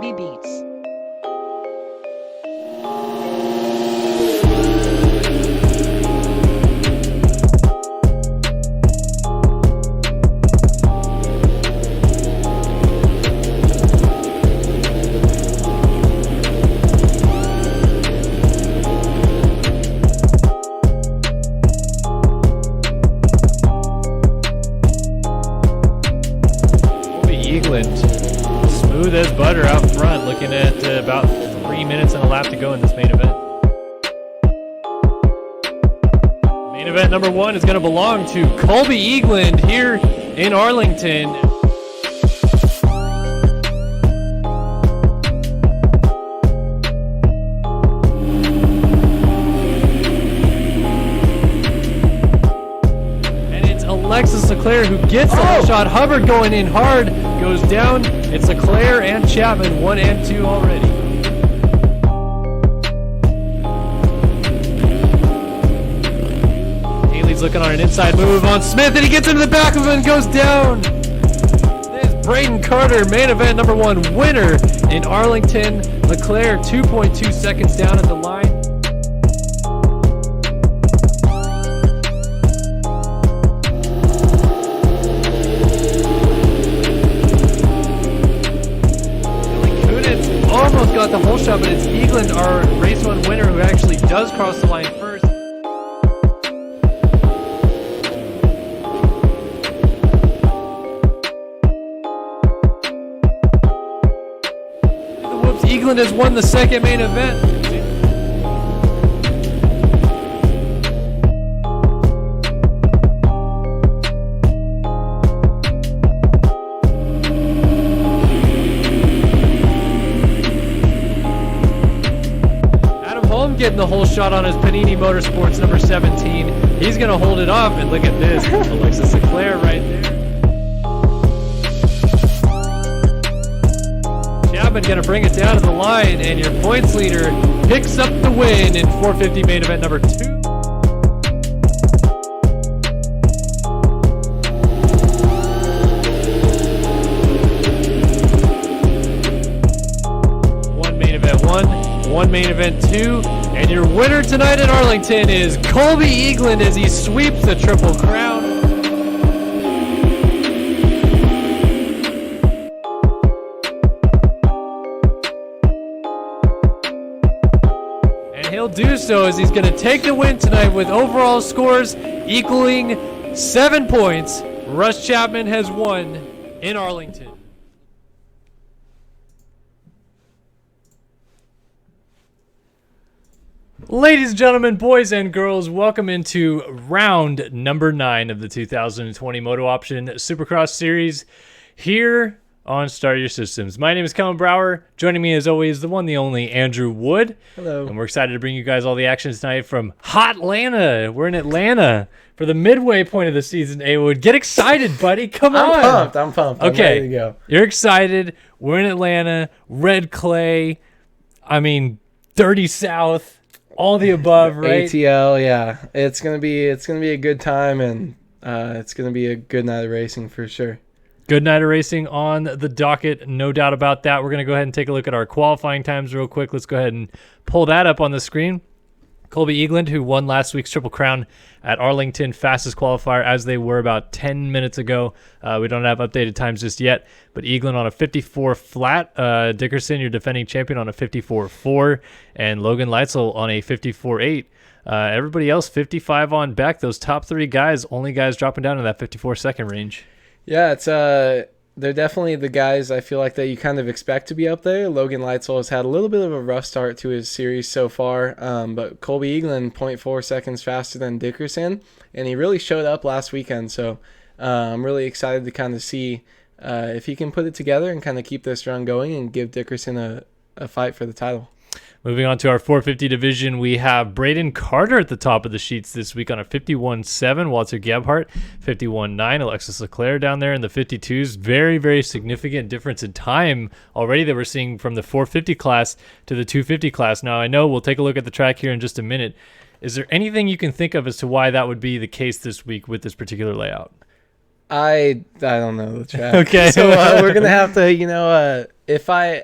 Kirby Beats. Smooth as butter out front, looking at about 3 minutes and a lap to go in this main event. Main event number 1 is going to belong to Colby Eagland here in Arlington. And it's Alexis Leclerc who gets the shot. Hubbard going in hard, goes down. It's Leclerc and Chapman, 1 and 2 already. Haley's looking on an inside move on Smith, and he gets into the back of him and goes down. This is Braden Carter, main event number 1 winner in Arlington. Leclerc 2.2 seconds down at the line. Almost got the whole shot, but it's Eagland, our race 1 winner, who actually does cross the line first. The whoops, Eagland has won the second main event. Getting the whole shot on his Panini Motorsports number 17. He's going to hold it off, and look at this. Alexis Leclerc right there. Chapman going to bring it down to the line, and your points leader picks up the win in 450 main event number 2. One main event 2, and your winner tonight in Arlington is Colby Eagland as he sweeps the Triple Crown. And he'll do so as he's going to take the win tonight with overall scores equaling 7 points. Russ Chapman has won in Arlington. Ladies and gentlemen, boys and girls, welcome into round number 9 of the 2020 MotoOption Supercross Series here on Start Your Systems. My name is Kellen Brower. Joining me as always, the one, the only Andrew Wood. Hello. And we're excited to bring you guys all the action tonight from hot Atlanta. We're in Atlanta for the midway point of the season. A Wood, get excited, buddy. Come on. I'm pumped. Okay. I'm ready to go. You're excited. We're in Atlanta. Red clay. Dirty South. All the above, right? ATL, yeah. It's gonna be a good time, and it's gonna be a good night of racing for sure. Good night of racing on the docket, no doubt about that. We're gonna go ahead and take a look at our qualifying times real quick. Let's go ahead and pull that up on the screen. Colby Eagland, who won last week's Triple Crown at Arlington, fastest qualifier as they were about 10 minutes ago. We don't have updated times just yet, but Eagland on a 54 flat. Dickerson, your defending champion, on a 54.4, and Logan Leitzel on a 54.8. Everybody else 55 on back. Those top 3 guys, only guys dropping down in that 54-second range. Yeah, it's they're definitely the guys I feel like that you kind of expect to be up there. Logan Leitzel has had a little bit of a rough start to his series so far, but Colby Eagland 0.4 seconds faster than Dickerson, and he really showed up last weekend. So I'm really excited to kind of see if he can put it together and kind of keep this run going and give Dickerson a fight for the title. Moving on to our 450 division, we have Braden Carter at the top of the sheets this week on a 51.7. Walter Gebhardt, 51.9. Alexis Leclerc down there in the 52s. Very, very significant difference in time already that we're seeing from the 450 class to the 250 class. Now, I know we'll take a look at the track here in just a minute. Is there anything you can think of as to why that would be the case this week with this particular layout? I don't know the track. Okay. So we're gonna have to, if I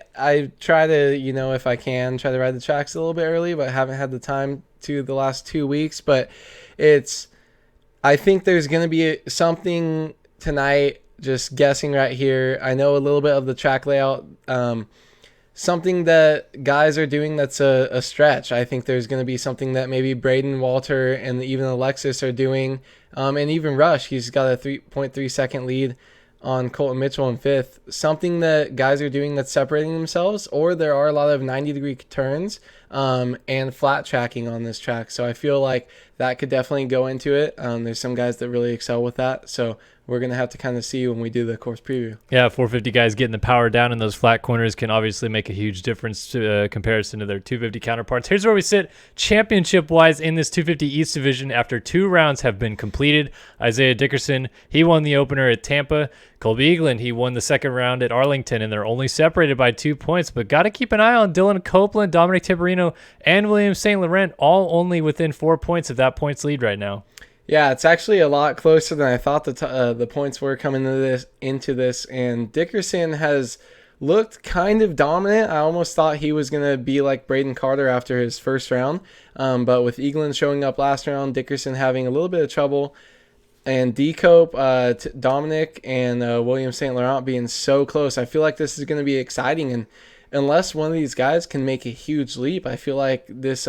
try to, if I can try to ride the tracks a little bit early, but haven't had the time to the last 2 weeks. But I think there's gonna be something tonight. Just guessing right here. I know a little bit of the track layout. Something that guys are doing that's a stretch. I think there's going to be something that maybe Braden, Walter, and even Alexis are doing. And even Rush, he's got a 3.3 second lead on Colton Mitchell in fifth. Something that guys are doing that's separating themselves, or there are a lot of 90-degree turns and flat tracking on this track. So I feel like that could definitely go into it. There's some guys that really excel with that. So we're going to have to kind of see when we do the course preview. Yeah, 450 guys getting the power down in those flat corners can obviously make a huge difference to comparison to their 250 counterparts. Here's where we sit championship-wise in this 250 East Division after 2 rounds have been completed. Isaiah Dickerson, he won the opener at Tampa. Colby Eagland, he won the second round at Arlington, and they're only separated by 2 points. But got to keep an eye on Dylan Copeland, Dominic Tiberino, and William St. Laurent, all only within 4 points of that points lead right now. Yeah, it's actually a lot closer than I thought the points were coming into this. And Dickerson has looked kind of dominant. I almost thought he was going to be like Braden Carter after his first round. But with Eagland showing up last round, Dickerson having a little bit of trouble, and D-Cope, Dominic, and William St. Laurent being so close, I feel like this is going to be exciting. And unless one of these guys can make a huge leap, I feel like this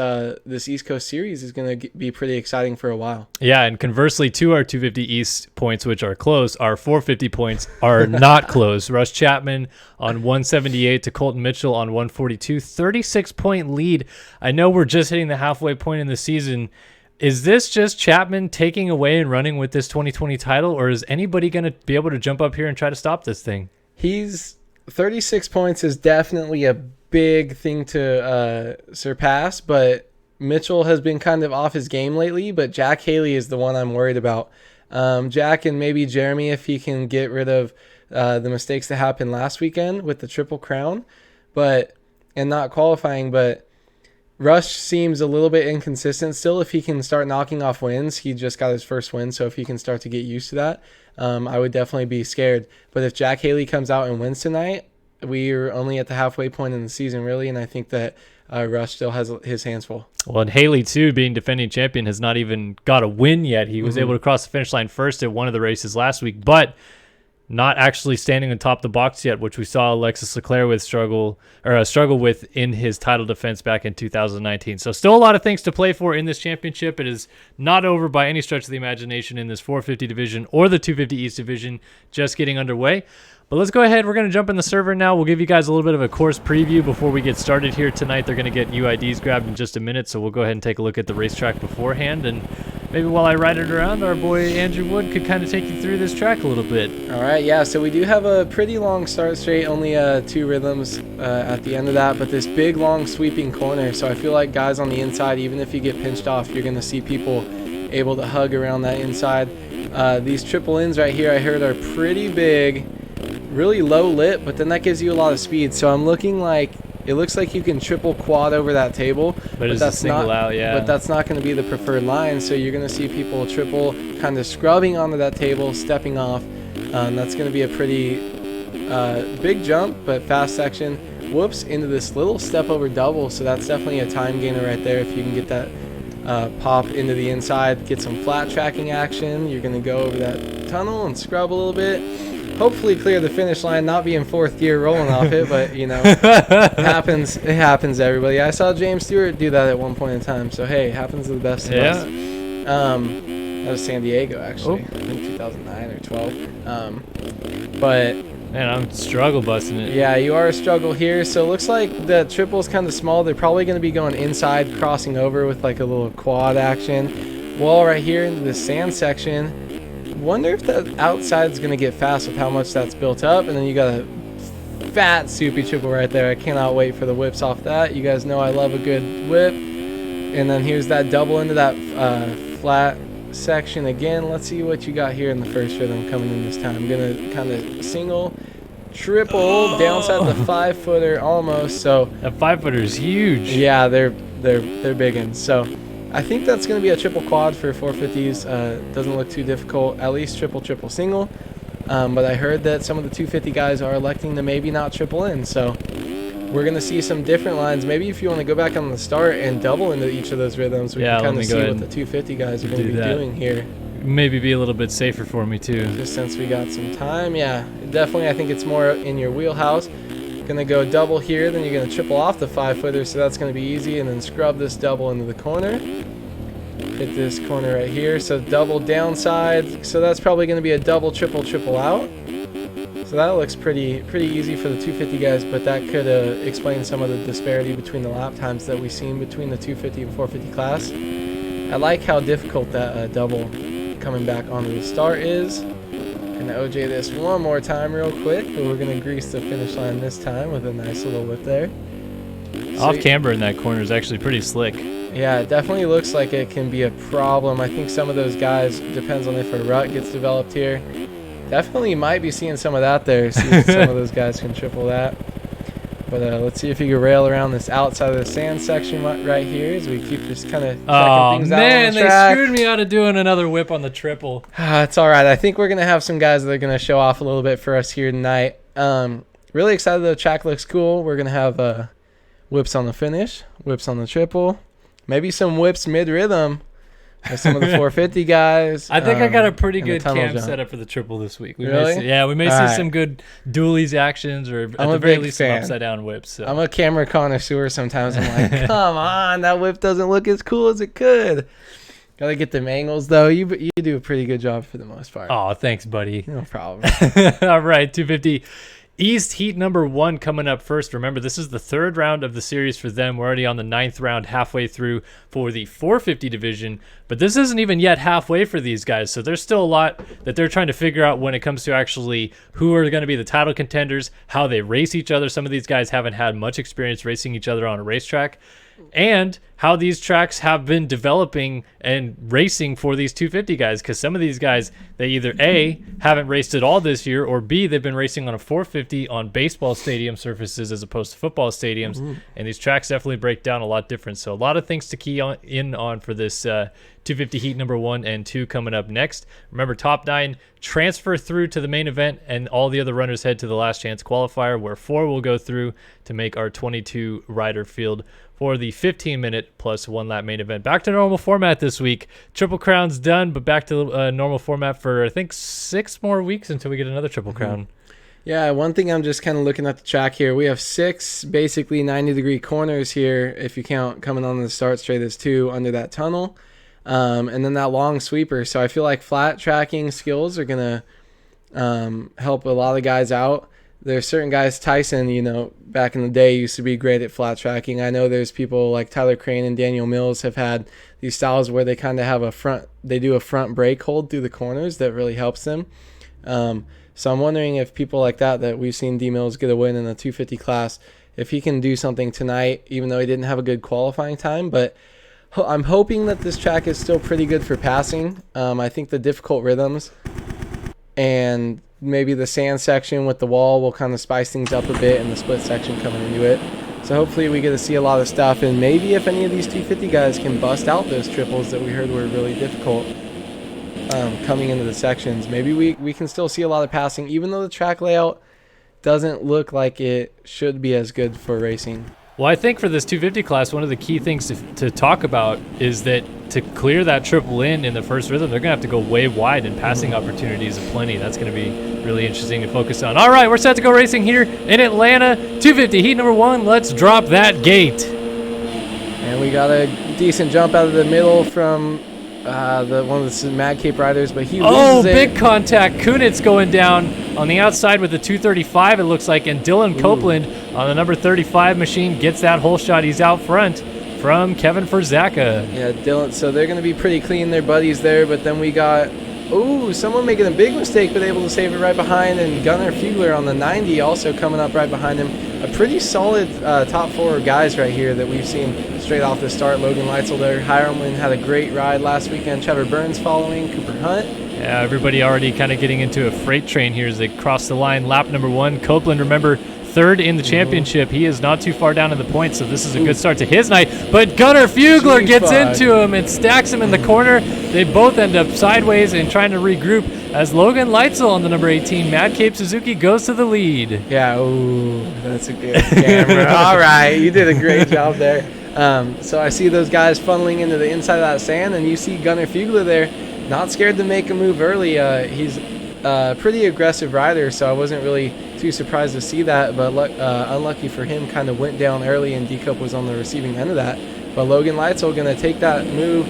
East Coast series is going to be pretty exciting for a while. Yeah, and conversely to our 250 East points, which are close, our 450 points are not close. Russ Chapman on 178 to Colton Mitchell on 142, 36-point lead. I know we're just hitting the halfway point in the season. Is this just Chapman taking away and running with this 2020 title, or is anybody going to be able to jump up here and try to stop this thing? 36 points is definitely a big thing to surpass, but Mitchell has been kind of off his game lately, but Jack Haley is the one I'm worried about. Jack and maybe Jeremy, if he can get rid of the mistakes that happened last weekend with the Triple Crown and not qualifying, but Rush seems a little bit inconsistent still. If he can start knocking off wins, he just got his first win, so if he can start to get used to that, I would definitely be scared. But if Jack Haley comes out and wins tonight, we're only at the halfway point in the season, really, and I think that Rush still has his hands full. Well, and Haley, too, being defending champion, has not even got a win yet. He was able to cross the finish line first at one of the races last week, but not actually standing on top of the box yet, which we saw Alexis Leclerc struggle with in his title defense back in 2019. So still a lot of things to play for in this championship. It is not over by any stretch of the imagination in this 450 division or the 250 East division, just getting underway. But let's go ahead. We're going to jump in the server now. We'll give you guys a little bit of a course preview before we get started here tonight. They're going to get UIDs grabbed in just a minute, so we'll go ahead and take a look at the racetrack beforehand. And maybe while I ride it around, our boy Andrew Wood could kind of take you through this track a little bit. All right, yeah, so we do have a pretty long start straight, only 2 rhythms at the end of that, but this big, long, sweeping corner. So I feel like guys on the inside, even if you get pinched off, you're going to see people able to hug around that inside. These triple ins right here, I heard, are pretty big, really low lit, but then that gives you a lot of speed. So I'm looking like, it looks like you can triple quad over that table, but that's not out, yeah. But that's not going to be the preferred line. So you're going to see people triple, kind of scrubbing onto that table, stepping off. That's going to be a pretty big jump, but fast section. Whoops, into this little step over double. So that's definitely a time gainer right there. If you can get that pop into the inside, get some flat tracking action. You're going to go over that tunnel and scrub a little bit. Hopefully clear the finish line, not be in 4th gear rolling off it, but, it happens to everybody. I saw James Stewart do that at one point in time, so, hey, it happens to the best of us. That was San Diego, actually, I think 2009 or 12. But man, I'm struggle busting it. Yeah, you are a struggle here. So it looks like the triple is kind of small. They're probably going to be going inside, crossing over with like a little quad action. Wall right here into the sand section. Wonder if the outside is going to get fast with how much that's built up. And then you got a fat soupy triple right there. I cannot wait for the whips off that. You guys know I love a good whip. And then here's that double into that flat section again. Let's see what you got here in the first rhythm coming in this time. I'm going to kind of single, triple, downside the 5-footer almost. So that 5-footer is huge. Yeah, they're big ones. So I think that's going to be a triple quad for 450s. Doesn't look too difficult, at least triple single. But I heard that some of the 250 guys are electing to maybe not triple in. So we're going to see some different lines. Maybe if you want to go back on the start and double into each of those rhythms, we can kind of see what the 250 guys are going to be doing here. Maybe be a little bit safer for me too. Just since we got some time, yeah, definitely. I think it's more in your wheelhouse. Gonna go double here, then you're gonna triple off the 5-footer, so that's gonna be easy, and then scrub this double into the corner. Hit this corner right here, so double downside. So that's probably gonna be a double, triple out. So that looks pretty easy for the 250 guys, but that could explain some of the disparity between the lap times that we've seen between the 250 and 450 class. I like how difficult that double coming back onto the start is. Gonna OJ this one more time real quick, but we're gonna grease the finish line this time with a nice little whip there. Off camber in that corner is actually pretty slick. Yeah, it definitely looks like it can be a problem. I think some of those guys, depends on if a rut gets developed here. Definitely might be seeing some of that there. See if some of those guys can triple that. But let's see if you can rail around this outside of the sand section right here as we keep just kind of checking things out on the track. They screwed me out of doing another whip on the triple. It's all right. I think we're going to have some guys that are going to show off a little bit for us here tonight. Really excited. The track looks cool. We're going to have whips on the finish, whips on the triple, maybe some whips mid-rhythm. Some of the 450 guys. I think I got a pretty good cam setup for the triple this week. We may see some good dualies actions, or at the very least some upside down whips. So. I'm a camera connoisseur sometimes. I'm like, come on, that whip doesn't look as cool as it could. Gotta get them angles though. You do a pretty good job for the most part. Oh, thanks, buddy. No problem. All right, 250. East heat number 1 coming up first. Remember, this is the 3rd round of the series for them. We're already on the 9th round, halfway through for the 450 division. But this isn't even yet halfway for these guys. So there's still a lot that they're trying to figure out when it comes to actually who are going to be the title contenders, how they race each other. Some of these guys haven't had much experience racing each other on a racetrack. And how these tracks have been developing and racing for these 250 guys, because some of these guys, they either A, haven't raced at all this year, or B, they've been racing on a 450 on baseball stadium surfaces as opposed to football stadiums, and these tracks definitely break down a lot different. So a lot of things to key in on for this 250 heat number 1 and 2 coming up next. Remember, top 9 transfer through to the main event, and all the other runners head to the last chance qualifier, where 4 will go through to make our 22 rider field for the 15-minute plus 1 lap main event. Back to normal format this week. Triple Crown's done, but back to normal format for, I think, 6 more weeks until we get another Triple Crown. Yeah, one thing I'm just kind of looking at the track here. We have 6 basically 90-degree corners here, if you count coming on the start straight as 2 under that tunnel. And then that long sweeper. So I feel like flat tracking skills are going to help a lot of guys out. There's certain guys, Tyson, back in the day used to be great at flat tracking. I know there's people like Tyler Crane and Daniel Mills have had these styles where they kind of have they do a front brake hold through the corners that really helps them. So I'm wondering if people like that we've seen D Mills get a win in the 250 class, if he can do something tonight, even though he didn't have a good qualifying time. But I'm hoping that this track is still pretty good for passing. I think the difficult rhythms and maybe the sand section with the wall will kind of spice things up a bit, and the split section coming into it. So hopefully we get to see a lot of stuff, and maybe if any of these 250 guys can bust out those triples that we heard were really difficult coming into the sections, maybe we can still see a lot of passing, even though the track layout doesn't look like it should be as good for racing. Well, I think for this 250 class, one of the key things to talk about is that to clear that triple in the first rhythm, they're going to have to go way wide, and passing opportunities aplenty. That's going to be really interesting to focus on. All right, we're set to go racing here in Atlanta. 250 heat number 1. Let's drop that gate. And we got a decent jump out of the middle from one of the Mad Cape riders, but he loses it. Big contact. Kunitz going down on the outside with the 235, it looks like, and Dylan Copeland on the number 35 machine gets that whole shot. He's out front from Kevin Furzaka. Yeah, Dylan. So they're going to be pretty clean, their buddies there, but then we got, someone making a big mistake, but able to save it right behind, and Gunnar Fugler on the 90 also coming up right behind him. A pretty solid top 4 guys right here that we've seen straight off the start. Logan Leitzel there. Hireman had a great ride last weekend. Trevor Burns following. Cooper Hunt. Yeah, everybody already kind of getting into a freight train here as they cross the line. Lap number 1. Copeland, remember, third in the championship. He is not too far down in the points, so this is a good start to his night. But Gunnar Fugler gets into him and stacks him in the corner. They both end up sideways and trying to regroup as Logan Leitzel on the number 18, Mad Cape Suzuki, goes to the lead. Yeah, ooh, that's a good camera. All right, you did a great job there. So I see those guys funneling into the inside of that sand, and you see Gunnar Fugler there, not scared to make a move early. He's a pretty aggressive rider, so I wasn't really too surprised to see that, but unlucky for him, kind of went down early, and D-Cup was on the receiving end of that. But Logan Leitzel going to take that move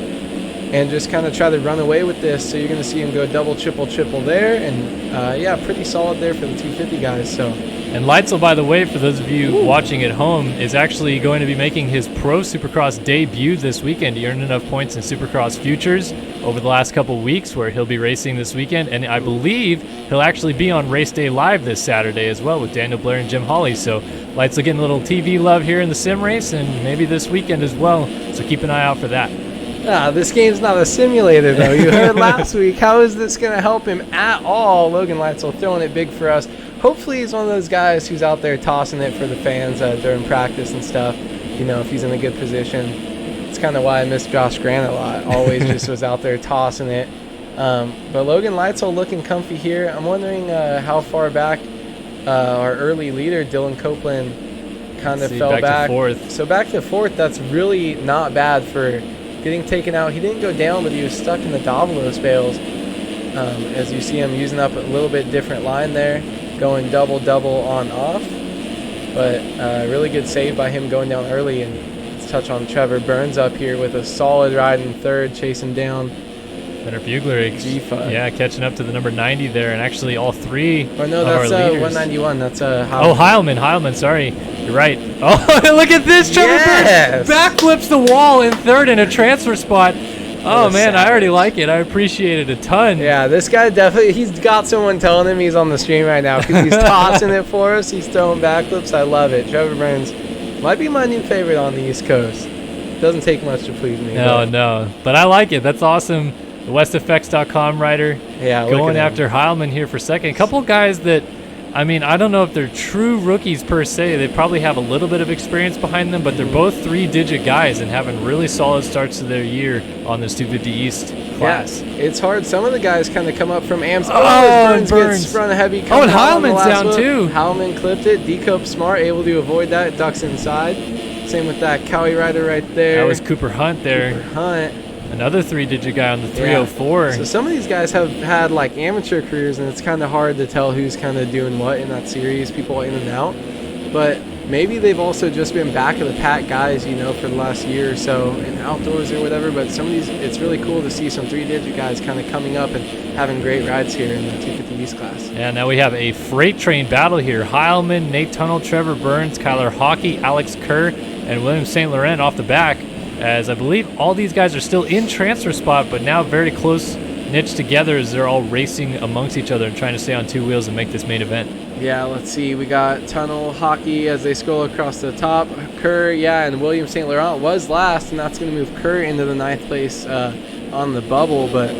and just kind of try to run away with this. So you're going to see him go double, triple there, and yeah, pretty solid there for the 250 guys. So. And Leitzel, by the way, for those of you watching at home, is actually going to be making his Pro Supercross debut this weekend. He earned enough points in Supercross Futures over the last couple weeks where he'll be racing this weekend. And I believe he'll actually be on Race Day Live this Saturday as well with Daniel Blair and Jim Hawley. So Leitzel getting a little TV love here in the sim race and maybe this weekend as well. So keep an eye out for that. This game's not a simulator, though. You heard last week. How is this going to help him at all? Logan Leitzel throwing it big for us. Hopefully he's one of those guys who's out there tossing it for the fans during practice and stuff. You know, if he's in a good position. It's kind of why I miss Josh Grant a lot. Always just was out there tossing it. But Logan Leitzel looking comfy here. I'm wondering how far back our early leader, Dylan Copeland, kind of fell back. So back to fourth, that's really not bad for getting taken out. He didn't go down, but he was stuck in the Davalos bales. As you see him using up a little bit different line there, going double on off. But really good save by him going down early. And let's touch on Trevor Burns up here with a solid ride in third, chasing down Gunnar Fugler. G5. Yeah, catching up to the number 90 there, and actually all three or no, that's 191. That's Heilman. Oh, Heilman, sorry. You're right. Oh, look at this. Trevor Burns backflips the wall in third in a transfer spot. Oh, man, I already like it. I appreciate it a ton. Yeah, this guy definitely, he's got someone telling him he's on the stream right now because he's tossing it for us. He's throwing backflips. I love it. Trevor Burns might be my new favorite on the East Coast. Doesn't take much to please me. No. But I like it. That's awesome. The WestFX.com writer going after Heilman here for second. A couple guys that, I mean, I don't know if they're true rookies per se. They probably have a little bit of experience behind them, but they're both three-digit guys and having really solid starts to their year on this 250 East class. Yeah, it's hard. Some of the guys kind of come up from AMS. Burns gets front heavy. Oh, and Heilman's down too. Heilman clipped it. D-Cope smart, able to avoid that. Ducks inside. Same with that Cowie rider right there. That was Cooper Hunt there. Cooper Hunt. Another three-digit guy on the 304. Yeah. So some of these guys have had like amateur careers, and it's kind of hard to tell who's kind of doing what in that series, people in and out. But maybe they've also just been back of the pack guys, you know, for the last year or so in outdoors or whatever. But some of these, it's really cool to see some three-digit guys kind of coming up and having great rides here in the 250 East class. Yeah, now we have a freight train battle here. Heilman, Nate Tunnell, Trevor Burns, Kyler Hockey, Alex Kerr, and William St. Laurent off the back. As I believe all these guys are still in transfer spot, but now very close knit together as they're all racing amongst each other and trying to stay on two wheels and make this main event. Yeah, let's see. We got Tunnel, Hockey as they scroll across the top. Kerr, and William St. Laurent was last, and that's going to move Kerr into the 9th place on the bubble. But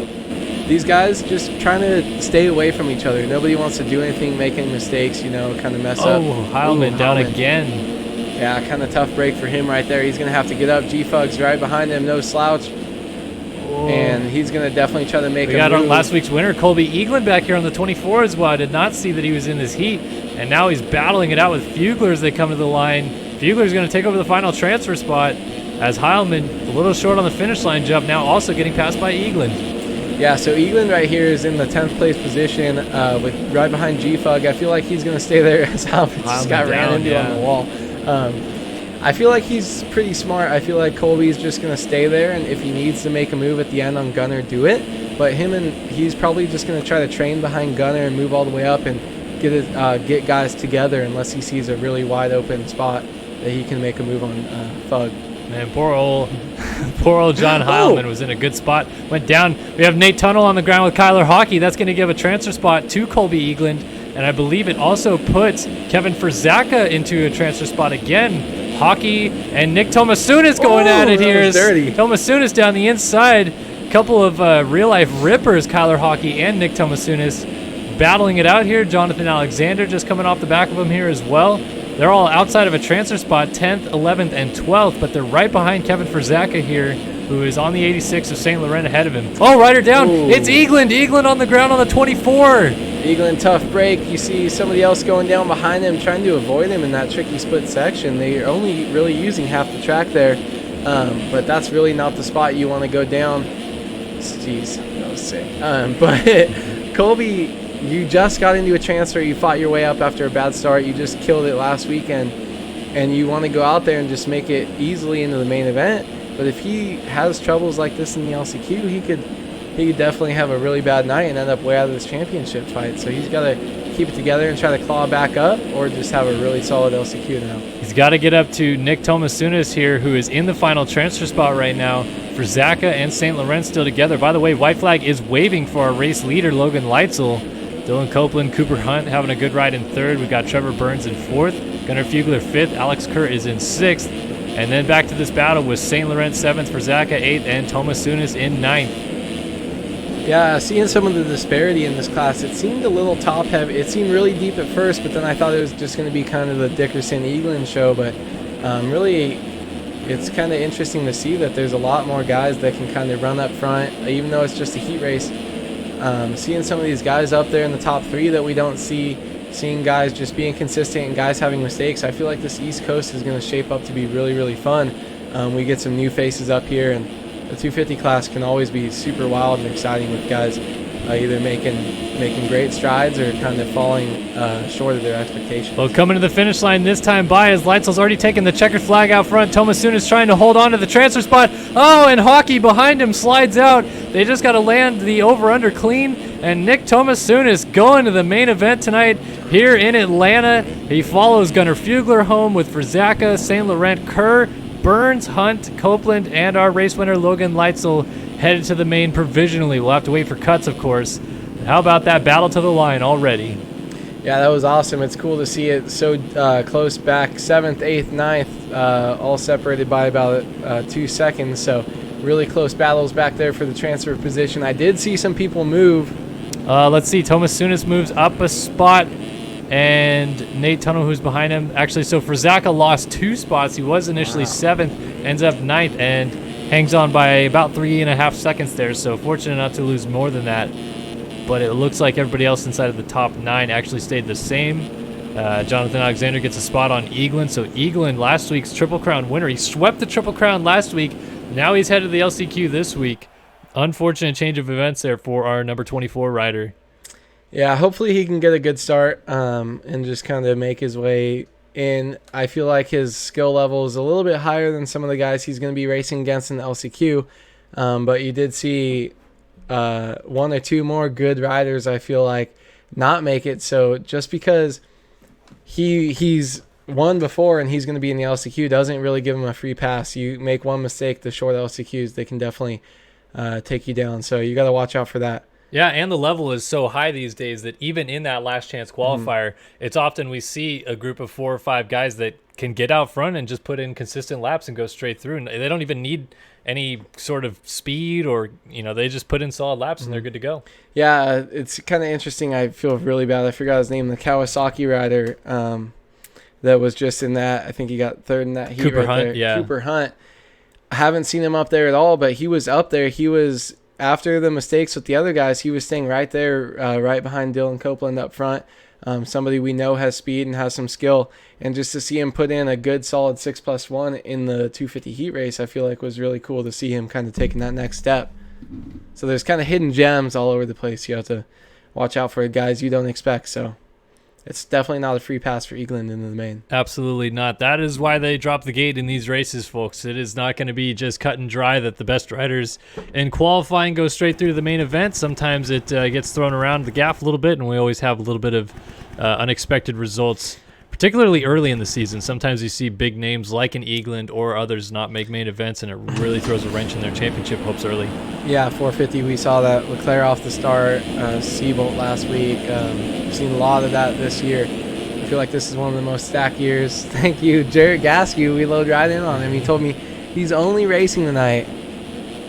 these guys just trying to stay away from each other. Nobody wants to do anything, make any mistakes, you know, kind of mess up. Oh, Heilman down again. Yeah, kind of tough break for him right there. He's going to have to get up. G-Fug's right behind him, no slouch. Whoa. And he's going to definitely try to make a move. We got last week's winner, Colby Eaglin, back here on the 24 as well. I did not see that he was in this heat. And now he's battling it out with Fugler as they come to the line. Fugler's going to take over the final transfer spot as Heilman, a little short on the finish line jump, now also getting passed by Eaglin. Yeah, so Eaglin right here is in the 10th place position with right behind G-Fug. I feel like he's going to stay there as Heilman just got ran into on the wall. I feel like he's pretty smart. I feel like Colby's just going to stay there, and if he needs to make a move at the end on Gunnar, do it. But he's probably just going to try to train behind Gunnar and move all the way up and get guys together unless he sees a really wide open spot that he can make a move on Fug. Man, poor old John Heilman was in a good spot. Went down. We have Nate Tunnell on the ground with Kyler Hockey. That's going to give a transfer spot to Colby Eaglin. And I believe it also puts Kevin Ferzaka into a transfer spot again. Hockey and Nick Tomasunis going at it here. Tomasunis down the inside. A couple of real-life rippers, Kyler Hockey and Nick Tomasunis, battling it out here. Jonathan Alexander just coming off the back of him here as well. They're all outside of a transfer spot, 10th, 11th, and 12th, but they're right behind Kevin Frazaka here, who is on the 86 of St. Laurent ahead of him. Oh, rider down. Ooh. It's Eagland. Eagland on the ground on the 24. Eagland, tough break. You see somebody else going down behind him, trying to avoid him in that tricky split section. They're only really using half the track there, but that's really not the spot you want to go down. Jeez, that was sick. But Colby, you just got into a transfer. You fought your way up after a bad start. You just killed it last weekend, and you want to go out there and just make it easily into the main event. But if he has troubles like this in the LCQ, he could definitely have a really bad night and end up way out of this championship fight. So he's got to keep it together and try to claw back up, or just have a really solid LCQ now. He's got to get up to Nick Tomasunis here, who is in the final transfer spot right now. Frazaka and St. Laurent still together. By the way, white flag is waving for our race leader, Logan Leitzel. Dylan Copeland, Cooper Hunt having a good ride in third. We've got Trevor Burns in fourth. Gunnar Fugler fifth. Alex Kerr is in sixth. And then back to this battle with St. Laurent seventh, Frazaka eighth, and Tomasunis in ninth. Yeah, seeing some of the disparity in this class, it seemed a little top heavy. It seemed really deep at first, but then I thought it was just going to be kind of the Dickerson-Eagland show. But really, it's kind of interesting to see that there's a lot more guys that can kind of run up front, even though it's just a heat race. Seeing some of these guys up there in the top three that we don't see, seeing guys just being consistent and guys having mistakes, I feel like this East Coast is going to shape up to be really, really fun. We get some new faces up here, and the 250 class can always be super wild and exciting with guys either making great strides or kind of falling short of their expectations. Well, coming to the finish line this time by as Leitzel's already taken the checkered flag out front. Tomasunis trying to hold on to the transfer spot. Oh, and Hockey behind him slides out. They just got to land the over-under clean. And Nick Tomasunis going to the main event tonight here in Atlanta. He follows Gunnar Fugler home with Frazaka, St. Laurent, Kerr, Burns, Hunt, Copeland, and our race winner Logan Leitzel headed to the main provisionally. We'll have to wait for cuts, of course. How about that battle to the line already? Yeah, that was awesome. It's cool to see it so close back. 7th, 8th, 9th, all separated by about 2 seconds. So really close battles back there for the transfer position. I did see some people move. Let's see. Tomasunis moves up a spot, and Nate Tunnell, who's behind him. Actually, so Frazaka lost 2 spots. He was initially 7th, ends up 9th, and hangs on by about 3.5 seconds there. So fortunate not to lose more than that. But it looks like everybody else inside of the top 9 actually stayed the same. Jonathan Alexander gets a spot on Eagland. So Eagland, last week's Triple Crown winner. He swept the Triple Crown last week. Now he's headed to the LCQ this week. Unfortunate change of events there for our number 24 rider. Yeah, hopefully he can get a good start and just kind of make his way in. I feel like his skill level is a little bit higher than some of the guys he's going to be racing against in the LCQ. But you did see 1 or 2 more good riders, I feel like, not make it. So just because he's won before and he's going to be in the LCQ doesn't really give him a free pass. You make one mistake, the short LCQs, they can definitely take you down. So you got to watch out for that. Yeah, and the level is so high these days that even in that last chance qualifier, it's often we see a group of 4 or 5 guys that can get out front and just put in consistent laps and go straight through. And they don't even need any sort of speed or, they just put in solid laps and they're good to go. Yeah, it's kind of interesting. I feel really bad. I forgot his name, the Kawasaki rider that was just in that. I think he got 3rd in that heat Cooper right Hunt, there. yeah. Cooper Hunt. I haven't seen him up there at all, but he was up there. He was, after the mistakes with the other guys, he was staying right there, right behind Dylan Copeland up front. Somebody we know has speed and has some skill. And just to see him put in a good solid 6+1 in the 250 heat race, I feel like was really cool to see him kind of taking that next step. So there's kind of hidden gems all over the place. You have to watch out for guys you don't expect. So it's definitely not a free pass for Eagland into the main. Absolutely not. That is why they drop the gate in these races, folks. It is not going to be just cut and dry that the best riders in qualifying go straight through to the main event. Sometimes it gets thrown around the gaff a little bit, and we always have a little bit of unexpected results, particularly early in the season. Sometimes you see big names like an Eagland or others not make main events, and it really throws a wrench in their championship hopes early. Yeah, 450, we saw that. Leclerc off the start, Seabolt last week. We've seen a lot of that this year. I feel like this is one of the most stacked years. Thank you, Jared Gaskew. We load right in on him. He told me he's only racing tonight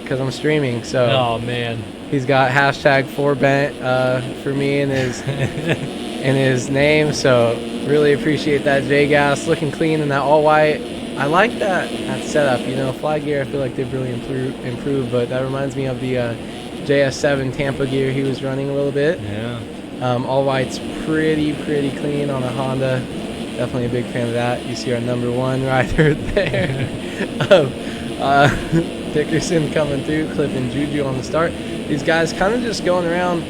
because I'm streaming. So oh man, He's got hashtag 4bent for me in his name. So really appreciate that J-Gas. Looking clean in that all white. I like that setup. You know, fly gear, I feel like they've really improved, but that reminds me of the JS7 Tampa gear he was running a little bit. Yeah. All white's pretty clean on a Honda. Definitely a big fan of that. You see our number 1 rider there. Dickerson coming through, clipping Juju on the start. These guys kind of just going around.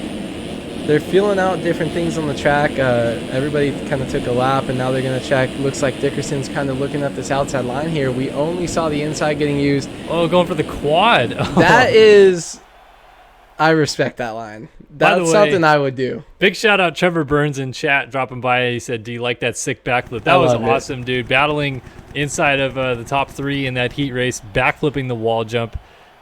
They're feeling out different things on the track. Everybody kind of took a lap, and now they're going to check. Looks like Dickerson's kind of looking at this outside line here. We only saw the inside getting used. Oh, going for the quad. Oh. That is... I respect that line. That's something I would do. Big shout out Trevor Burns in chat dropping by. He said, "Do you like that sick backflip?" That was awesome, dude. Battling inside of the top 3 in that heat race, backflipping the wall jump.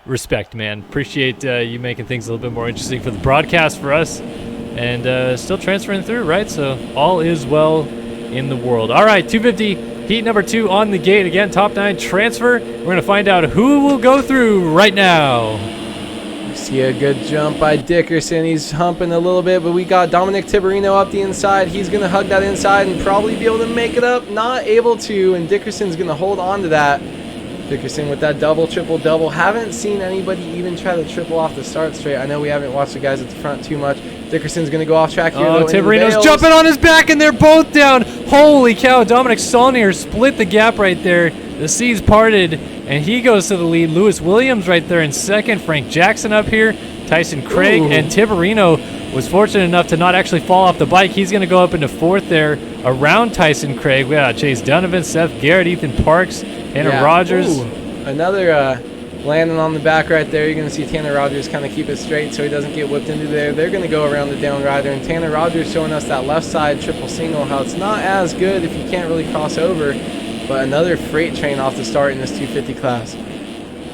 Respect, man. Appreciate you making things a little bit more interesting for the broadcast for us. And still transferring through, right? So all is well in the world. All right, 250, heat number 2 on the gate. Again, top 9 transfer. We're going to find out who will go through right now. See a good jump by Dickerson. He's humping a little bit, but we got Dominic Tiberino up the inside. He's going to hug that inside and probably be able to make it up. Not able to, and Dickerson's going to hold on to that. Dickerson with that double, triple, double. Haven't seen anybody even try to triple off the start straight. I know we haven't watched the guys at the front too much. Dickerson's going to go off track here. Oh, Tiberino's jumping on his back, and they're both down. Holy cow. Dominic Saulnier split the gap right there. The seas parted, and he goes to the lead. Lewis Williams right there in second. Frank Jackson up here. Tyson Craig. Ooh. And Tiberino was fortunate enough to not actually fall off the bike. He's going to go up into 4th there around Tyson Craig. We got Chase Donovan, Seth Garrett, Ethan Parks, Tanner Rogers. Ooh. Another landing on the back right there. You're going to see Tanner Rogers kind of keep it straight so he doesn't get whipped into there. They're going to go around the down rider, and Tanner Rogers showing us that left side triple single, how it's not as good if you can't really cross over. But another freight train off the start in this 250 class.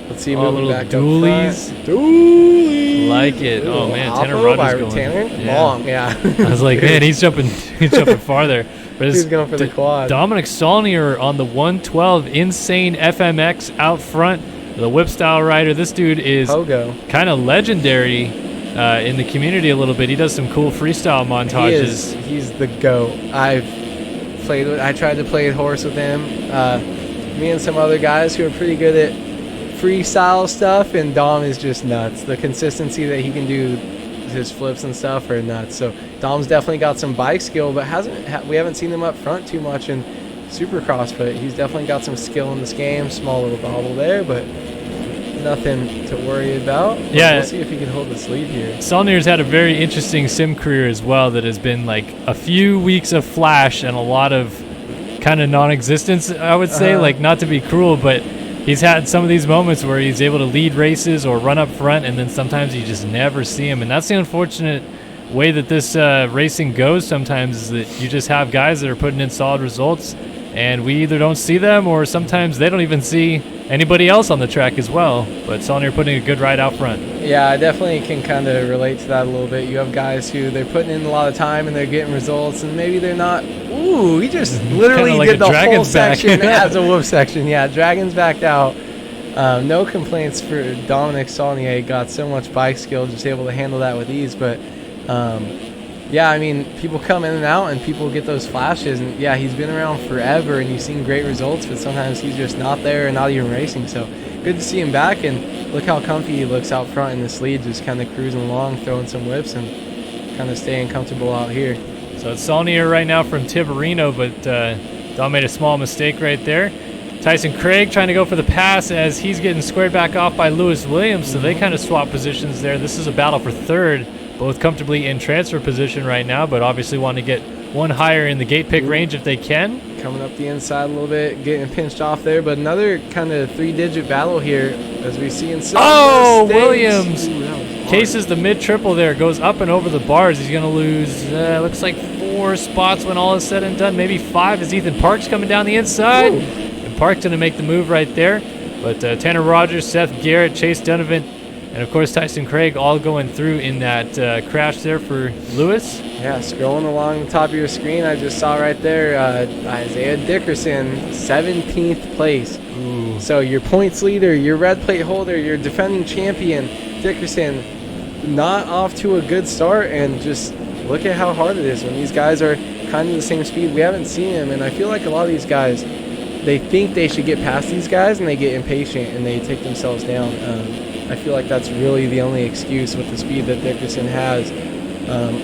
Let's see, moving back dualies. up front. Dualies. Like it. Oh, man. Tanner Rogers going. Tanner? Long, yeah. I was like, man, he's jumping farther. But he's going for the quad. Dominic Saulnier on the 112 Insane FMX out front. The whip style rider. This dude is kind of legendary in the community a little bit. He does some cool freestyle montages. He's the GOAT. I tried to play horse with him. Me and some other guys who are pretty good at freestyle stuff, and Dom is just nuts. The consistency that he can do, his flips and stuff are nuts. So Dom's definitely got some bike skill, but we haven't seen him up front too much in Supercross, but he's definitely got some skill in this game. Small little bobble there, but nothing to worry about. Yeah, we'll see if he can hold this lead here. Saulnier's had a very interesting sim career as well that has been like a few weeks of flash and a lot of kind of non-existence, I would say. Like, not to be cruel, but he's had some of these moments where he's able to lead races or run up front, and then sometimes you just never see him. And that's the unfortunate way that this racing goes sometimes, is that you just have guys that are putting in solid results, and we either don't see them or sometimes they don't even see anybody else on the track as well. But Saulnier putting a good ride out front. Yeah, I definitely can kind of relate to that a little bit. You have guys who they're putting in a lot of time and they're getting results, and maybe they're not. Ooh, he just literally like did the whole back. section as a whoop section. Yeah, Dragon's backed out. No complaints for Dominic Saulnier. Got so much bike skill, just able to handle that with ease. But yeah, I mean, people come in and out and people get those flashes, and yeah, he's been around forever and you've seen great results, but sometimes he's just not there and not even racing. So good to see him back, and look how comfy he looks out front in this lead, just kind of cruising along, throwing some whips and kind of staying comfortable out here. So it's Saulnier right now from Tiberino, but Dom made a small mistake right there. Tyson Craig trying to go for the pass as he's getting squared back off by Lewis Williams, so they kind of swap positions there. This is a battle for third. Both comfortably in transfer position right now, but obviously want to get one higher in the gate pick range if they can. Coming up the inside a little bit, getting pinched off there, but another kind of 3-digit battle here as we see in some Williams cases the mid-triple there, goes up and over the bars. He's going to lose, looks like 4 spots when all is said and done, maybe 5 as Ethan Parks coming down the inside. Ooh. And Parks going to make the move right there. But Tanner Rogers, Seth Garrett, Chase Donovan, and, of course, Tyson Craig all going through in that crash there for Lewis. Yeah, scrolling along the top of your screen, I just saw right there Isaiah Dickerson, 17th place. Ooh. So your points leader, your red plate holder, your defending champion, Dickerson, not off to a good start, and just look at how hard it is when these guys are kind of the same speed. We haven't seen him, and I feel like a lot of these guys, they think they should get past these guys, and they get impatient and they take themselves down. I feel like that's really the only excuse with the speed that Dickerson has,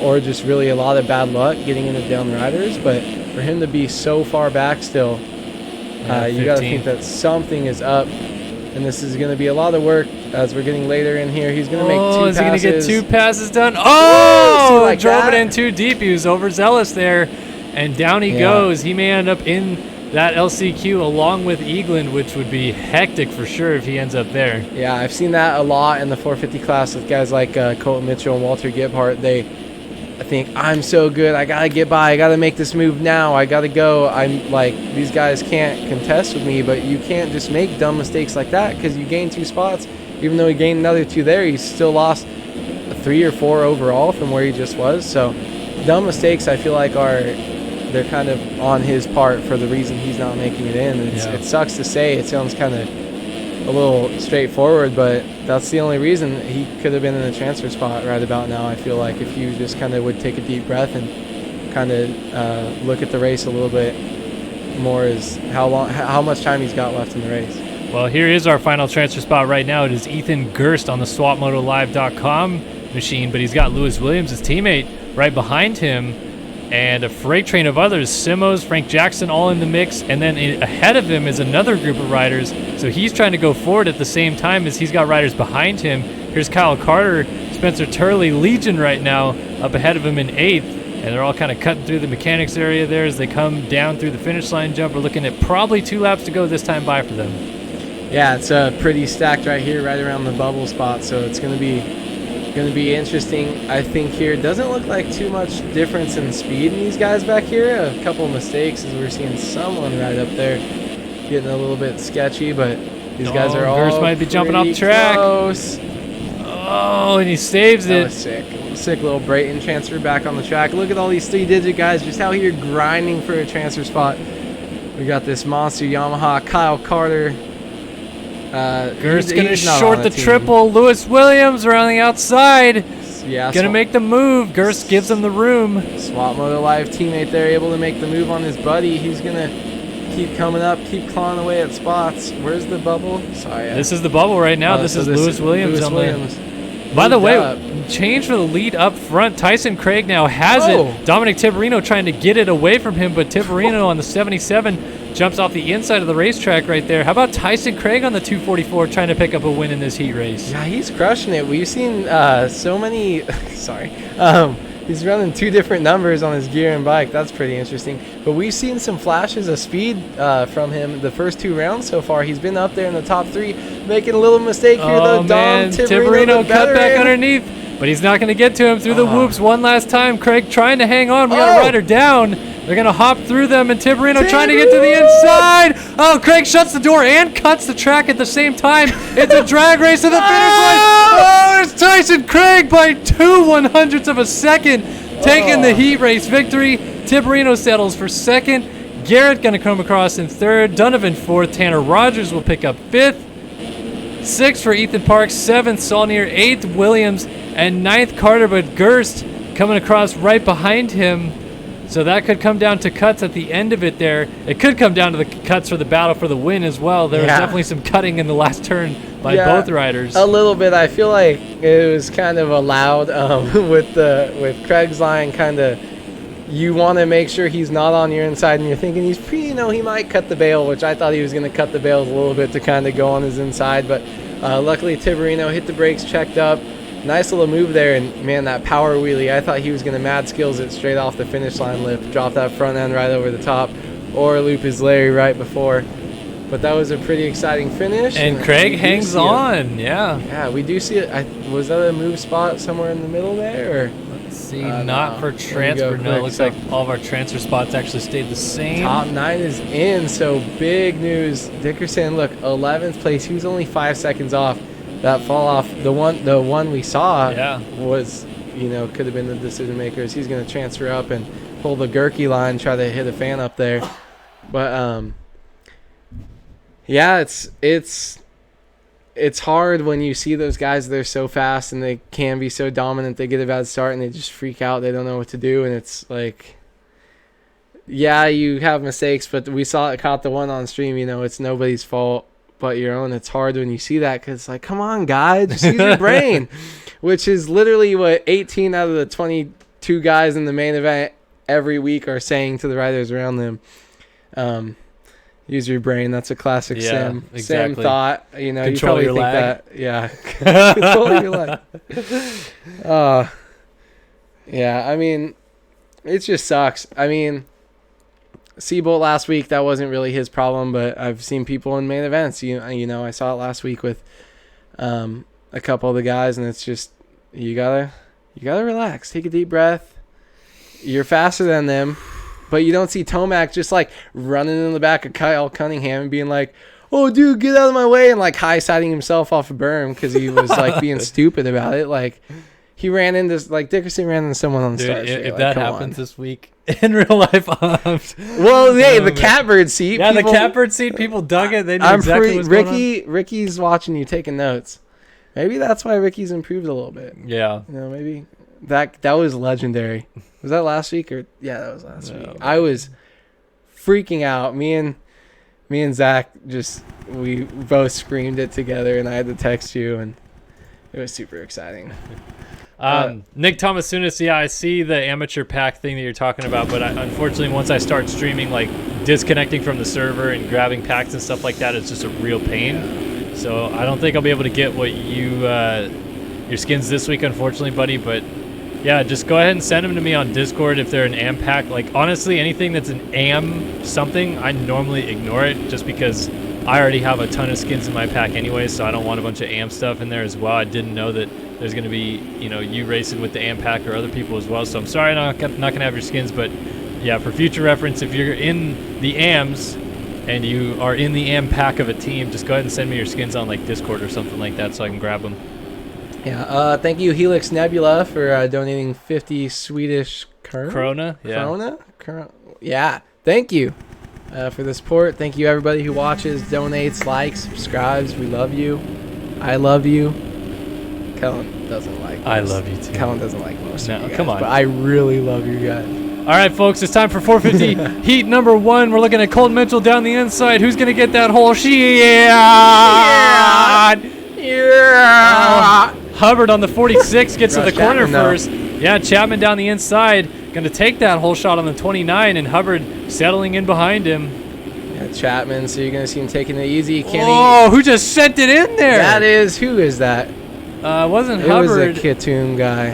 or just really a lot of bad luck getting into down riders. But for him to be so far back still, you got to think that something is up, and this is going to be a lot of work as we're getting later in here. He's going to make 2 passes. Is he going to get 2 passes done? Oh, like drove that? it in too deep. He was overzealous there, and down he goes. He may end up in that LCQ along with Eagland, which would be hectic for sure if he ends up there. Yeah, I've seen that a lot in the 450 class with guys like Colton Mitchell and Walter Gebhardt. I think, I'm so good, I got to get by, I got to make this move now, I got to go. I'm like, these guys can't contest with me, but you can't just make dumb mistakes like that, because you gained 2 spots. Even though he gained another 2 there, he still lost 3 or 4 overall from where he just was. So dumb mistakes, I feel like, they're kind of on his part for the reason he's not making it in. It sucks to say. It sounds kind of a little straightforward, but that's the only reason he could have been in a transfer spot right about now. I feel like if you just kind of would take a deep breath and kind of look at the race a little bit more, is how much time he's got left in the race. Well, here is our final transfer spot right now. It is Ethan Gerst on the SwapMotoLive.com machine, but he's got Lewis Williams, his teammate, right behind him, and a freight train of others. Simos, Frank Jackson, all in the mix, and then ahead of him is another group of riders. So he's trying to go forward at the same time as he's got riders behind him. Here's Kyle Carter, Spencer Turley, Legion right now, up ahead of him in 8th, and they're all kind of cutting through the mechanics area there as they come down through the finish line jump. We're looking at probably 2 laps to go this time by for them. Yeah, it's pretty stacked right here, right around the bubble spot, so it's going to be interesting. I think here it doesn't look like too much difference in speed in these guys back here. A couple of mistakes as we're seeing someone right up there getting a little bit sketchy, but these guys are all Gerst might be jumping off the track. Close. Oh, and he saves it. That was sick. Sick little Brayton transfer back on the track. Look at all these 3-digit guys just out here grinding for a transfer spot. We got this monster Yamaha, Kyle Carter. Gerst's going to short the triple. Lewis Williams around the outside. Yeah, going to make the move. Gerst gives him the room. Swap Moto Live teammate there, able to make the move on his buddy. He's going to keep coming up, keep clawing away at spots. Where's the bubble? Sorry. This is the bubble right now. This is Lewis Williams. By the way, change for the lead up front. Tyson Craig now has it. Dominic Tiberino trying to get it away from him, but Tiberino on the 77 jumps off the inside of the racetrack right there. How about Tyson Craig on the 244 trying to pick up a win in this heat race? Yeah, he's crushing it. We've seen so many sorry. He's running 2 different numbers on his gear and bike. That's pretty interesting. But we've seen some flashes of speed from him the first 2 rounds so far. He's been up there in the top 3, making a little mistake here though. Dom Tiberino cut back underneath, but he's not going to get to him through the whoops one last time. Craig trying to hang on. We got a rider down. They're going to hop through them, and Tiberino trying to get to the inside. Oh, Craig shuts the door and cuts the track at the same time. It's a drag race to the finish line. Oh, it's Tyson Craig by 2/100ths of a second, taking the heat race victory. Tiberino settles for 2nd. Garrett going to come across in 3rd. Donovan 4th. Tanner Rogers will pick up 5th. 6th for Ethan Parks. 7th Saulnier. 8th Williams. And 9th Carter, but Gerst coming across right behind him. So that could come down to cuts at the end of it there. It could come down to the cuts for the battle for the win as well. There was definitely some cutting in the last turn by both riders. A little bit. I feel like it was kind of allowed with Craig's line. Kind of, you want to make sure he's not on your inside, and you're thinking he might cut the bail, which I thought he was going to cut the bails a little bit to kind of go on his inside. But luckily Tiberino hit the brakes, checked up. Nice little move there, and man, that power wheelie, I thought he was going to mad skills it straight off the finish line lip, drop that front end right over the top, or loop his Larry right before. But that was a pretty exciting finish. And Craig hangs on, Yeah, we do see it. Was that a move spot somewhere in the middle there? Or? Let's see, not for transfer. No, it looks like all of our transfer spots actually stayed the same. Top 9 is in, so big news. Dickerson, look, 11th place. He was only 5 seconds off. That fall off, the one we saw was, could have been the decision makers. He's going to transfer up and pull the Gurkey line, try to hit a fan up there. But it's hard when you see those guys. They're so fast and they can be so dominant. They get a bad start and they just freak out. They don't know what to do, and it's like, yeah, you have mistakes, but we caught the one on stream. It's nobody's fault but your own. It's hard when you see that because it's like, come on, guys, just use your brain, which is literally what 18 out of the 22 guys in the main event every week are saying to the riders around them. Use your brain. That's a classic Sam thought. You Control probably your think lag. that. Yeah. Control your lag. Yeah, I mean, it just sucks. I mean, Seabolt last week, that wasn't really his problem, but I've seen people in main events. I saw it last week with a couple of the guys, and it's just you gotta relax, take a deep breath. You're faster than them, but you don't see Tomac just like running in the back of Kyle Cunningham and being like, "Oh, dude, get out of my way," and like high-siding himself off a berm because he was like being stupid about it. Like, he ran into, like, Dickerson ran into someone on the start straight. If that happens this week in real life, well, hey, the catbird seat. Yeah, the catbird seat. People dug it. They knew exactly what's going on. Ricky's watching you, taking notes. Maybe that's why Ricky's improved a little bit. Yeah. Maybe that was legendary. Was that last week or? Yeah, that was last week. I was freaking out. Me and Zach we both screamed it together, and I had to text you, and it was super exciting. Nick Thomasounis, yeah, I see the amateur pack thing that you're talking about, but unfortunately, once I start streaming, like disconnecting from the server and grabbing packs and stuff like that, it's just a real pain. So I don't think I'll be able to get what your skins this week, unfortunately, buddy. But yeah, just go ahead and send them to me on Discord if they're an AM pack. Like, honestly, anything that's an AM something, I normally ignore it just because I already have a ton of skins in my pack anyway, so I don't want a bunch of AM stuff in there as well. I didn't know that there's going to be, you racing with the AM pack or other people as well. So I'm sorry I'm not going to have your skins, but yeah, for future reference, if you're in the AMs and you are in the AM pack of a team, just go ahead and send me your skins on like Discord or something like that so I can grab them. Yeah, thank you, Helix Nebula, for donating 50 Swedish krona. Yeah. Krona? Yeah, thank you for the support. Thank you, everybody who watches, donates, likes, subscribes. We love you. I love you. Kellen doesn't like I love you too. Kellen doesn't like most of you guys, come on. but I really love you guys. All right, folks, it's time for 450 heat number 1. We're looking at Colton Mitchell down the inside. Who's going to get that whole shot? Yeah. Hubbard on the 46 gets to the corner first. Yeah, Chapman down the inside. Going to take that whole shot on the 29, and Hubbard settling in behind him. Yeah, Chapman, so you're going to see him taking it easy. Who just sent it in there? Who is that? Wasn't Hubbard. It was a Katoon guy.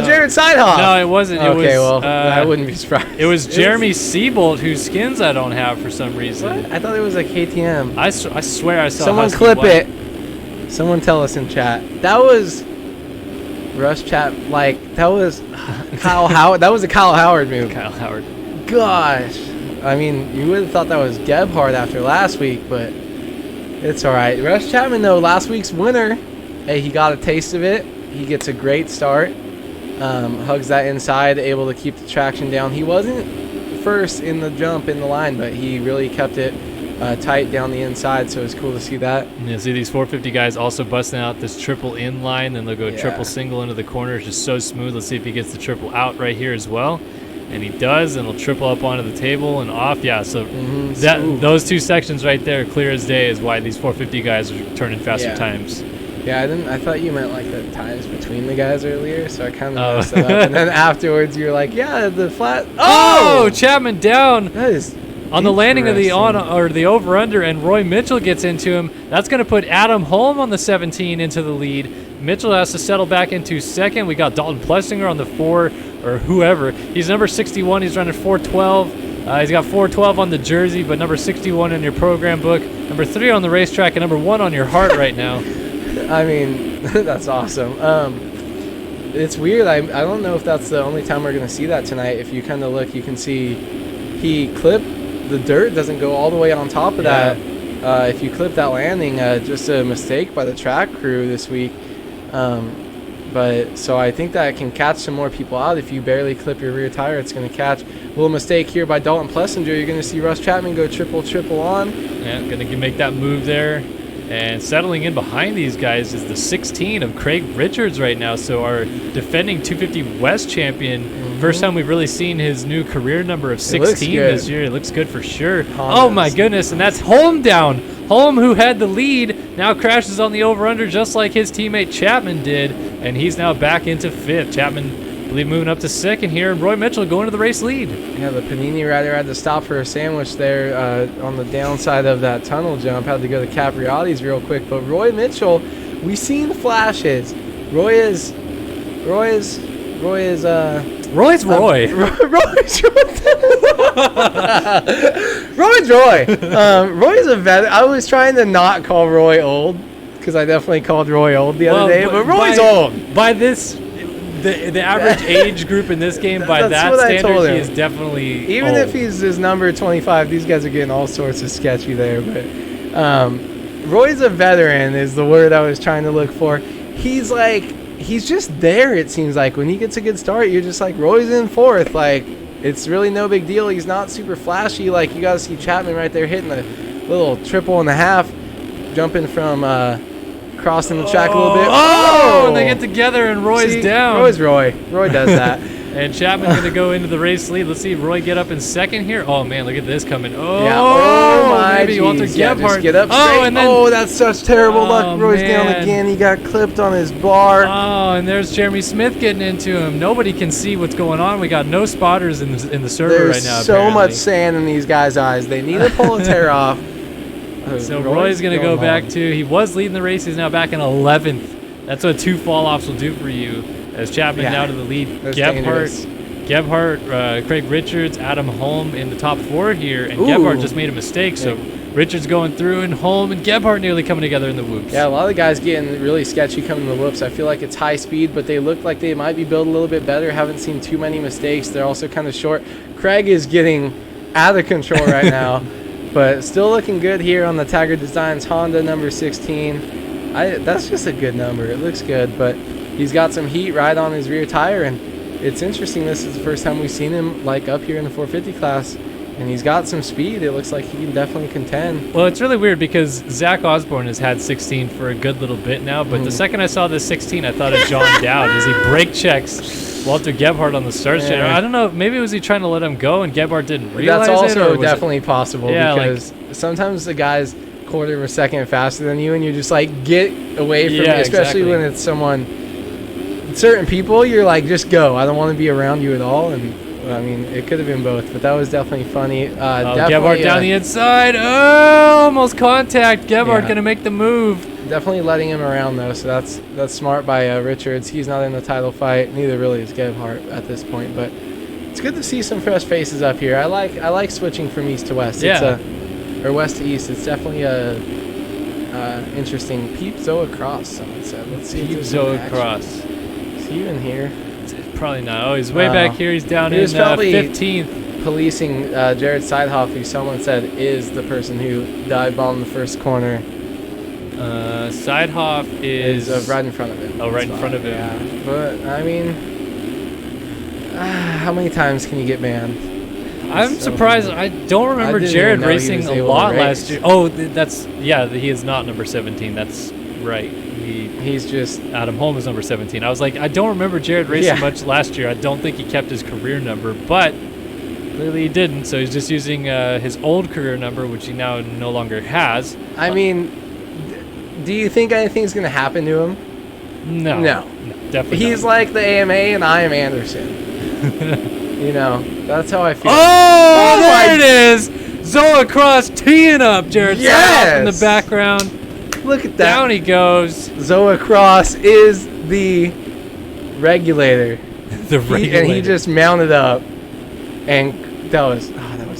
Jared Sidehawk. No, it wasn't. I wouldn't be surprised. It was Jeremy Seabolt, whose skins I don't have for some reason. What? I thought it was a KTM. I swear I saw someone Husky clip White. it. Someone tell us in chat. That was Rush Chat. Like, that was Kyle Howard. That was a Kyle Howard move. Kyle Howard. Gosh. I mean, you would have thought that was Gebhardt after last week, but it's all right. Rush Chapman, though, last week's winner. Hey, he got a taste of it. He gets a great start. Hugs that inside, able to keep the traction down. He wasn't first in the jump in the line, but he really kept it tight down the inside, so it's cool to see that. Yeah, see these 450 guys also busting out this triple in line, then they'll go triple single into the corner. It's just so smooth. Let's see if he gets the triple out right here as well. And he does, and he'll triple up onto the table and off. Yeah, so those two sections right there, clear as day, is why these 450 guys are turning faster times. Yeah, I thought you meant like the times between the guys earlier, so I kind of messed it up. And then afterwards, you were like, yeah, the flat. Oh, Chapman down. That is on the landing of the the over-under, and Roy Mitchell gets into him. That's going to put Adam Holm on the 17 into the lead. Mitchell has to settle back into second. We got Dalton Plessinger on the 4, or whoever. He's number 61. He's running 412. He's got 412 on the jersey, but number 61 in your program book, number 3 on the racetrack, and number 1 on your heart right now. I mean, that's awesome. It's weird. I don't know if that's the only time we're going to see that tonight. If you kind of look, you can see he clipped the dirt, doesn't go all the way on top of that. If you clip that landing, just a mistake by the track crew this week. But so I think that can catch some more people out. If you barely clip your rear tire, it's going to catch. A little mistake here by Dalton Plessinger. You're going to see Russ Chapman go triple on. Yeah, going to make that move there. And settling in behind these guys is the 16 of Craig Richards right now. So our defending 250 West champion, first time we've really seen his new career number of 16 this year. It looks good for sure. Oh my goodness, and that's Holm down. Holm, who had the lead, now crashes on the over-under just like his teammate Chapman did, and he's now back into 5th. Chapman, I believe, moving up to 2nd here, and Roy Mitchell going to the race lead. Yeah, the Panini rider had to stop for a sandwich there on the downside of that tunnel jump. Had to go to Capriati's real quick, but Roy Mitchell, we've seen flashes. Roy's Roy. Roy's Roy's Roy. Roy's a vet. I was trying to not call Roy old because I definitely called Roy old the other day, but Roy's old. By this. The average age group in this game, by that standard, he is definitely even old. if he's his number 25, these guys are getting all sorts of sketchy there. But Roy's a veteran is the word I was trying to look for. He's just there, it seems like. When he gets a good start, you're just like, Roy's in 4th. Like, it's really no big deal. He's not super flashy. Like, you got to see Chapman right there hitting a little 1.5, jumping from crossing the track a little bit. Oh! And they get together and Roy's down. Roy's Roy. Roy does that. And Chapman's going to go into the race lead. Let's see Roy get up in 2nd here. Oh, man, look at this coming. Oh, yeah. Oh my maybe Walter geez. Yeah, Gebhardt. just get up straight. And then, that's such terrible luck. Roy's down again. He got clipped on his bar. Oh, and there's Jeremy Smith getting into him. Nobody can see what's going on. We got no spotters in the server right now. There's so much sand in these guys' eyes. They need to pull a tear off. So Roy's going to go back to, he was leading the race. He's now back in 11th. That's what 2 fall-offs will do for you. As Chapman now to the lead. Gebhardt, Craig Richards, Adam Holm in the top 4 here. And Gebhardt just made a mistake. So Richards going through, and Holm and Gebhardt nearly coming together in the whoops. Yeah, a lot of the guys getting really sketchy coming in the whoops. I feel like it's high speed, but they look like they might be built a little bit better. Haven't seen too many mistakes. They're also kind of short. Craig is getting out of control right now. But still looking good here on the Tiger Designs Honda number 16. That's just a good number. It looks good, but he's got some heat right on his rear tire, and it's interesting. This is the first time we've seen him like up here in the 450 class, and he's got some speed. It looks like he can definitely contend. Well, it's really weird because Zach Osborne has had 16 for a good little bit now, but the second I saw this 16, I thought of John Dowd as he brake checks Walter Gebhardt on the start straight. I don't know. Maybe was he trying to let him go and Gebhardt didn't realize it? That's also definitely possible because like, sometimes the guy's quarter of a second faster than you, and you're just like, get away from me, especially when it's certain people, you're like, just go. I don't want to be around you at all. And I mean, it could have been both, but that was definitely funny. Gebhardt down the inside. Oh, almost contact. Gebhardt going to make the move. Definitely letting him around though, so that's smart by Richards. He's not in the title fight. Neither really is Gebhardt at this point, but it's good to see some fresh faces up here. I like switching from east to west. Yeah. Or west to east. It's definitely a interesting. Peep Zoa Cross, someone said. Let's see. Peep Zoa Cross. Is he even here? Probably not. Oh, he's way back here. He's down in 15th. Policing Jared Seidhoff, who someone said is the person who dive bombed the first corner. Seidhoff is right in front of him. Oh, right in front of him. Yeah, but I mean, how many times can you get banned? I'm surprised. I don't remember Jared racing a lot last year. Oh, he is not number 17. That's right. He's just Adam Holm is number 17. I was like, I don't remember Jared racing much last year. I don't think he kept his career number, but clearly he didn't. So he's just using his old career number, which he now no longer has. I mean, do you think anything's going to happen to him? No, definitely He's not. like the AMA, and I am Anderson. You know, that's how I feel. Oh, there it is! Zoa Cross teeing up Jared Seidhoff in the background. Look at that. Down he goes. Zoa Cross is the regulator. And he just mounted up, and that was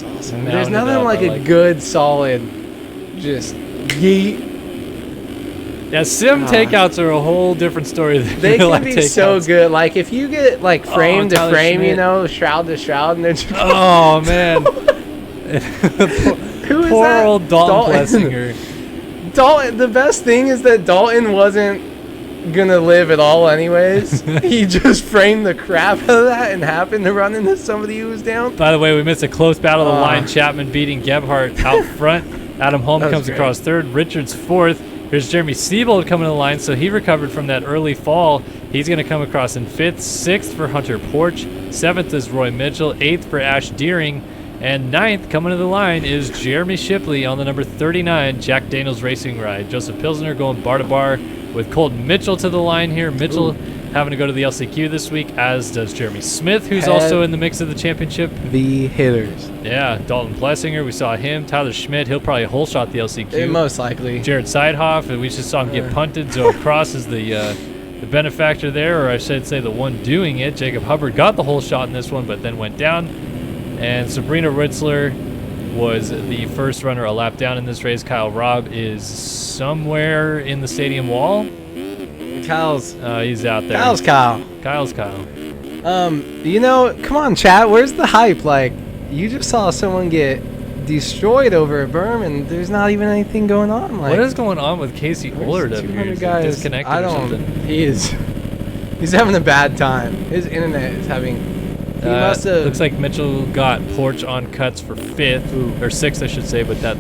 awesome. There's nothing like a good, solid, just yeet. Yeah, sim takeouts are a whole different story than they can be takeouts. So good. Like if you get like frame to frame, Schmidt. You know, shroud to shroud, and they're just oh man, poor old Dalton Plessinger. Dalton. The best thing is that Dalton wasn't gonna live at all, anyways. He just framed the crap out of that and happened to run into somebody who was down. By the way, we missed a close battle of the line. Chapman beating Gebhardt out front. Adam Holm comes across third. Richards fourth. Here's Jeremy Siebold coming to the line, so he recovered from that early fall. He's going to come across in 5th. 6th for Hunter Porch. 7th is Roy Mitchell. 8th for Ash Deering. And 9th coming to the line is Jeremy Shipley on the number 39 Jack Daniels Racing ride. Joseph Pilsner going bar to bar with Colton Mitchell to the line here. Mitchell having to go to the LCQ this week, as does Jeremy Smith, who's also in the mix of the championship. The hitters. Yeah, Dalton Plessinger, we saw him. Tyler Schmidt, he'll probably whole shot the LCQ. Most likely. Jared Seidhoff, and we just saw him get punted. Zoe Cross is the benefactor there, or I should say the one doing it. Jacob Hubbard got the whole shot in this one, but then went down. And Sabrina Ritzler was the first runner a lap down in this race. Kyle Robb is somewhere in the stadium wall. Kyle's he's out there. Kyle's Kyle. Kyle's Kyle. You know, come on, chat. Where's the hype? Like, you just saw someone get destroyed over a berm, and there's not even anything going on. Like, what is going on with Casey Ullard up here? Is he disconnected or something? He's having a bad time. His internet is having. He must have. Looks like Mitchell got Porch on cuts for 5th, or 6th, I should say, but that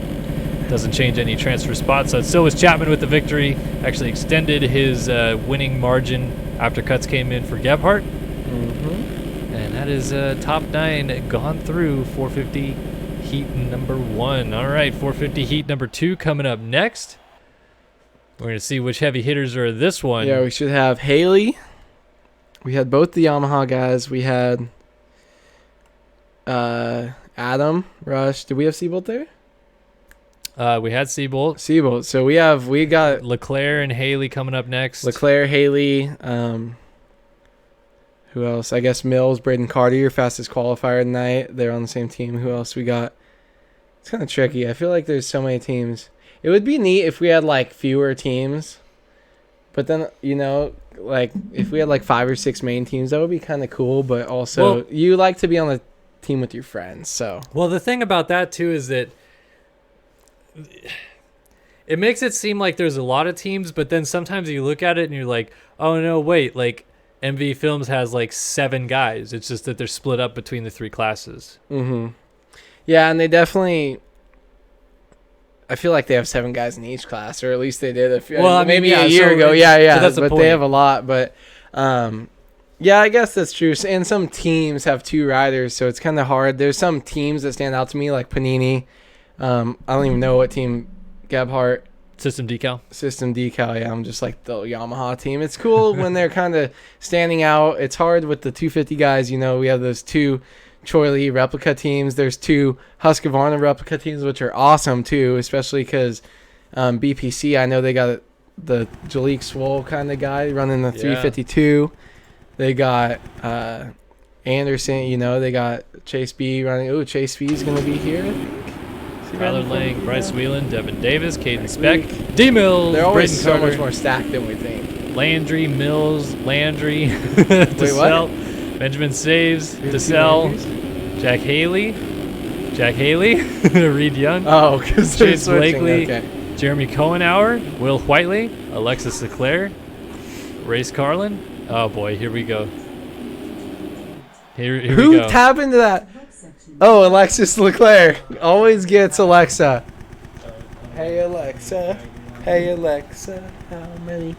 doesn't change any transfer spots. So still was Chapman with the victory. Actually extended his winning margin after cuts came in for Gebhardt. And that is top 9 gone through 450 heat number 1. All right, 450 heat number 2 coming up next. We're going to see which heavy hitters are this one. Yeah, we should have Haley. We had both the Yamaha guys. We had Adam, Rush. Did we have Seabolt there? We had Seabolt. So we got Leclerc and Haley coming up next. Leclerc, Haley. Who else? I guess Mills, Braden Carter, your fastest qualifier tonight. They're on the same team. Who else we got? It's kind of tricky. I feel like there's so many teams. It would be neat if we had like fewer teams, but then like if we had like 5 or 6 main teams, that would be kind of cool. But also, you like to be on the team with your friends. So the thing about that too is that it makes it seem like there's a lot of teams, but then sometimes you look at it and you're like, oh no, wait, like MV Films has like 7 guys. It's just that they're split up between the 3 classes. Yeah, and they definitely. I feel like they have 7 guys in each class, or at least they did. Maybe a year ago. Yeah. So that's the but point. They have a lot. But yeah, I guess that's true. And some teams have 2 riders, so it's kind of hard. There's some teams that stand out to me, like Panini. I don't even know what team. Gebhardt. System decal, yeah. I'm just like the Yamaha team. It's cool when they're kind of standing out. It's hard with the 250 guys. We have those 2 Troy Lee replica teams. There's 2 Husqvarna replica teams, which are awesome too, especially because BPC, I know they got the Jalik Swoll kind of guy running the 352. They got Anderson, they got Chase B running. Oh, Chase B is going to be here, I think. Tyler Lang, Bryce Whelan, Devin Davis, Caden Speck, D Mills. They're always Braden so Carter, much more stacked than we think. Landry, Mills, Landry, DeSalle, Benjamin Saves, DeSalle, Jack Haley, Reed Young, because Chase Blakely, okay. Jeremy Cohenauer, Will Whiteley, Alexis Leclerc, Race Carlin. Oh boy, here we go. Here we go. Who tapped into that? Oh, Alexis Leclerc. Always gets Alexa. Hey, Alexa. How many?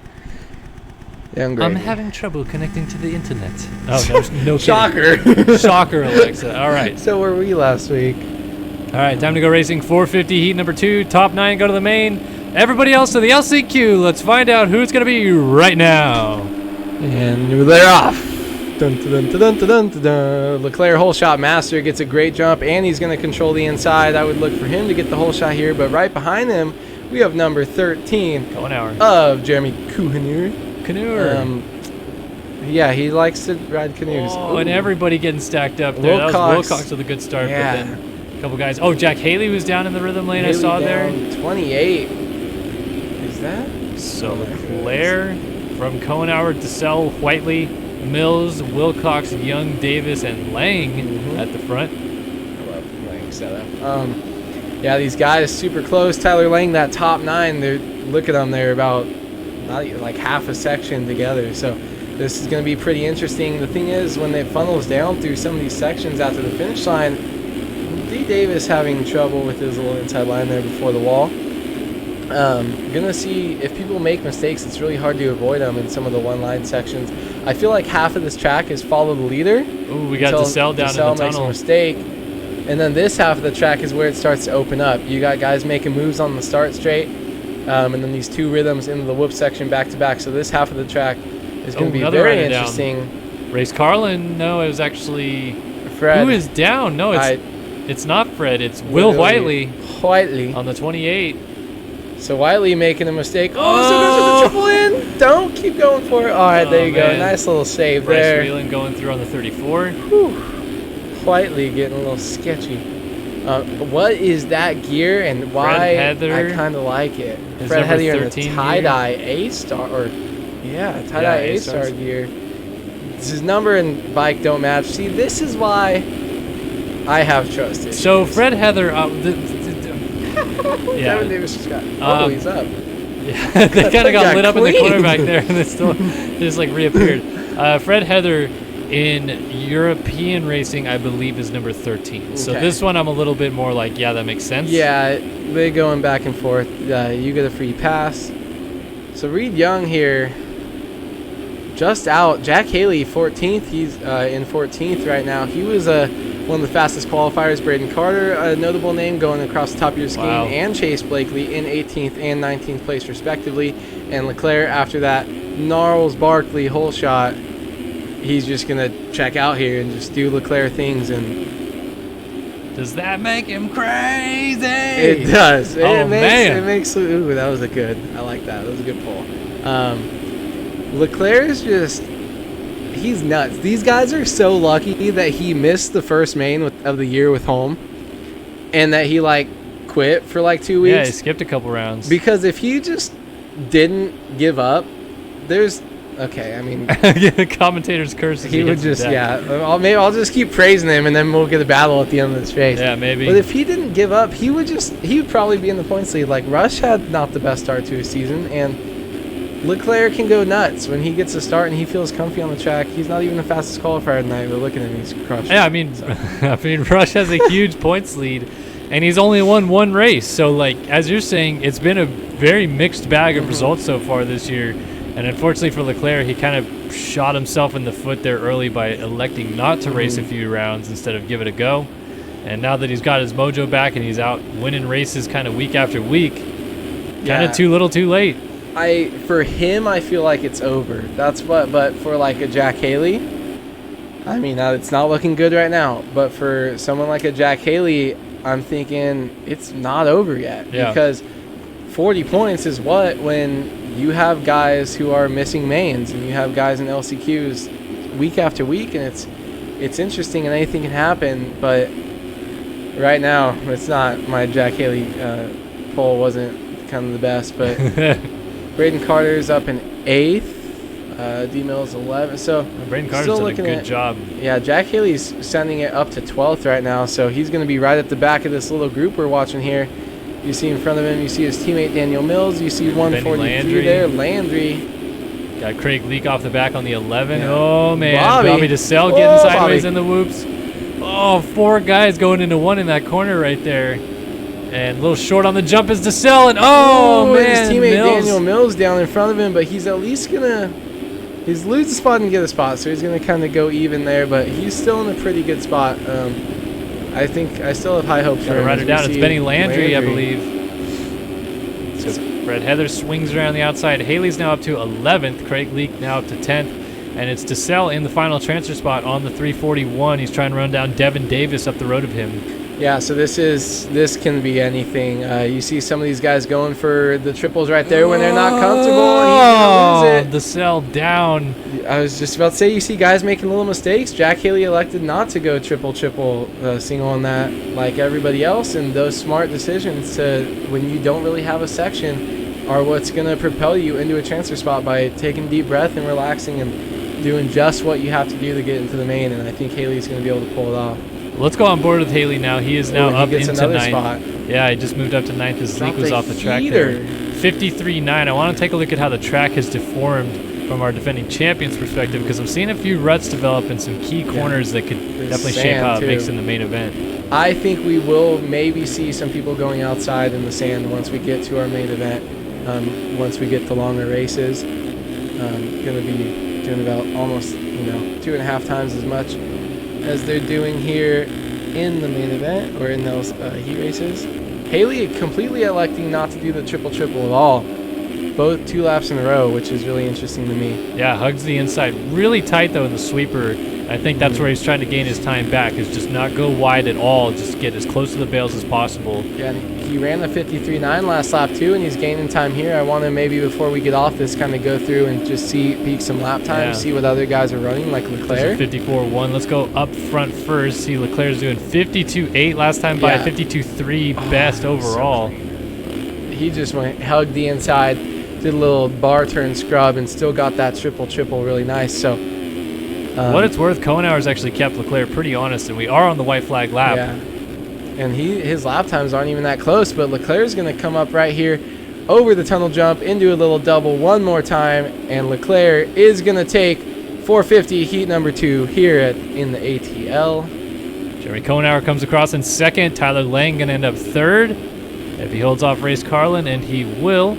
I'm having trouble connecting to the internet. Oh, no Shocker. Shocker, Alexa. All right. So were we last week. All right, time to go racing 450 heat number 2. Top 9 go to the main. Everybody else to the LCQ. Let's find out who's going to be right now. And they're off. Dun, dun, dun, dun, dun, dun, dun. Leclerc whole shot master gets a great jump, and he's going to control the inside. I would look for him to get the whole shot here, but right behind him, we have number 13 of Jeremy Kuhnur. Yeah, he likes to ride canoes. And everybody getting stacked up there. Wilcox with a good start, but then a couple guys. Oh, Jack Haley was down in the rhythm lane. I saw there. 28. Is that? So Leclerc from Cohenauer, DeSalle, Whiteley, Mills, Wilcox, Young, Davis, and Lang at the front. I love Lang setup. Yeah, these guys super close. Tyler Lang, that top 9. Look at them. They're about not even like half a section together. So this is going to be pretty interesting. The thing is, when it funnels down through some of these sections after the finish line, D. Davis having trouble with his little inside line there before the wall. Gonna see if people make mistakes. It's really hard to avoid them in some of the one-line sections. I feel like half of this track is follow the leader. Ooh, we got DeSalle down in the makes tunnel. A mistake, and then this half of the track is where it starts to open up. You got guys making moves on the start straight, and then these two rhythms into the whoop section back to back. So this half of the track is going to be very interesting. Race Carlin? No, it was actually Fred. Who is down? No, it's not Fred. It's Will Whiteley on the 28. So Whiteley making a mistake. Oh, so goes with the triple in. Don't keep going for it. All right, there you go. Nice little save there. Bryce Whelan going through on the 34. Whew. Whiteley getting a little sketchy. What is that gear and why I kind of like it? Fred Heather in the tie-dye A-star. Tie-dye A-star gear. His number and bike don't match. See, this is why I have trust issues. So Fred Heather... Devin Davis just got... he's up. Yeah, they kind of got lit up in the corner back there, and they just like reappeared. Fred Heather in European racing, I believe, is number 13. Okay. So this one I'm a little bit more like, yeah, that makes sense. Yeah, they're going back and forth. You get a free pass. So Reed Young here, just out. Jack Haley, 14th. He's in 14th right now. He was one of the fastest qualifiers. Braden Carter, a notable name, going across the top of your screen, and Chase Blakely in 18th and 19th place respectively. And Leclerc after that. Gnarls Barkley, whole shot. He's just going to check out here and just do Leclerc things. And does that make him crazy? It does. Man. It makes, ooh, that was a good, I like that. That was a good pull. Leclerc is just... He's nuts. These guys are so lucky that he missed the first main of the year with home, and that he quit for 2 weeks. Yeah, he skipped a couple rounds. Because if he just didn't give up, there's the commentator's curses. He would just I'll just keep praising him, and then we'll get a battle at the end of this race. Yeah, maybe. But if he didn't give up, he would probably be in the points lead. Rush had not the best start to his season, and Leclerc can go nuts when he gets a start and he feels comfy on the track. He's not even the fastest qualifier tonight, but look at him, he's crushed. Yeah, Rush has a huge points lead, and he's only won one race. So, as you're saying, it's been a very mixed bag of results so far this year. And unfortunately for Leclerc, he kind of shot himself in the foot there early by electing not to race a few rounds instead of give it a go. And now that he's got his mojo back and he's out winning races kind of week after week, kind of too little too late. For him, I feel like it's over. But for a Jack Haley, it's not looking good right now. But for someone like a Jack Haley, I'm thinking it's not over yet. Yeah. Because 40 points is when you have guys who are missing mains and you have guys in LCQs week after week, and it's interesting and anything can happen. But right now, it's not. My Jack Haley poll wasn't kind of the best, but Braden Carter's up in 8th. D-Mill's 11th. So Braden Carter's done a good job. Yeah, Jack Haley's sending it up to 12th right now, so he's going to be right at the back of this little group we're watching here. You see in front of him, you see his teammate Daniel Mills. You see 143 there, Landry. Got Craig Leak off the back on the 11. Yeah. Oh, man. Bobby DeSalle getting sideways in the whoops. Oh, 4 guys going into one in that corner right there. And a little short on the jump is DeSalle. And man. His teammate Daniel Mills down in front of him, but he's at least going to... He's lose a spot and get a spot, so he's going to kind of go even there, but he's still in a pretty good spot. I think I still have high hopes for him. Write it down. It's Benny Landry, I believe. So Fred Heather swings around the outside. Haley's now up to 11th. Craig Leak now up to 10th. And it's DeSalle in the final transfer spot on the 341. He's trying to run down Devin Davis up the road of him. Yeah, so this can be anything. You see some of these guys going for the triples right there when they're not comfortable, and he's going to lose it. DeSalle down. I was just about to say, you see guys making little mistakes. Jack Haley elected not to go triple single on that like everybody else, and those smart decisions when you don't really have a section are what's going to propel you into a transfer spot by taking a deep breath and relaxing and doing just what you have to do to get into the main, and I think Haley's going to be able to pull it off. Let's go on board with Haley now. He is now up into 9th. Spot. Yeah, he just moved up to 9th as Leak was off the track there. 53.9. I want to take a look at how the track has deformed from our defending champions perspective, because I'm seeing a few ruts develop in some key corners that could definitely shape how it makes in the main event. I think we will maybe see some people going outside in the sand once we get to our main event. Once we get the longer races, going to be doing about almost 2.5 times as much as they're doing here in the main event or in those heat races. Haley completely electing not to do the triple at all. Both 2 laps in a row, which is really interesting to me. Yeah, hugs the inside really tight though in the sweeper. I think that's where he's trying to gain his time back, is just not go wide at all, just get as close to the bales as possible. Yeah, and he ran the 53.9 last lap too, and he's gaining time here. I want to maybe before we get off this kind of go through and just peek some lap times, see what other guys are running, like Leclerc. 54.1. Let's go up front first. See, Leclerc's doing 52.8 last time by 52.3 best overall. So he just hugged the inside, did a little bar turn scrub, and still got that triple really nice. So what it's worth, Kohenauer's actually kept Leclerc pretty honest, and we are on the white flag lap. Yeah, and his lap times aren't even that close, but Leclerc's going to come up right here over the tunnel jump into a little double one more time, and Leclerc is going to take 450 heat number 2 here in the ATL. Jeremy Kohenauer comes across in second. Tyler Lang going to end up third if he holds off Race Carlin, and he will.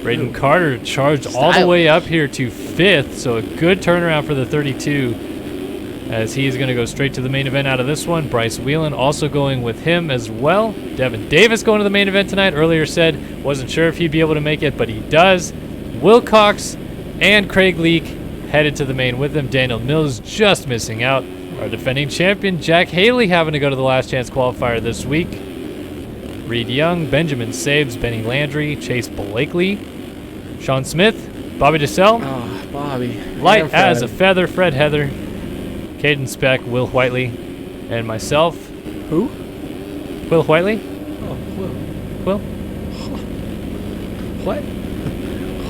Braden Carter charged all the way up here to 5th, so a good turnaround for the 32 as he's going to go straight to the main event out of this one. Bryce Whelan also going with him as well. Devin Davis going to the main event tonight. Earlier said wasn't sure if he'd be able to make it, but he does. Wilcox and Craig Leake headed to the main with him. Daniel Mills just missing out. Our defending champion Jack Haley having to go to the last chance qualifier this week. Reed Young, Benjamin Sabes, Benny Landry, Chase Blakely, Sean Smith, Bobby DeSell, Bobby, light as a feather, Fred Heather, Caden Speck, Will Whiteley, and myself. Who? Will Whiteley. Oh, Will. What?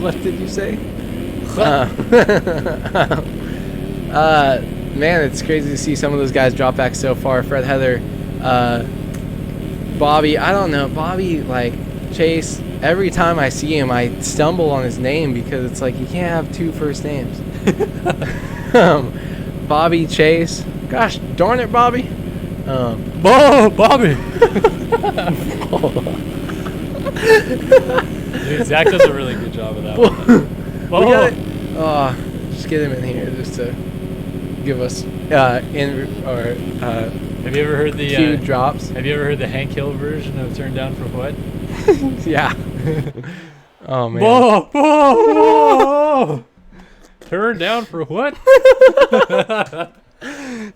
What did you say? Man, it's crazy to see some of those guys drop back so far. Fred Heather, Bobby, I don't know. Bobby, Chase, every time I see him, I stumble on his name because it's like you can't have 2 first names. Bobby, Chase. Gosh darn it, Bobby. Bobby. Dude, Zach does a really good job of that one. Just get him in here just to give us have you ever heard the cue drops? Have you ever heard the Hank Hill version of "Turn Down for What"? Yeah. Oh man. Turn down for what? Yeah,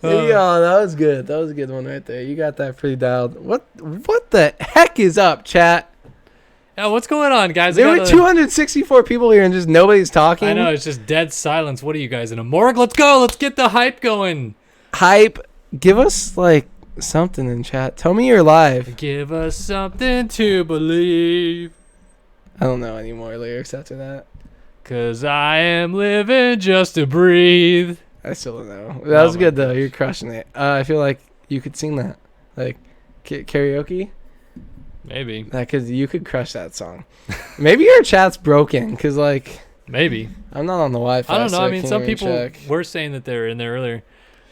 that was good. That was a good one right there. You got that pretty dialed. What the heck is up, chat? Yeah, what's going on, guys? There were 264 people here and just nobody's talking. I know, it's just dead silence. What are you guys in a morgue? Let's go. Let's get the hype going. Hype. Give us something in chat. Tell me you're live. Give us something to believe. I don't know any more lyrics after that. 'Cause I am living just to breathe. I still don't know. That was good though. You're crushing it. I feel like you could sing that, karaoke. Maybe. Because you could crush that song. Maybe your chat's broken. Because maybe. I'm not on the Wi-Fi. I don't know. So I mean, some people check. were saying that they were in there earlier.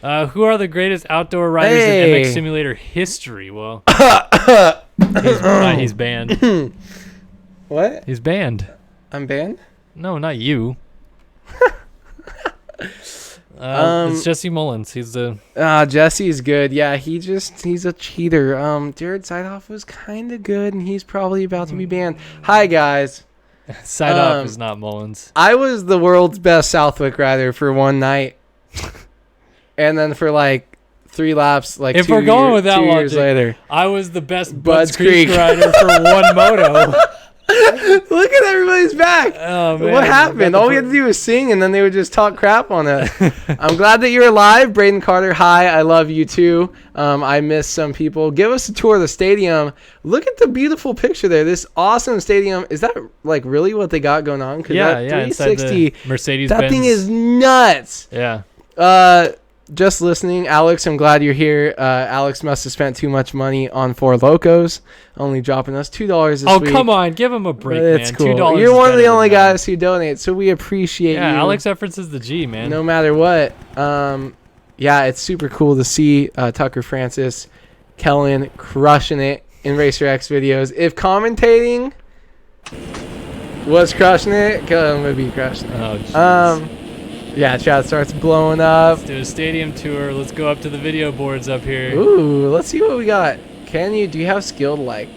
Who are the greatest outdoor riders in MX Simulator history? Well, he's banned. What? He's banned. I'm banned? No, not you. It's Jesse Mullins. He's the. Jesse's good. Yeah, he's a cheater. Jared Sidehoff was kind of good, and he's probably about to be banned. Hi guys. Sidehoff is not Mullins. I was the world's best Southwick rider for one night. And then for 3 laps, if we're going with that 2 logic, years later, I was the best Budds Creek rider for one moto. Look at everybody's back. Oh, man. What happened? All we had to do was sing, and then they would just talk crap on it. I'm glad that you're alive, Braden Carter. Hi, I love you too. I miss some people. Give us a tour of the stadium. Look at the beautiful picture there. This awesome stadium. Is that really what they got going on? Yeah, that 360 Mercedes. That thing is nuts. Yeah. just listening, Alex, I'm glad you're here. Alex must have spent too much money on Four Locos, only dropping us $2 this week. Oh, come on. Give him a break, But man. it's cool. $2 You're is one of the better only than none. guys who donate, so we appreciate you. Yeah, Alex efforts is the G, man. No matter what. Yeah, it's super cool to see Tucker Francis, Kellen crushing it in Racer X videos. If commentating was crushing it, Kellen would be crushing it. Oh, jeez. Yeah, chat starts blowing up. Let's do a stadium tour. Let's go up to the video boards up here. Ooh, let's see what we got. Do you have skill to like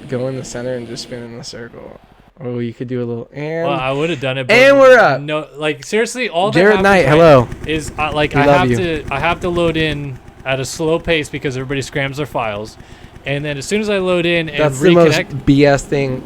go in the center and just spin in the circle? Oh, you could do a little and. Well, I would have done it. But and we're up. No, like seriously, all that Jared Knight, happens, hello. right, is like We I love have to load in at a slow pace because everybody scrams their files, and then as soon as I load in and That's the most reconnect, BS thing.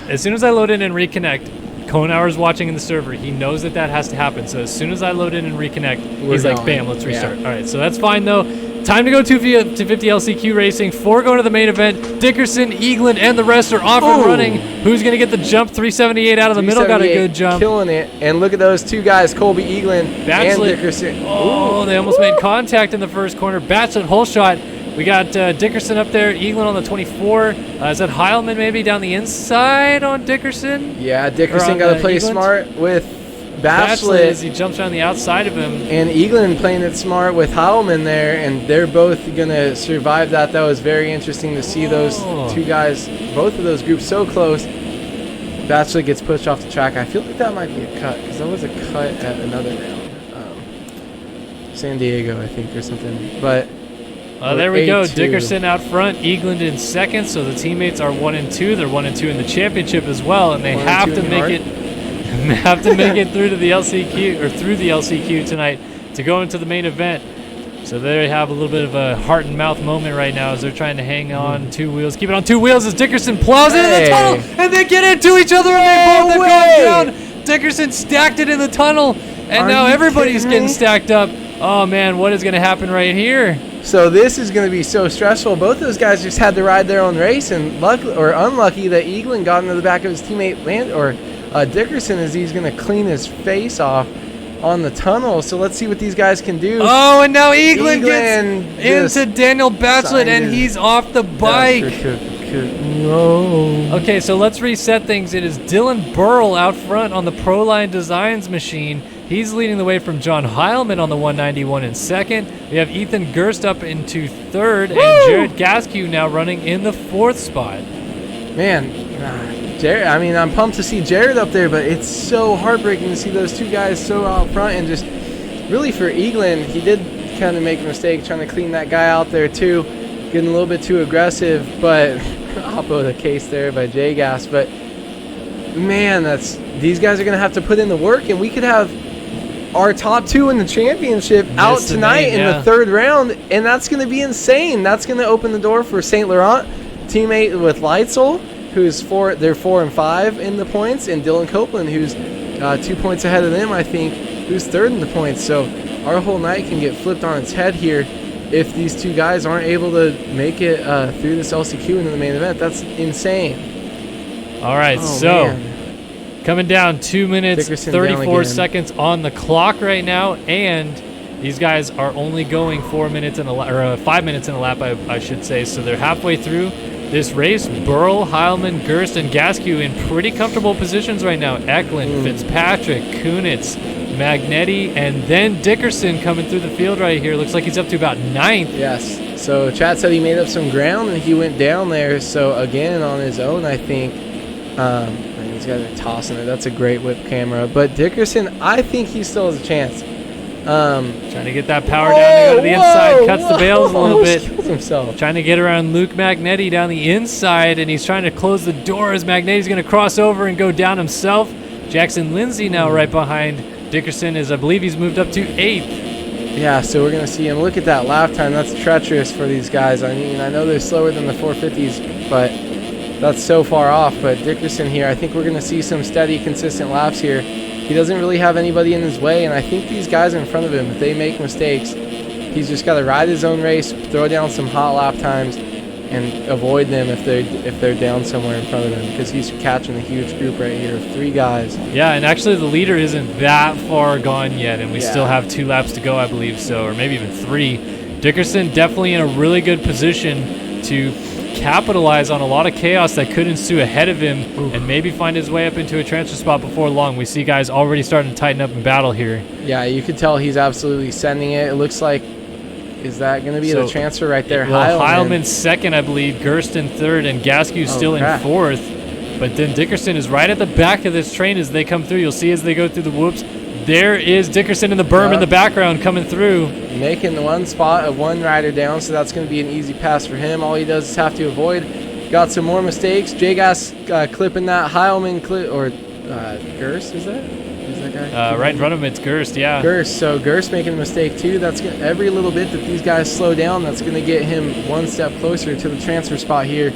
as soon as I load in and reconnect, Konauer's watching in the server. He knows that has to happen. So as soon as I load in and reconnect, he's like, bam, let's restart. Yeah. All right, so that's fine though. Time to go to 50 LCQ Racing. 4 going to the main event. Dickerson, Eagland, and the rest are off and running. Who's going to get the jump? 378 out of the middle. Got a good jump. Killing it. And look at those two guys, Colby Eagland and Dickerson. Oh, they almost made contact in the first corner. Batchlett, whole shot. We got Dickerson up there. Eagland on the 24. Is that Heilman maybe down the inside on Dickerson? Yeah, Dickerson got to play Eagland? smart with Batchlett as Batchlett. he jumps around the outside of him. And Eagland playing it smart with Heilman there, and they're both going to survive that. That was very interesting to see those two guys, both of those groups so close. Batchlett gets pushed off the track. I feel like that might be a cut, because that was a cut at another round. San Diego, I think, or something. But There we go. 8-2. Dickerson out front, Eagland in second. So the teammates are 1 and 2. They're 1 and 2 in the championship as well, and they 1 and have 2 to in make heart. it. Have to make it through to the LCQ or through the LCQ tonight to go into the main event. So they have a little bit of a heart and mouth moment right now as they're trying to hang on 2 wheels. Keep it on 2 wheels as Dickerson plows it in the tunnel, and they get into each other and they both have gone down. Dickerson stacked it in the tunnel, and now everybody's getting stacked up. Oh man, what is going to happen right here? So this is going to be so stressful. Both those guys just had to ride their own race, and lucky or unlucky that Eagland got into the back of his teammate Dickerson as he's going to clean his face off on the tunnel. So let's see what these guys can do. Oh, and now Eagland gets into Daniel Batchlett, and he's off the bike. No. Okay, so let's reset things. It is Dylan Burrell out front on the Proline Designs machine. He's leading the way from John Heilman on the 191 in second. We have Ethan Gerst up into third, and Jared Gaskew now running in the 4th spot. Man, Jared, I mean, I'm pumped to see Jared up there, but it's so heartbreaking to see those two guys so out front. And just really for Eagland, he did kind of make a mistake trying to clean that guy out there too, getting a little bit too aggressive, but oppo the case there by J-Gas. But man, these guys are going to have to put in the work, and we could have our top 2 in the championship out tonight in the 3rd round, and that's going to be insane. That's going to open the door for St. Laurent, teammate with Leitzel, who's they're 4 and 5 in the points, and Dylan Copeland, who's 2 points ahead of them, I think, who's 3rd in the points. So our whole night can get flipped on its head here if these two guys aren't able to make it through this LCQ into the main event. That's insane. All right, man. Coming down 2 minutes, Dickerson 34 seconds on the clock right now, and these guys are only going 4 minutes in a lap, or 5 minutes in a lap, I should say. So they're halfway through this race. Burl, Heilman, Gerst, and Gaskew in pretty comfortable positions right now. Eklund, Fitzpatrick, Kunitz, Magnetti, and then Dickerson coming through the field right here. Looks like he's up to about 9th. Yes. So Chad said he made up some ground, and he went down there. So again, on his own, I think. These guys are tossing it. That's a great whip camera. But Dickerson, I think he still has a chance. Trying to get that power down to go to the inside. Cuts the bails a little bit. Kills himself. Trying to get around Luke Magnetti down the inside, and he's trying to close the door as Magnetti's going to cross over and go down himself. Jackson Lindsay now right behind Dickerson, as I believe he's moved up to 8th. Yeah, so we're going to see him. Look at that lap time. That's treacherous for these guys. I mean, I know they're slower than the 450s, but that's so far off. But Dickerson here, I think we're going to see some steady, consistent laps here. He doesn't really have anybody in his way, and I think these guys in front of him, if they make mistakes, he's just got to ride his own race, throw down some hot lap times, and avoid them if they're down somewhere in front of them, because he's catching a huge group right here of 3 guys. Yeah, and actually the leader isn't that far gone yet, and we Yeah. still have 2 laps to go, I believe, so, or maybe even 3. Dickerson definitely in a really good position to capitalize on a lot of chaos that could ensue ahead of him and maybe find his way up into a transfer spot before long. We see guys already starting to tighten up in battle here. Yeah, you could tell he's absolutely sending it. It looks like, is that going to be the transfer right there? Well, Heilman's second, I believe, Gersten third, and Gaskew's still in fourth. But then Dickerson is right at the back of this train as they come through. You'll see as they go through the whoops. There is Dickerson in the berm in the background coming through. Making one spot of one rider down, so that's going to be an easy pass for him. All he does is have to avoid. Got some more mistakes. J-Gas clipping that. Heilman Gerst, is that? Is that guy? Right in front of him, it's Gerst, yeah. Gerst, so Gerst making a mistake too. That's gonna, every little bit that these guys slow down, that's going to get him one step closer to the transfer spot here.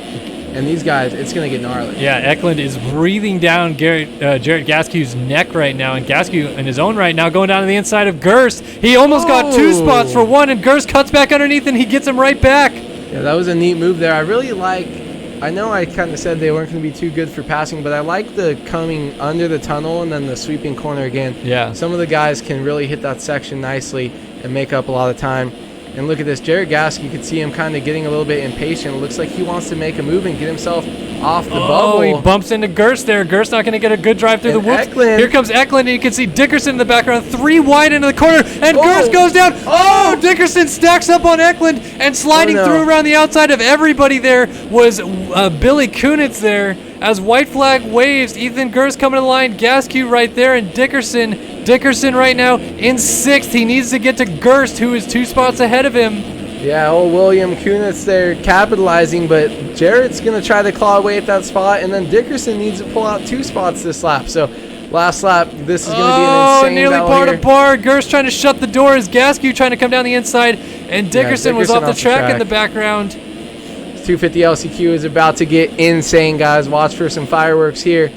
And these guys, it's going to get gnarly. Yeah, Eklund is breathing down Jarrett Gaskew's neck right now, and Gaskew in his own right now going down to the inside of Gerst. He almost got 2 spots for 1, and Gerst cuts back underneath, and he gets him right back. Yeah, that was a neat move there. I really like, I know I kind of said they weren't going to be too good for passing, but I like the coming under the tunnel and then the sweeping corner again. Yeah. Some of the guys can really hit that section nicely and make up a lot of time. And look at this, Jarrett Gaskew, you can see him kind of getting a little bit impatient. It looks like he wants to make a move and get himself off the bubble. Oh, he bumps into Gerst there. Gerst not going to get a good drive through the whoops. Eklund. Here comes Eklund, and you can see Dickerson in the background, 3 wide into the corner, and Gerst goes down. Oh, Dickerson stacks up on Eklund, and sliding through around the outside of everybody there was Billy Kunitz there. As white flag waves, Ethan Gerst coming to the line, Gaskew right there, and Dickerson right now in 6th. He needs to get to Gerst, who is 2 spots ahead of him. Yeah, old William Kunitz there capitalizing, but Jarrett's going to try to claw away at that spot, and then Dickerson needs to pull out 2 spots this lap. So last lap, this is going to be an insane nearly battle par here. to par. Gerst trying to shut the door as Gaskew trying to come down the inside, and Dickerson was off the track in the background. 250 LCQ is about to get insane, guys. Watch for some fireworks here.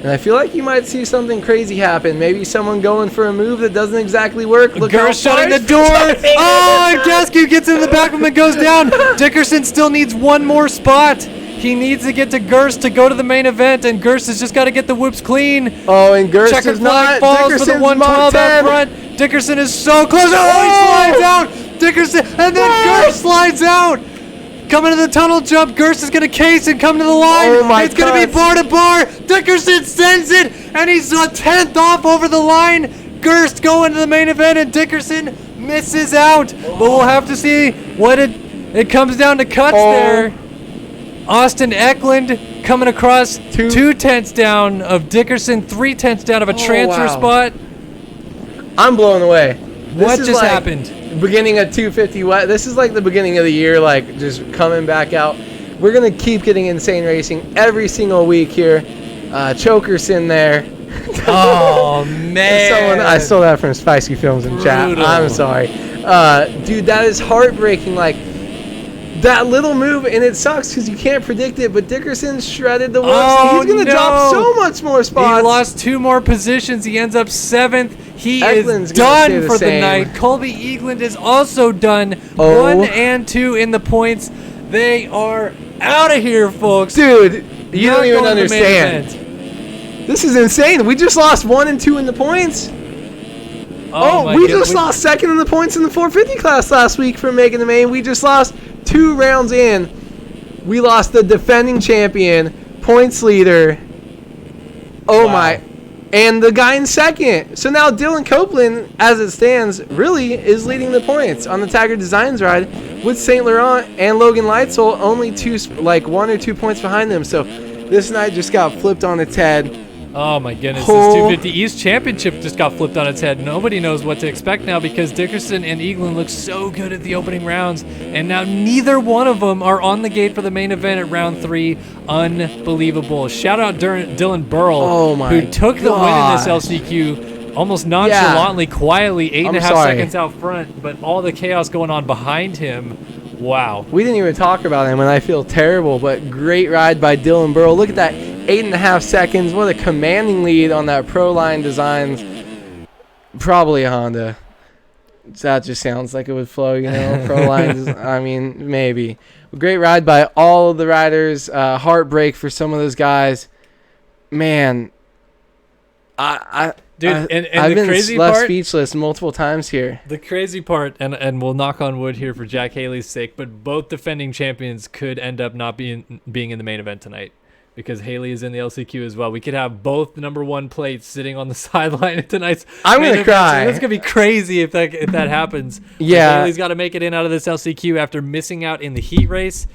And I feel like you might see something crazy happen. Maybe someone going for a move that doesn't exactly work. Look, Gerst shutting the door. Oh, and Gaskew gets in the back of him and goes down. Dickerson still needs 1 more spot. He needs to get to Gerst to go to the main event, and Gerst has just got to get the whoops clean. Oh, and Gerst Checkered is flag not. falls Dickerson's for the 112 out front. Dickerson is so close. Oh, he slides out. Dickerson, and then Gerst slides out. Coming to the tunnel jump, Gerst is going to case and come to the line. It's going to be bar to bar. Dickerson sends it, and he's a 10th off over the line. Gerst going to the main event, and Dickerson misses out. But we'll have to see what it comes down to cuts there. Austin Eklund coming across 2 tenths down of Dickerson, 3 tenths down of a transfer spot. I'm blown away. What just happened? Beginning of 250 West. This is like the beginning of the year, like just coming back out. We're gonna keep getting insane racing every single week here. Chokerson there. Oh man! I stole that from Spicy Films in chat. I'm sorry, dude. That is heartbreaking. Like that little move, and it sucks because you can't predict it. But Dickerson shredded the whoops. He's gonna drop so much more spots. He lost 2 more positions. He ends up 7th. He Eklund's is done for the night. Colby Eklund is also done. 1 and 2 in the points. They are out of here, folks. Dude, you don't even understand. This is insane. We just lost 1 and 2 in the points. We just lost 2nd in the points in the 450 class last week for making the main. We just lost 2 rounds in. We lost the defending champion, points leader. Oh my. And the guy in 2nd. So now Dylan Copeland, as it stands, really is leading the points on the Tiger Designs ride with St. Laurent and Logan Leitzel only 1 or 2 points behind them. So this night just got flipped on its head. Oh my goodness, this 250 East Championship just got flipped on its head. Nobody knows what to expect now because Dickerson and Eklund looked so good at the opening rounds, and now neither one of them are on the gate for the main event at round 3. Unbelievable. Shout out Dylan Burrell, who took the win in this LCQ almost nonchalantly, quietly, 8.5 seconds out front, but all the chaos going on behind him. Wow. We didn't even talk about him, and I feel terrible, but great ride by Dylan Burrell. Look at that, 8.5 seconds. What a commanding lead on that Pro Line Designs. Probably a Honda. That just sounds like it would flow, you know. Pro lines, I mean, maybe. Great ride by all of the riders. Heartbreak for some of those guys. Man, I've the been crazy left part, speechless multiple times here. the crazy part, and we'll knock on wood here for Jack Haley's sake, but both defending champions could end up not being in the main event tonight because Haley is in the LCQ as well. We could have both the number one plates sitting on the sideline at tonight's. I'm gonna cry. That's gonna be crazy if that happens. Yeah, Haley's got to make it in out of this LCQ after missing out in the heat race.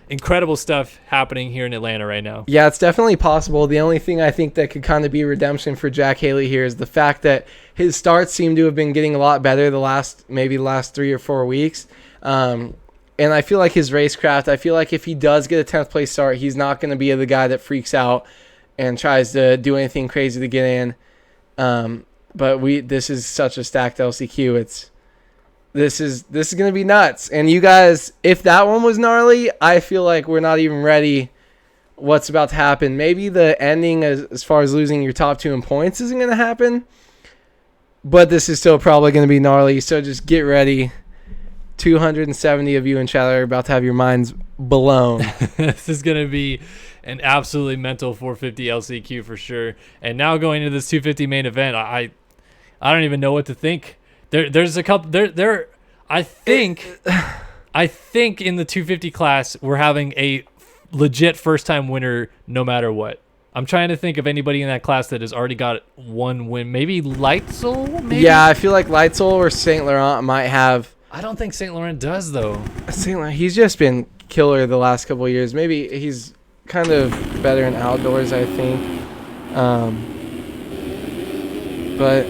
Incredible stuff happening here in Atlanta right now. Yeah, it's definitely possible. The only thing I think that could kind of be redemption for Jack Haley here is the fact that his starts seem to have been getting a lot better the last 3 or 4 weeks. And I feel like his racecraft, I feel like if he does get a 10th place start, he's not going to be the guy that freaks out and tries to do anything crazy to get in. But this is such a stacked LCQ. This is going to be nuts. And you guys, if that one was gnarly, I feel like we're not even ready what's about to happen. Maybe the ending as far as losing your top 2 in points isn't going to happen. But this is still probably going to be gnarly. So just get ready. 270 of you in chat are about to have your minds blown. This is going to be an absolutely mental 450 LCQ for sure. And now going into this 250 main event, I don't even know what to think. There's a couple there. I think in the 250 class we're having a legit first time winner no matter what. I'm trying to think of anybody in that class that has already got one win. Maybe Leitzel. Maybe? Yeah, I feel like Leitzel or Saint Laurent might have. I don't think Saint Laurent does though. Saint Laurent, he's just been killer the last couple of years. Maybe he's kind of better in outdoors, I think. But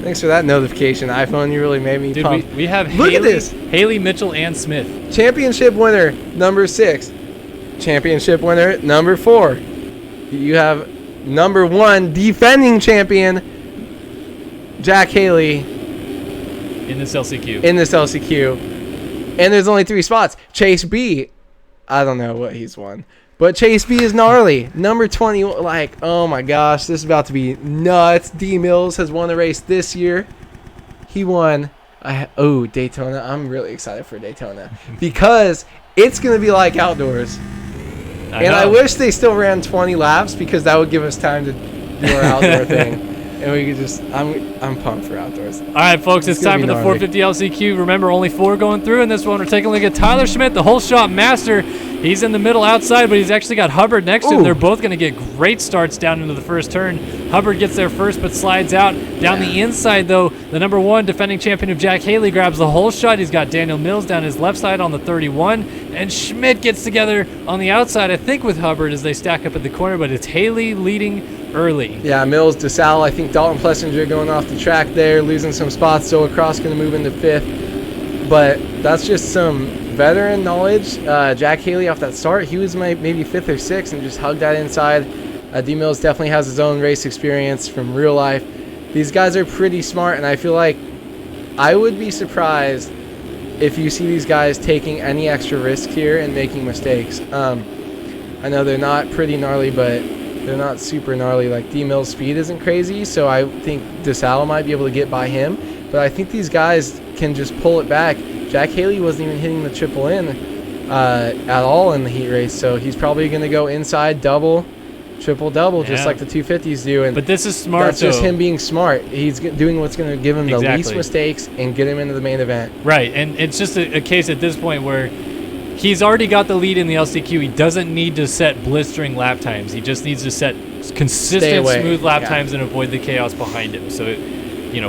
thanks for that notification, iPhone. You really made me pump. We have Look Haley, at this. Haley, Mitchell, and Smith. Championship winner, number 6. Championship winner, number 4. You have number 1 defending champion, Jack Haley. In this LCQ. And there's only 3 spots. Chase B, I don't know what he's won. But Chase B is gnarly. Number 20, like, oh my gosh, this is about to be nuts. D Mills has won a race this year. He won. Daytona. I'm really excited for Daytona because it's going to be like outdoors. I wish they still ran 20 laps because that would give us time to do our outdoor thing. And we could just, I'm pumped for outdoors. All right, folks, it's time for the 450 LCQ. Remember, only 4 going through in this one. We're taking a look at Tyler Schmidt, the whole shot master. He's in the middle outside, but he's actually got Hubbard next to him. They're both going to get great starts down into the first turn. Hubbard gets there first, but slides out. Down the inside, though, the number 1 defending champion of Jack Haley grabs the whole shot. He's got Daniel Mills down his left side on the 31. And Schmidt gets together on the outside, I think, with Hubbard as they stack up at the corner, but it's Haley leading early. Yeah, Mills, DeSalle, I think Dalton Plessinger going off the track there, losing some spots. Zoe Cross going to move into 5th. But that's just some veteran knowledge. Jack Haley off that start, he was maybe 5th or 6th and just hugged that inside. D Mills definitely has his own race experience from real life. These guys are pretty smart, and I feel like I would be surprised if you see these guys taking any extra risk here and making mistakes. I know they're not pretty gnarly, but they're not super gnarly. Like D Mills' speed isn't crazy, so I think DeSalle might be able to get by him. But I think these guys can just pull it back. Jack Haley wasn't even hitting the triple in at all in the heat race, so he's probably going to go inside double, triple double, just like the 250s do. But this is smart. That's just him being smart. He's doing what's going to give him the least mistakes and get him into the main event. Right, and it's just a case at this point where he's already got the lead in the LCQ. He doesn't need to set blistering lap times. He just needs to set consistent, smooth lap times and avoid the chaos behind him. So,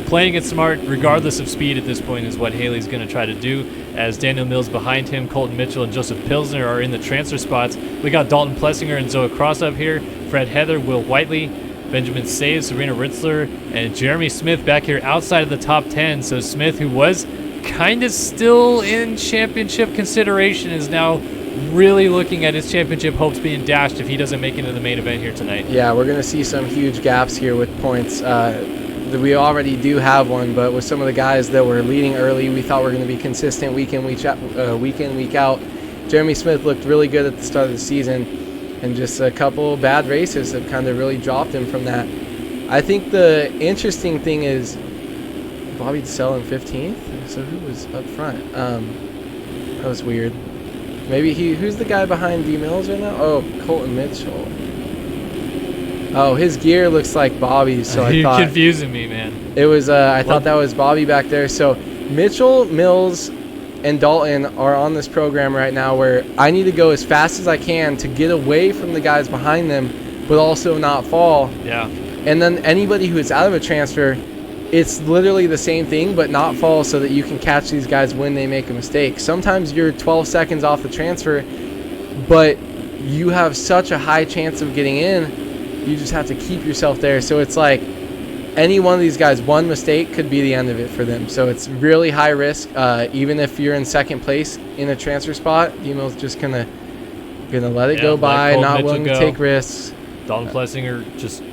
playing it smart, regardless of speed at this point, is what Haley's going to try to do. As Daniel Mills behind him, Colton Mitchell and Joseph Pilsner are in the transfer spots. We got Dalton Plessinger and Zoe Cross up here, Fred Heather, Will Whiteley, Benjamin Saves, Serena Ritzler, and Jeremy Smith back here outside of the top 10. So Smith, who was kind of still in championship consideration, is now really looking at his championship hopes being dashed if he doesn't make it into the main event here tonight. Yeah, we're going to see some huge gaps here with points. We already do have one, but with some of the guys that were leading early, we thought were going to be consistent week in, week out. Jeremy Smith looked really good at the start of the season, and just a couple bad races have kind of really dropped him from that. I think the interesting thing is Bobby DeSell in 15th. So who was up front? That was weird. Maybe who's the guy behind D Mills right now? Oh, Colton Mitchell. Oh, his gear looks like Bobby's, so I thought... You're confusing me, man. It was, I thought that was Bobby back there. So Mitchell, Mills, and Dalton are on this program right now where I need to go as fast as I can to get away from the guys behind them, but also not fall. Yeah. And then anybody who is out of a transfer, it's literally the same thing, but not fall so that you can catch these guys when they make a mistake. Sometimes you're 12 seconds off the transfer, but you have such a high chance of getting in. You just have to keep yourself there. So it's like any one of these guys, one mistake could be the end of it for them. So it's really high risk. Even if you're in second place in a transfer spot, D-Mill's just gonna let it go by, not willing to take risks. Dalton Plessinger just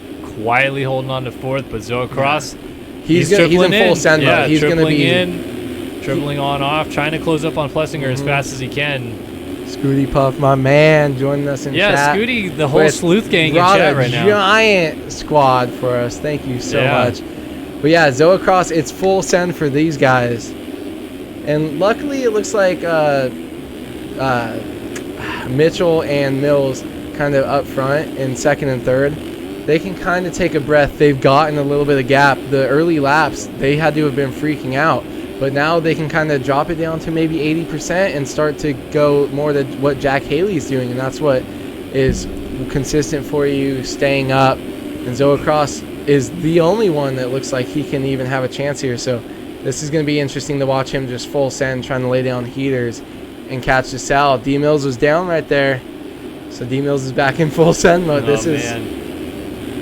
quietly holding on to fourth, but Zoe Cross, he's in full send mode. Yeah, he's gonna be tripling on off, trying to close up on Plessinger as fast as he can. Scooty Puff, my man, joining us in chat. Yeah, Scooty, the whole sleuth gang in chat right now. Giant squad for us. Thank you so much. But yeah, Zoe Cross, it's full send for these guys. And luckily, it looks like Mitchell and Mills kind of up front in second and third. They can kind of take a breath. They've gotten a little bit of gap. The early laps, they had to have been freaking out. But now they can kind of drop it down to maybe 80% and start to go more to what Jack Haley's doing. And that's what is consistent for you, staying up. And Zoe Cross is the only one that looks like he can even have a chance here. So this is going to be interesting to watch him just full send, trying to lay down heaters and catch the Sal. D Mills was down right there. So D Mills is back in full send mode.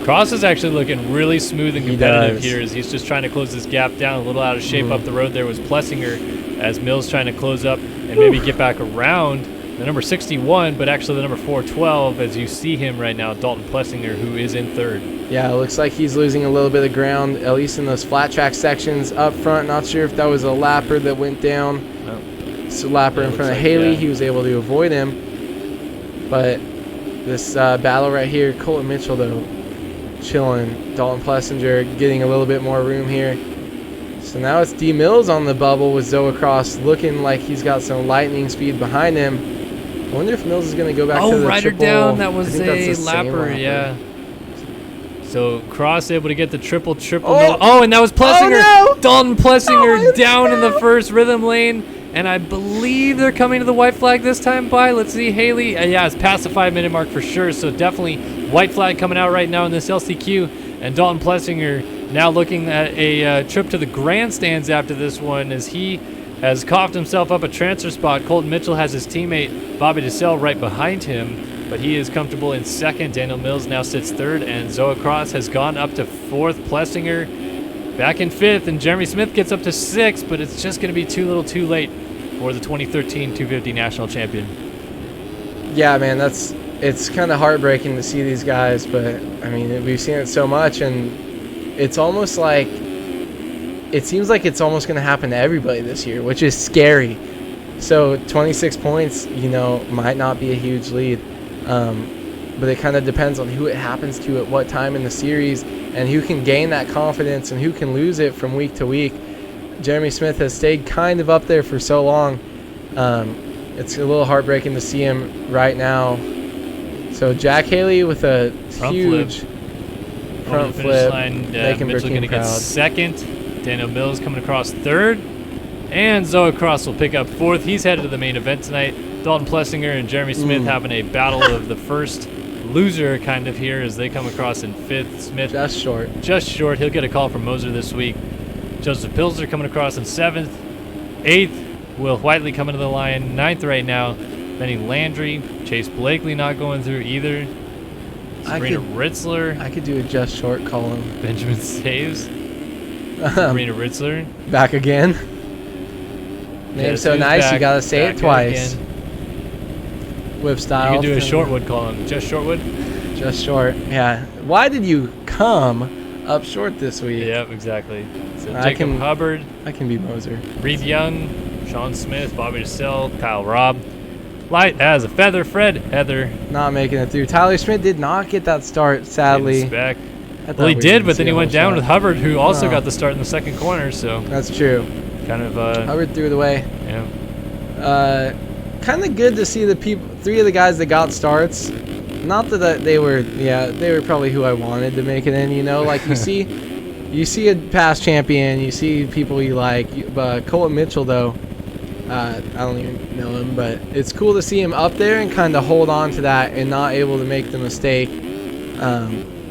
Cross is actually looking really smooth and competitive here as he's just trying to close this gap down. A little out of shape up the road there was Plessinger as Mills trying to close up and maybe get back around the number 61, but actually the number 412 as you see him right now, Dalton Plessinger, who is in third. Yeah, it looks like he's losing a little bit of ground, at least in those flat track sections up front. Not sure if that was a lapper that went down. It's a lapper in front of Haley. He was able to avoid him. But this battle right here, Colton Mitchell, though, chilling. Dalton Plessinger getting a little bit more room here. So now it's D Mills on the bubble with Zoe Cross looking like he's got some lightning speed behind him. I wonder if Mills is going to go back to the Ryder triple. Down. That was a lapper, yeah. So Cross able to get the triple. And that was Plessinger. Oh, no. Dalton Plessinger down in the first rhythm lane. And I believe they're coming to the white flag this time by. Let's see, Haley. Yeah, it's past the 5-minute mark for sure. So definitely white flag coming out right now in this LCQ. And Dalton Plessinger now looking at a trip to the grandstands after this one as he has coughed himself up a transfer spot. Colton Mitchell has his teammate Bobby DeSell right behind him, but he is comfortable in second. Daniel Mills now sits third, and Zoe Cross has gone up to fourth. Plessinger back in fifth, and Jeremy Smith gets up to sixth, but it's just going to be too little too late for the 2013 250 national champion. Yeah, man, it's kind of heartbreaking to see these guys, but I mean, we've seen it so much, and it's almost like it seems like it's almost going to happen to everybody this year, which is scary. So 26 points, might not be a huge lead, but it kind of depends on who it happens to at what time in the series and who can gain that confidence and who can lose it from week to week. Jeremy Smith has stayed kind of up there for so long. It's a little heartbreaking to see him right now. So Jack Haley with a huge front flip. Mitchell going to get second. Daniel Mills coming across third. And Zoe Cross will pick up fourth. He's headed to the main event tonight. Dalton Plessinger and Jeremy Smith having a battle of the first loser kind of here as they come across in fifth. Smith just short. He'll get a call from Moser this week. Joseph Pilsner coming across in seventh. Eighth, Will Whiteley coming to the line. Ninth right now, Benny Landry. Chase Blakely not going through either. Sabrina Ritzler. I could do a just short column. Benjamin Saves. Sabrina Ritzler. Back again. Name's so nice, back, you gotta say it twice. Whip style. You can do a Shortwood column. Just Shortwood? Just short, yeah. Why did you come up short this week? Yep, exactly. So Jacob Hubbard. I can be Moser. Reed Young, Sean Smith, Bobby DeSell, Kyle Robb. Light as a feather, Fred Heather. Not making it through. Tyler Schmidt did not get that start, sadly. Back. I Well, he thought we did, were but then he gonna went see a down whole with shot. Hubbard, who also Oh. got the start in the second corner. So That's true. kind of, Hubbard threw it away. yeah. Kind of good to see the people, 3 of the guys that got starts. Not that they were probably who I wanted to make it in. You know, like you see a past champion, you see people you like. But Colton Mitchell, though, I don't even know him, but it's cool to see him up there and kind of hold on to that and not able to make the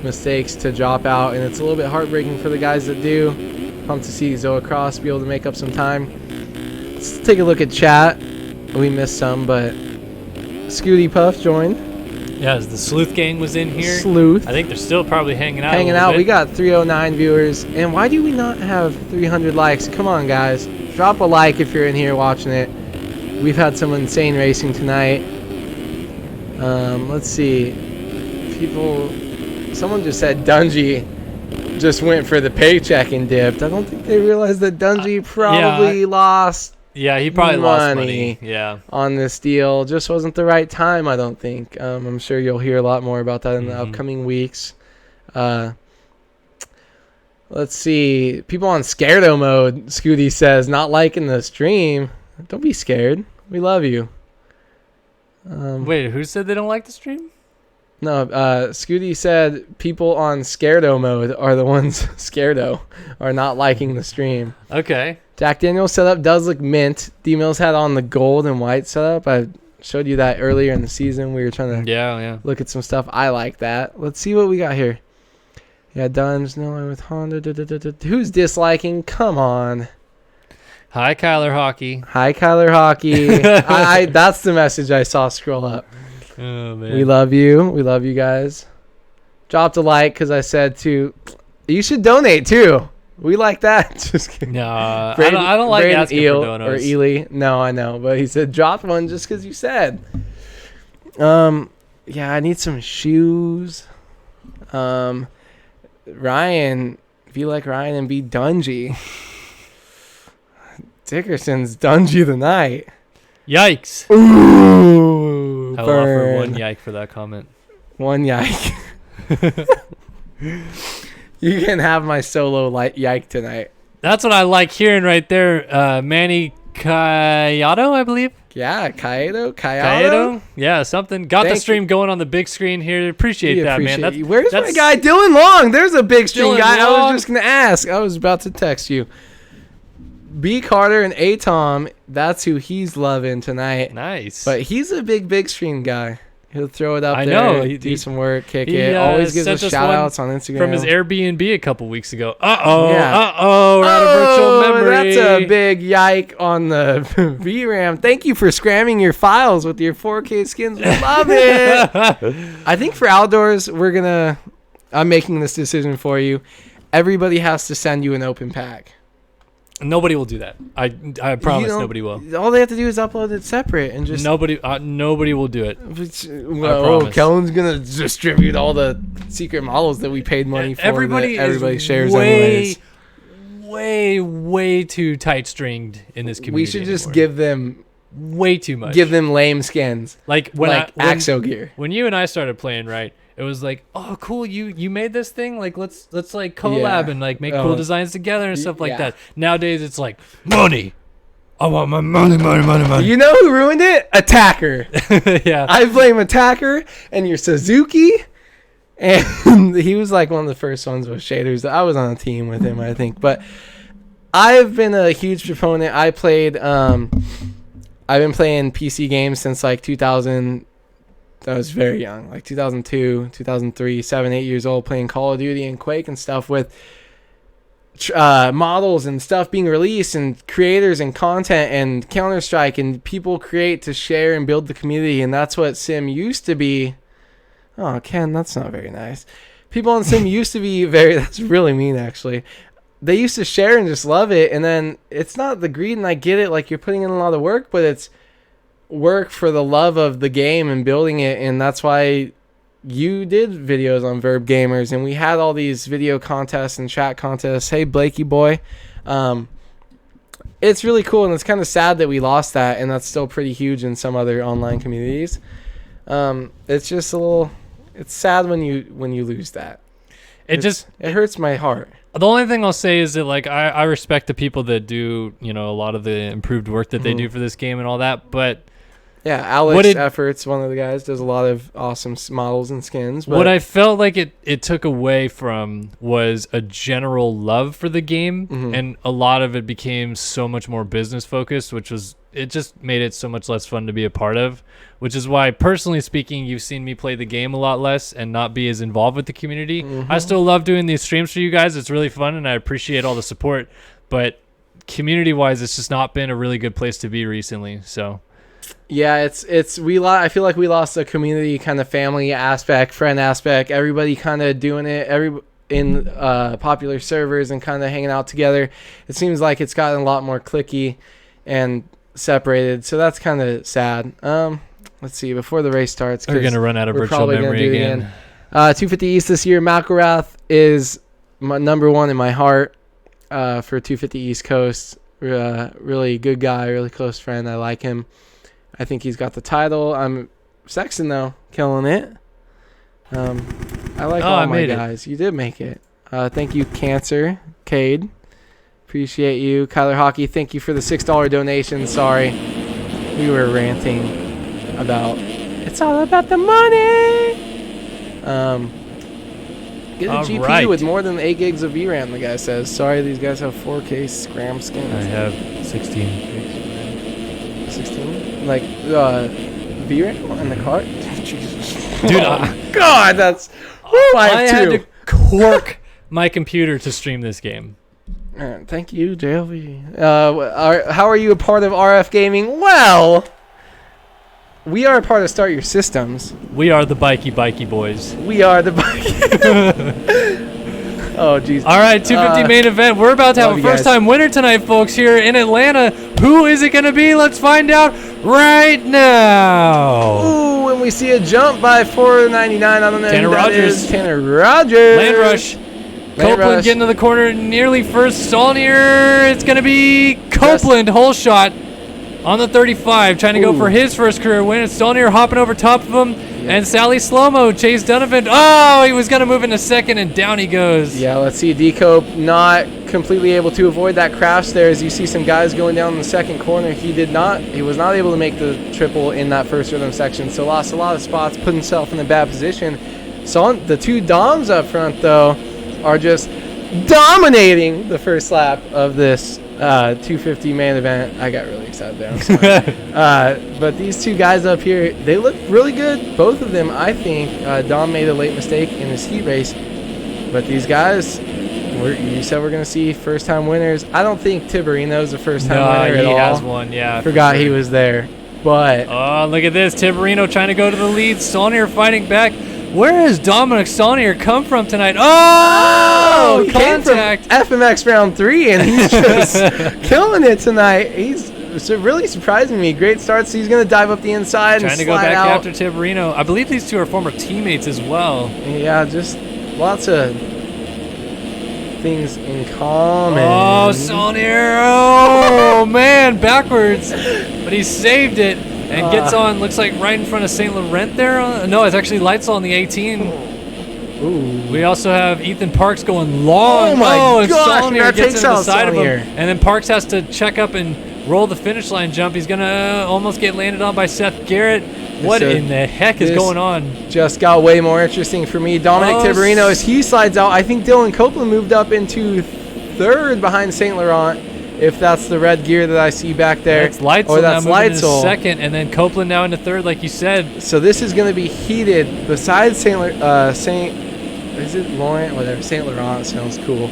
mistakes to drop out. And it's a little bit heartbreaking for the guys that do. Pumped to see Zoa Cross be able to make up some time. Let's take a look at chat. We missed some, but Scooty Puff joined. Yeah, as the Sleuth Gang was in here. Sleuth. I think they're still probably hanging out. Hanging a little out. bit. We got 309 viewers. And why do we not have 300 likes? Come on, guys. Drop a like if you're in here watching it. We've had some insane racing tonight. Let's see. Someone just said Dungy just went for the paycheck and dipped. I don't think they realized that Dungy probably lost. Yeah, he probably lost money. Yeah. On this deal. Just wasn't the right time, I don't think. I'm sure you'll hear a lot more about that in the upcoming weeks. Let's see. People on Scardo mode, Scooty says, not liking the stream. Don't be scared. We love you. Wait, who said they don't like the stream? No, Scooty said people on Scardo mode are the ones Scardo are not liking the stream. Okay. Jack Daniel's setup does look mint. D-Mills had on the gold and white setup. I showed you that earlier in the season. We were trying to look at some stuff. I like that. Let's see what we got here. Yeah, Duns, no line with Honda. Who's disliking? Come on. Hi, Kyler Hockey. Hi, Kyler Hockey. That's the message I saw scroll up. Oh, man. We love you. We love you guys. Dropped a like because I said to. You should donate too. We like that. Just kidding. No, I don't like Braden asking Eel for donos. or Ely. No, I know, but he said drop one just because you said. Yeah, I need some shoes. Ryan, be like Ryan and be Dungy. Dickerson's Dungy the night. Yikes. Ooh, I will burn. offer one yike for that comment. One yike. You can have my solo yike tonight. That's what I like hearing right there. Manny Cayato, I believe. Yeah, Cayato? Yeah, something. Got the stream going on the big screen here. Appreciate that, man. Where's my guy Dylan Long? There's a big stream Dylan guy. Long. I was just going to ask. I was about to text you. B. Carter and A. Tom, that's who he's loving tonight. Nice. But he's a big stream guy. He'll throw it up I there, know. do some work, kick it. Always gives us shout-outs on Instagram. From his Airbnb a couple weeks ago. We're out of virtual memory. That's a big yike on the VRAM. Thank you for scamming your files with your 4K skins. We love it. I think for outdoors, I'm making this decision for you. Everybody has to send you an open pack. Nobody will do that. I promise nobody will. All they have to do is upload it separate and just nobody will do it. Kellen's gonna distribute all the secret models that we paid money for. Everybody shares anyways. Way too tight stringed in this community. We should just give them way too much. Give them lame skins, like Axo gear. When you and I started playing, right? It was like, oh, cool, you made this thing? Like, let's like collab and like make cool designs together and stuff like that. Nowadays, it's like, money. I want my money. You know who ruined it? Attacker. Yeah. I blame Attacker and your Suzuki. And he was like one of the first ones with shaders. I was on a team with him, I think. But I've been a huge proponent. I've been playing PC games since like 2000. I was very young, like 2002, 2003, 7, 8 years old, playing Call of Duty and Quake and stuff with models and stuff being released and creators and content and Counter-Strike and people create to share and build the community. And that's what Sim used to be. Oh, Ken, that's not very nice. People on Sim used to be that's really mean, actually. They used to share and just love it. And then it's not the greed, and I get it, like you're putting in a lot of work, but it's work for the love of the game and building it. And that's why you did videos on Verb Gamers, and we had all these video contests and chat contests. Hey, Blakey boy. It's really cool, and it's kind of sad that we lost that, and that's still pretty huge in some other online communities. It's just it's sad when you lose that. it hurts my heart. The only thing I'll say is that like I respect the people that do, you know, a lot of the improved work that they do for this game and all that, but yeah, Alex Efforts, one of the guys, does a lot of awesome models and skins. But what I felt like it took away from was a general love for the game, and a lot of it became so much more business focused, it just made it so much less fun to be a part of, which is why, personally speaking, you've seen me play the game a lot less and not be as involved with the community. I still love doing these streams for you guys. It's really fun, and I appreciate all the support, but community-wise, it's just not been a really good place to be recently, so... Yeah, I feel like we lost the community kind of family aspect, friend aspect, everybody kind of doing it in popular servers and kind of hanging out together. It seems like it's gotten a lot more cliquey and separated, so that's kind of sad. Let's see, before the race starts, we're going to run out of virtual memory again. 250 East this year, McElrath is my number one in my heart for 250 East Coast. Really good guy, really close friend. I like him. I think he's got the title. I'm Sexton, though, killing it. I like all my guys. You did make it. Thank you, Cancer, Cade. Appreciate you. Kyler Hockey, thank you for the $6 donation. Sorry, we were ranting about it's all about the money. Get a GPU with more than 8 gigs of VRAM, the guy says. Sorry, these guys have 4K scram skins. I have 16. 16? Like, VRAM in the cart? Jesus. Dude, God, that's... I had to cork my computer to stream this game. Thank you, JLV. How are you a part of RF Gaming? Well, we are a part of Start Your Systems. We are the Bikey boys. We are the Bikey... Oh, jeez. All right, 250 main event. We're about to have a first-time winner tonight, folks, here in Atlanta. Who is it going to be? Let's find out right now. Ooh, and we see a jump by 499. I don't know Tanner who that Rogers. is. Tanner Rogers. Land Rush. Copeland getting to the corner nearly first. Stall near. It's going to be Copeland. Hole shot on the 35. Trying to go for his first career win. It's Stallnear hopping over top of him. And Sally Slow-Mo, Chase Donovan. Oh, he was going to move into second, and down he goes. Yeah, let's see. D-Cope not completely able to avoid that crash there. As you see some guys going down in the second corner. He was not able to make the triple in that first rhythm section. So lost a lot of spots, put himself in a bad position. So the two Doms up front, though, are just dominating the first lap of this 250 main event. I got really excited there. I'm sorry. But these two guys up here, they look really good. Both of them, I think. Dom made a late mistake in his heat race. But these guys, you said we're going to see first-time winners. I don't think Tiberino's a first-time winner at all. He has one, yeah. Forgot he was there. But oh, look at this. Tiberino trying to go to the lead. Stallnear fighting back. Where has Dominic Stallnear come from tonight? Oh, he contact. Came from FMX round 3, and he's just killing it tonight. He's really surprising me. Great starts. He's going to dive up the inside and slide to go back out. after Tiberino. I believe these two are former teammates as well. Yeah, just lots of things in common. Oh, Stallnear. Oh, man, backwards. But he saved it. And gets on, looks like right in front of St. Laurent there. No, it's actually Lightsall on the 18. Ooh. We also have Ethan Parks going long. Oh, my and gosh. Stallnear gets into the side of him. And then Parks has to check up and roll the finish line jump. He's going to almost get landed on by Seth Garrett. What in the heck is going on? Just got way more interesting for me. Dominic Tiberino, as he slides out, I think Dylan Copeland moved up into third behind St. Laurent. If that's the red gear that I see back there. That's Lightsall. Or that's Lightsall. Second, and then Copeland now into third, like you said. So this is going to be heated. Besides St. Is it Laurent? Whatever. St. Laurent sounds cool.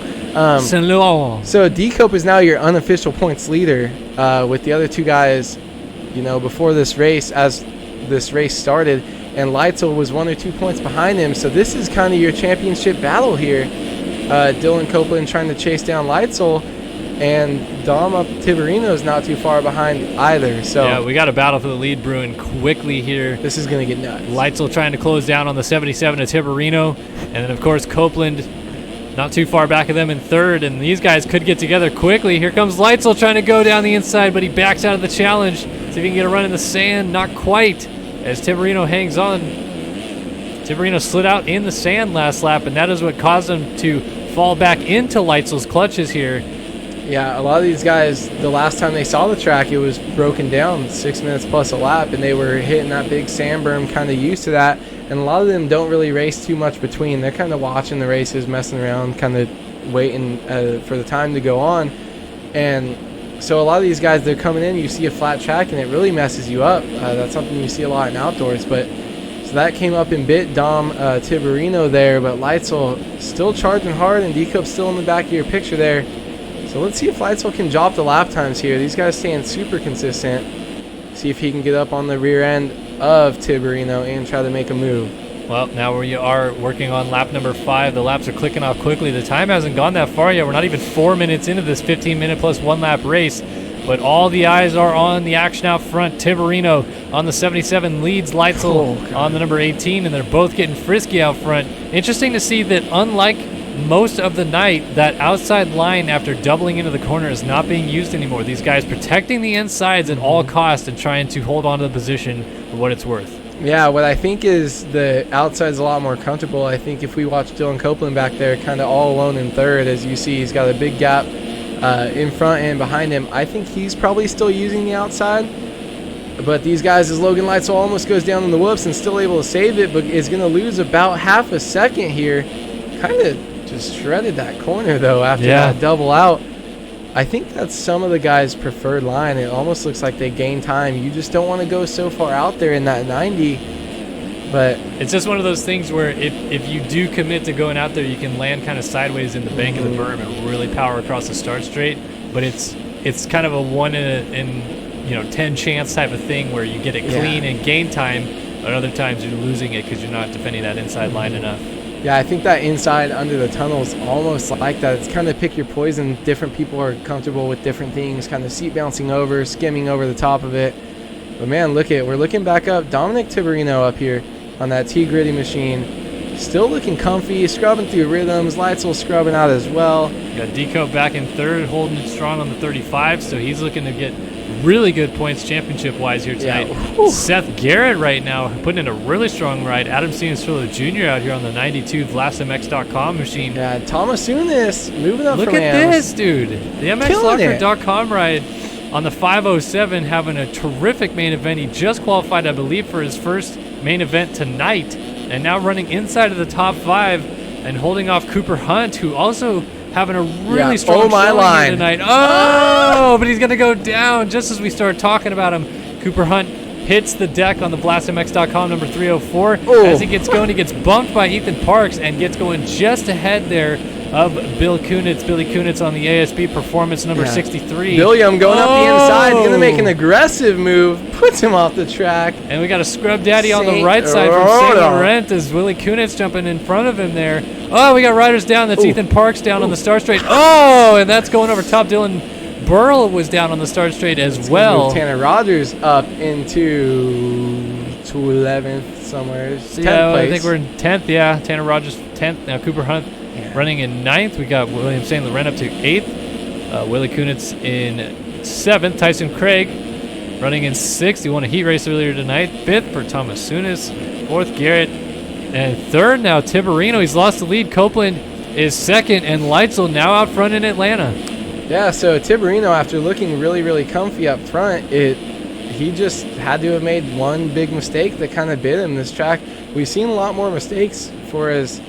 St. Laurent. So D-Cope is now your unofficial points leader with the other two guys, before this race, as this race started. And Lightsall was 1 or 2 points behind him. So this is kind of your championship battle here. Dylan Copeland trying to chase down Lightsall. And Dom up Tiberino is not too far behind either. So yeah, we got a battle for the lead brewing quickly here. This is going to get nuts. Lightsall trying to close down on the 77 to Tiberino. And then, of course, Copeland not too far back of them in third. And these guys could get together quickly. Here comes Lightsall trying to go down the inside, but he backs out of the challenge. See if he can get a run in the sand. Not quite, as Tiberino hangs on. Tiberino slid out in the sand last lap, and that is what caused him to fall back into Leitzel's clutches here. Yeah, a lot of these guys, the last time they saw the track, it was broken down 6 minutes plus a lap, and they were hitting that big sand berm, kind of used to that. And a lot of them don't really race too much between. They're kind of watching the races, messing around, kind of waiting for the time to go on. And so a lot of these guys, they're coming in, you see a flat track, and it really messes you up. That's something you see a lot in outdoors. But so that came up in bit Dom Tiberino there, but Leitzel still charging hard, and D-Cup still in the back of your picture there. So let's see if Leitzel can drop the lap times here. These guys staying super consistent. See if he can get up on the rear end of Tiberino and try to make a move. Well, now we are working on lap number 5. The laps are clicking off quickly. The time hasn't gone that far yet. We're not even 4 minutes into this 15-minute plus 1 lap race. But all the eyes are on the action out front. Tiberino on the 77 leads Leitzel on the number 18, and they're both getting frisky out front. Interesting to see that unlike most of the night, that outside line after doubling into the corner is not being used anymore. These guys protecting the insides at all costs and trying to hold on to the position for what it's worth. Yeah, what I think is the outside's a lot more comfortable. I think if we watch Dylan Copeland back there kind of all alone in third, as you see, he's got a big gap in front and behind him. I think he's probably still using the outside. But these guys, as Logan Leitzel almost goes down in the whoops and still able to save it, but is going to lose about half a second here. Kind of just shredded that corner, though, after that double out. I think that's some of the guys' preferred line. It almost looks like they gain time. You just don't want to go so far out there in that 90. But it's just one of those things where if you do commit to going out there, you can land kind of sideways in the bank of the berm and really power across the start straight. But it's kind of a 1 in 10 chance type of thing where you get it clean and gain time, but other times you're losing it because you're not defending that inside line enough. Yeah, I think that inside under the tunnel is almost like that. It's kind of pick your poison. Different people are comfortable with different things, kind of seat bouncing over, skimming over the top of it. But man, we're looking back up. Dominic Tiberino up here on that T-Gritty machine. Still looking comfy, scrubbing through rhythms. Leitzel scrubbing out as well. Got Deco back in third, holding it strong on the 35, so he's looking to get really good points championship-wise here tonight. Yeah. Seth Garrett right now putting in a really strong ride. Adam Stevens-Filler Jr. out here on the 92 VlasMX.com machine. Yeah, Thomas Unis moving up. Look from at this, dude. The MXLocker.com ride on the 507 having a terrific main event. He just qualified, I believe, for his first main event tonight, and now running inside of the top 5 and holding off Cooper Hunt, who also having a really strong showing here tonight. Oh, but he's going to go down just as we start talking about him. Cooper Hunt hits the deck on the VlasMX.com number 304. As he gets going, he gets bumped by Ethan Parks and gets going just ahead there of Bill Kunitz. Billy Kunitz on the ASB Performance number 63. William going up the inside, going to make an aggressive move, puts him off the track. And we got a scrub daddy on the right side from St. Laurent as Willie Kunitz jumping in front of him there. Oh, we got riders down. That's Ethan Parks down on the start straight. Oh, and that's going over top. Dylan Burl was down on the start straight as well. Tanner Rogers up into 11th somewhere. So yeah, I think we're in 10th. Yeah, Tanner Rogers 10th. Now Cooper Hunt running in 9th. We got William St. Laurent up to 8th. Willie Kunitz in 7th. Tyson Craig running in 6th. He won a heat race earlier tonight. 5th for Thomas Sunis. 4th, Garrett. And 3rd now, Tiberino. He's lost the lead. Copeland is 2nd, and Leitzel now out front in Atlanta. Yeah, so Tiberino, after looking really, really comfy up front, he just had to have made one big mistake that kind of bit him. This track, we've seen a lot more mistakes for as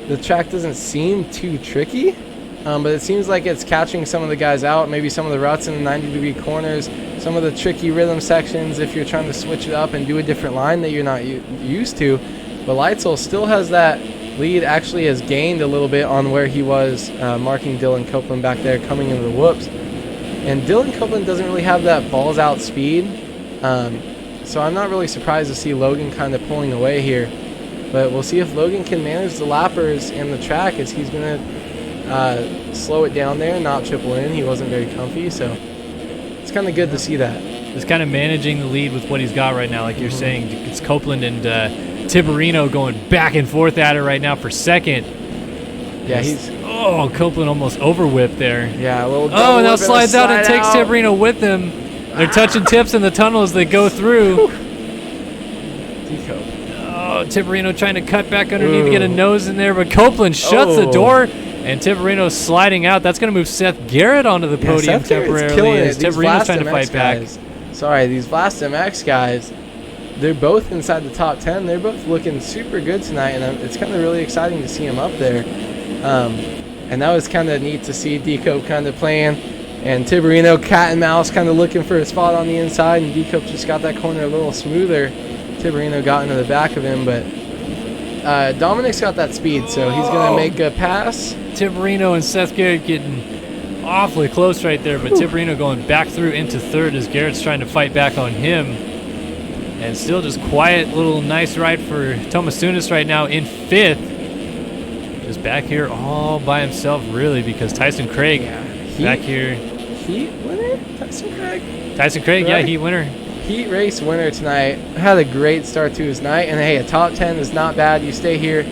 the track doesn't seem too tricky, but it seems like it's catching some of the guys out, maybe some of the ruts in the 90-degree corners, some of the tricky rhythm sections if you're trying to switch it up and do a different line that you're not used to. But Leitzel still has that lead, actually has gained a little bit on where he was marking Dylan Copeland back there coming into the whoops. And Dylan Copeland doesn't really have that balls out speed, so I'm not really surprised to see Logan kind of pulling away here. But we'll see if Logan can manage the lappers and the track as he's going to slow it down there and not triple in. He wasn't very comfy, so it's kind of good to see that. Just kind of managing the lead with what he's got right now, like you're saying. It's Copeland and Tiberino going back and forth at it right now for 2nd. Yeah, Copeland almost overwhipped there. Yeah, a little. Oh, now slides out and takes Tiberino with him. They're touching tips in the tunnel as they go through. Deco. Oh, Oh, Tiberino trying to cut back underneath to get a nose in there, but Copeland shuts the door, and Tiberino sliding out. That's going to move Seth Garrett onto the podium temporarily as Tiberino's trying to fight back. Sorry, these Blast MX guys, they're both inside the top 10. They're both looking super good tonight, and it's kind of really exciting to see them up there. And that was kind of neat to see Decope kind of playing, and Tiberino cat and mouse kind of looking for a spot on the inside, and Decope just got that corner a little smoother. Tiberino got into the back of him, but Dominic's got that speed, so he's going to make a pass. Tiberino and Seth Garrett getting awfully close right there, but Tiberino going back through into third as Garrett's trying to fight back on him. And still just quiet little nice ride for Tomasunis right now in fifth. Just back here all by himself, really, because Tyson Craig back here. Heat winner? Tyson Craig? Tyson Craig, yeah, heat winner. Heat race winner tonight. Had a great start to his night. And hey, a top 10 is not bad. You stay here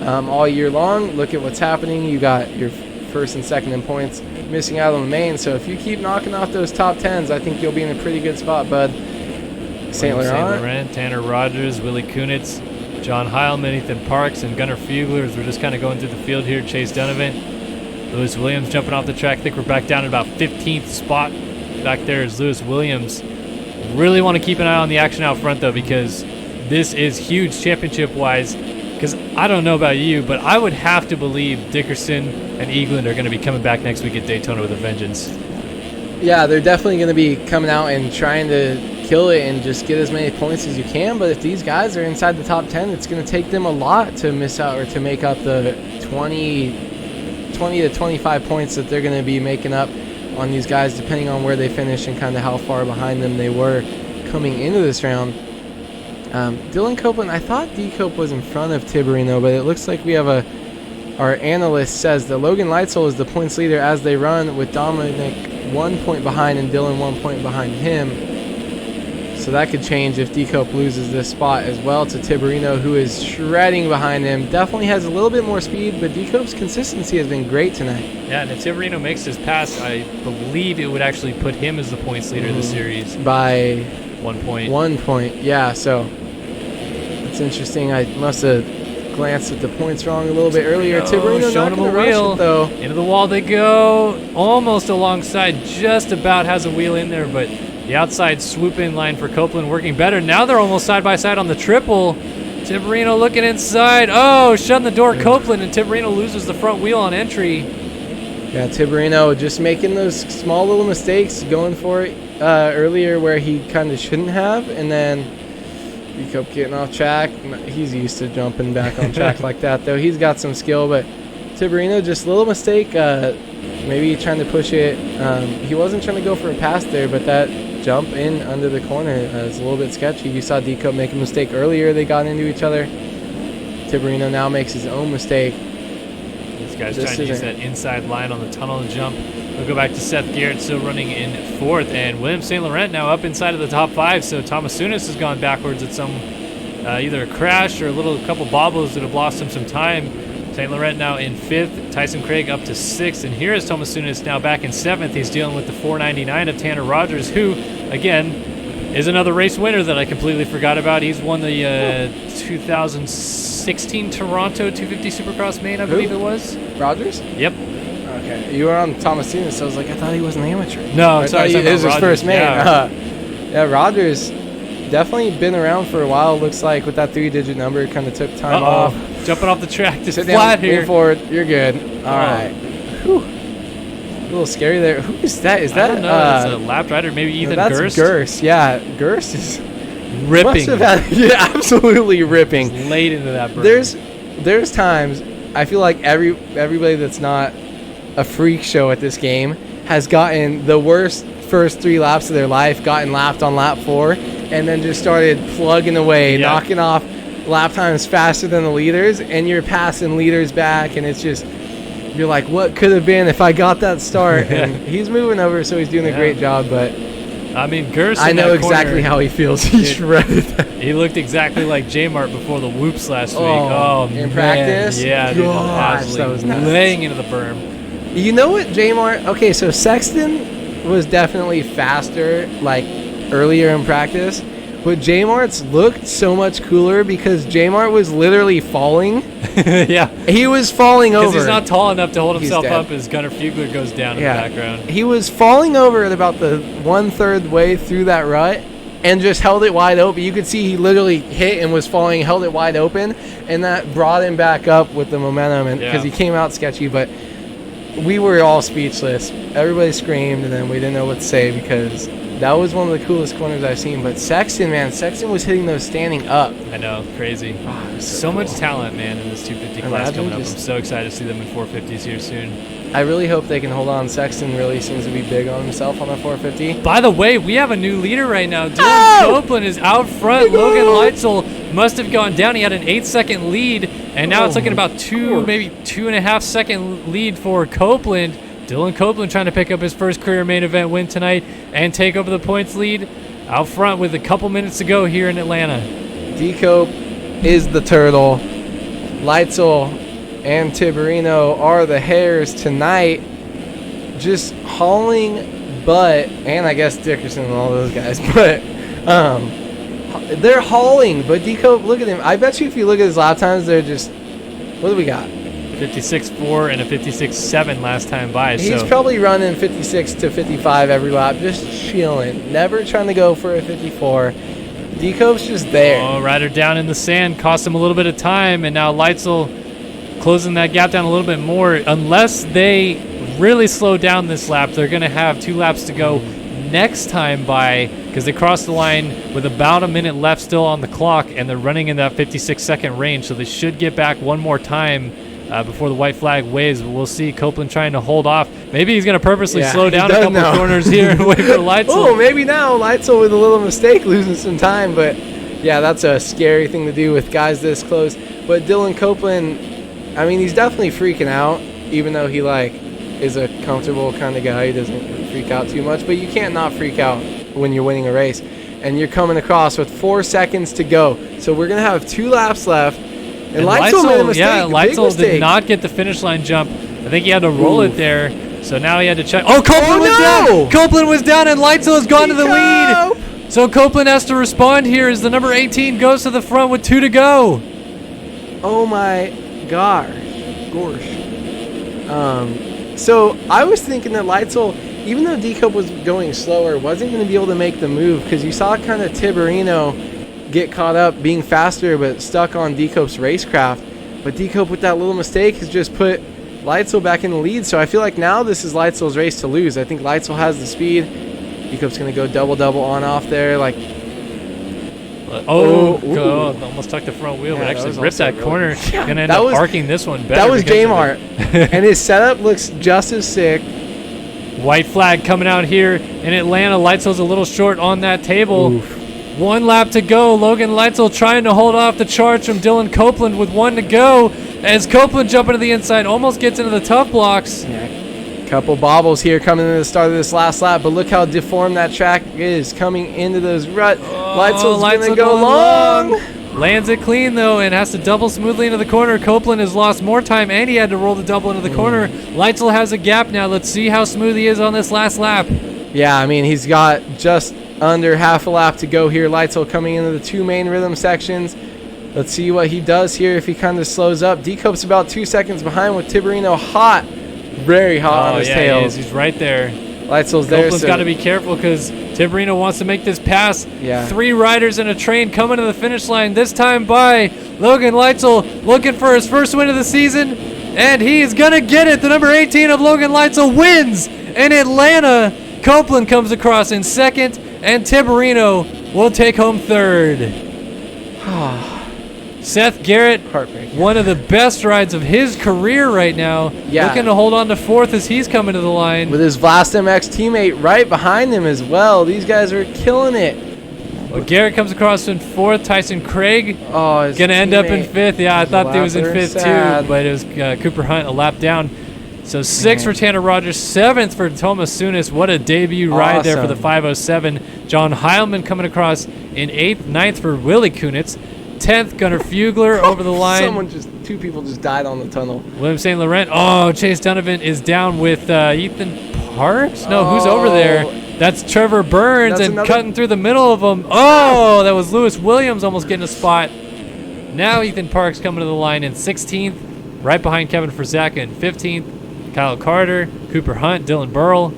all year long. Look at what's happening. You got your first and second in points, missing out on the main. So if you keep knocking off those top 10s, I think you'll be in a pretty good spot, bud. St. Laurent, Tanner Rogers, Willie Kunitz, John Heilman, Ethan Parks, and Gunnar Fugler as we're just kind of going through the field here. Chase Donovan, Lewis Williams jumping off the track. I think we're back down at about 15th spot. Back there is Lewis Williams. Really want to keep an eye on the action out front, though, because this is huge championship-wise. Because I don't know about you, but I would have to believe Dickerson and Eagland are going to be coming back next week at Daytona with a vengeance. Yeah, they're definitely going to be coming out and trying to kill it and just get as many points as you can. But if these guys are inside the top 10, it's going to take them a lot to miss out or to make up the 20 to 25 points that they're going to be making up on these guys, depending on where they finish and kind of how far behind them they were coming into this round. Dylan Copeland, I thought D-Cope was in front of Tiberino, but it looks like we have our analyst says that Logan Leitzel is the points leader as they run, with Dominic 1 point behind and Dylan 1 point behind him. So that could change if D-Cope loses this spot as well to Tiberino, who is shredding behind him. Definitely has a little bit more speed, but D-Cope's consistency has been great tonight. Yeah, and if Tiberino makes this pass, I believe it would actually put him as the points leader of the series. By 1 point. 1 point, yeah, so it's interesting. I must have glanced at the points wrong a little bit earlier. Tiberino showing him a wheel. Though. Into the wall they go. Almost alongside, just about has a wheel in there, but the outside swoop-in line for Copeland working better. Now they're almost side-by-side on the triple. Tiberino looking inside. Oh, shutting the door, Copeland, and Tiberino loses the front wheel on entry. Yeah, Tiberino just making those small little mistakes, going for it earlier where he kind of shouldn't have, and then D-Cope getting off track. He's used to jumping back on track like that, though. He's got some skill, but Tiberino, just a little mistake. Maybe trying to push it. He wasn't trying to go for a pass there, but that jump in under the corner is a little bit sketchy. You saw D-Cope make a mistake earlier. They got into each other. Tiberino now makes his own mistake. This guy's trying to use that inside line on the tunnel jump. We'll go back to Seth Garrett, still running in fourth, and William St. Laurent now up inside of the top 5. So Tomasunis has gone backwards at some either a crash or a couple bobbles that have lost him some time. St. Laurent now in 5th, Tyson Craig up to 6th, and here is Tomasunis now back in 7th. He's dealing with the 499 of Tanner Rogers, who, again, is another race winner that I completely forgot about. He's won the 2016 Toronto 250 Supercross main, I believe it was. Rogers? Yep. Okay. You were on Tomasunis, so I was like, I thought he was an amateur. No, sorry. It was his first main. Yeah. Rogers definitely been around for a while, looks like, with that 3-digit number. Kind of took time off. Jumping off the track, just sit flat down, here. Move forward. You're good. All right. Whew. A little scary there. Who is that? Is that? I don't know. It's a lap rider, maybe Ethan Gerst. That's Gerst. Yeah, Gerst is ripping. Absolutely ripping. Just laid into that burn. There's times I feel like everybody that's not a freak show at this game has gotten the worst first 3 laps of their life, gotten lapped on lap 4, and then just started plugging away, knocking off lap times faster than the leaders, and you're passing leaders back, and it's just, you're like, what could have been if I got that start? And he's moving over, so he's doing a great job, but I mean, Gerst, I know exactly how he feels. He shredded that. He looked exactly like J-Mart before the whoops last week. Oh, in practice? Yeah, gosh, that was nuts. Laying into the berm. You know what, J-Mart? Okay, so Sexton was definitely faster, like, earlier in practice, But J-Mart's looked so much cooler because J-Mart was literally falling. Yeah. He was falling over. Because he's not tall enough to hold himself dead. up as Gunnar Fugler goes down in the background. He was falling over at about the 1/3 way through that rut and just held it wide open. You could see he literally hit and was falling, held it wide open, and that brought him back up with the momentum and because he came out sketchy. But we were all speechless. Everybody screamed, and then we didn't know what to say because that was one of the coolest corners I've seen. But Sexton, man, Sexton was hitting those standing up. I know, crazy. Oh, so cool. much talent, man, in this 250 class coming up. I'm so excited to see them in 450s here soon. I really hope they can hold on. Sexton really seems to be big on himself on the 450. By the way, we have a new leader right now. Dylan Copeland is out front. Logan Leitzel must have gone down. He had an 8-second lead, and now it's looking about maybe 2.5 second lead for Copeland. Dylan Copeland trying to pick up his first career main event win tonight and take over the points lead out front with a couple minutes to go here in Atlanta. D-Cope is the turtle. Leitzel and Tiberino are the hares tonight. Just hauling butt, and I guess Dickerson and all those guys, but they're hauling. But D-Cope, look at him. I bet you if you look at his lap times, they're just, what do we got? 56.4 and a 56.7 last time by. He's probably running 56 to 55 every lap, just chilling, never trying to go for a 54. D-Cope's just there. Oh, Ryder down in the sand, cost him a little bit of time, and now Leitzel closing that gap down a little bit more. Unless they really slow down this lap, they're going to have 2 laps to go next time by, because they crossed the line with about a minute left still on the clock, and they're running in that 56-second range, so they should get back one more time before the white flag waves. We'll see Copeland trying to hold off. Maybe he's going to purposely slow down a couple corners here and wait for Leitzel. Oh, maybe now Leitzel with a little mistake, losing some time. But, yeah, that's a scary thing to do with guys this close. But Dylan Copeland, I mean, he's definitely freaking out, even though he, is a comfortable kind of guy. He doesn't freak out too much. But you can't not freak out when you're winning a race. And you're coming across with 4 seconds to go. So we're going to have 2 laps left. And Leitzel made a mistake. Yeah, Leitzel did not get the finish line jump. I think he had to roll it there. So now he had to check. Oh, Copeland was down. Copeland was down, and Leitzel has gone to the lead. So Copeland has to respond here as the number 18 goes to the front with 2 to go. Oh, my gosh. So I was thinking that Leitzel, even though D-Cope was going slower, wasn't going to be able to make the move because you saw kind of Tiberino get caught up being faster but stuck on D-Cope's racecraft. But D-Cope with that little mistake has just put Leitzel back in the lead. So I feel like now this is Leitzel's race to lose. I think Leitzel has the speed. D-Cope's going to go double on off there. Almost tucked the front wheel, but actually ripped that corner. Going to end up arcing this one better. That was J-Mart. And his setup looks just as sick. White flag coming out here in Atlanta. Leitzel's a little short on that table. Oof. 1 lap to go. Logan Leitzel trying to hold off the charge from Dylan Copeland with 1 to go. As Copeland jumping to the inside, almost gets into the tough blocks. Yeah. Couple bobbles here coming into the start of this last lap, but look how deformed that track is coming into those ruts. Leitzel's going to go long. Lands it clean, though, and has to double smoothly into the corner. Copeland has lost more time, and he had to roll the double into the corner. Leitzel has a gap now. Let's see how smooth he is on this last lap. Yeah, I mean, he's got just under half a lap to go here. Leitzel coming into the 2 main rhythm sections. Let's see what he does here if he kind of slows up. D-Cope's about 2 seconds behind with Tiberino hot. Very hot on his tails. He's right there. Leitzel's there. Copeland's got to be careful because Tiberino wants to make this pass. Yeah. 3 riders in a train coming to the finish line. This time by Logan Leitzel, looking for his first win of the season. And he's going to get it. The number 18 of Logan Leitzel wins in Atlanta. Copeland comes across in second, and Tiberino will take home third. Seth Garrett, one of the best rides of his career right now. Yeah. Looking to hold on to fourth as he's coming to the line. With his Vlast MX teammate right behind him as well. These guys are killing it. Well, Garrett comes across in fourth. Tyson Craig going to end up in fifth. Yeah, I thought he was in fifth too, but it was Cooper Hunt a lap down. So 6th for Tanner Rogers, 7th for Thomas Sunis. What a debut ride there for the 507. John Heilman coming across in 8th, 9th for Willie Kunitz. 10th, Gunnar Fugler over the line. 2 people just died on the tunnel. William St. Laurent. Oh, Chase Donovan is down with Ethan Parks? No, who's over there? That's Trevor Burns and cutting through the middle of them. Oh, that was Lewis Williams almost getting a spot. Now Ethan Parks coming to the line in 16th, right behind Kevin Frazaka in 15th. Kyle Carter, Cooper Hunt, Dylan Burrell,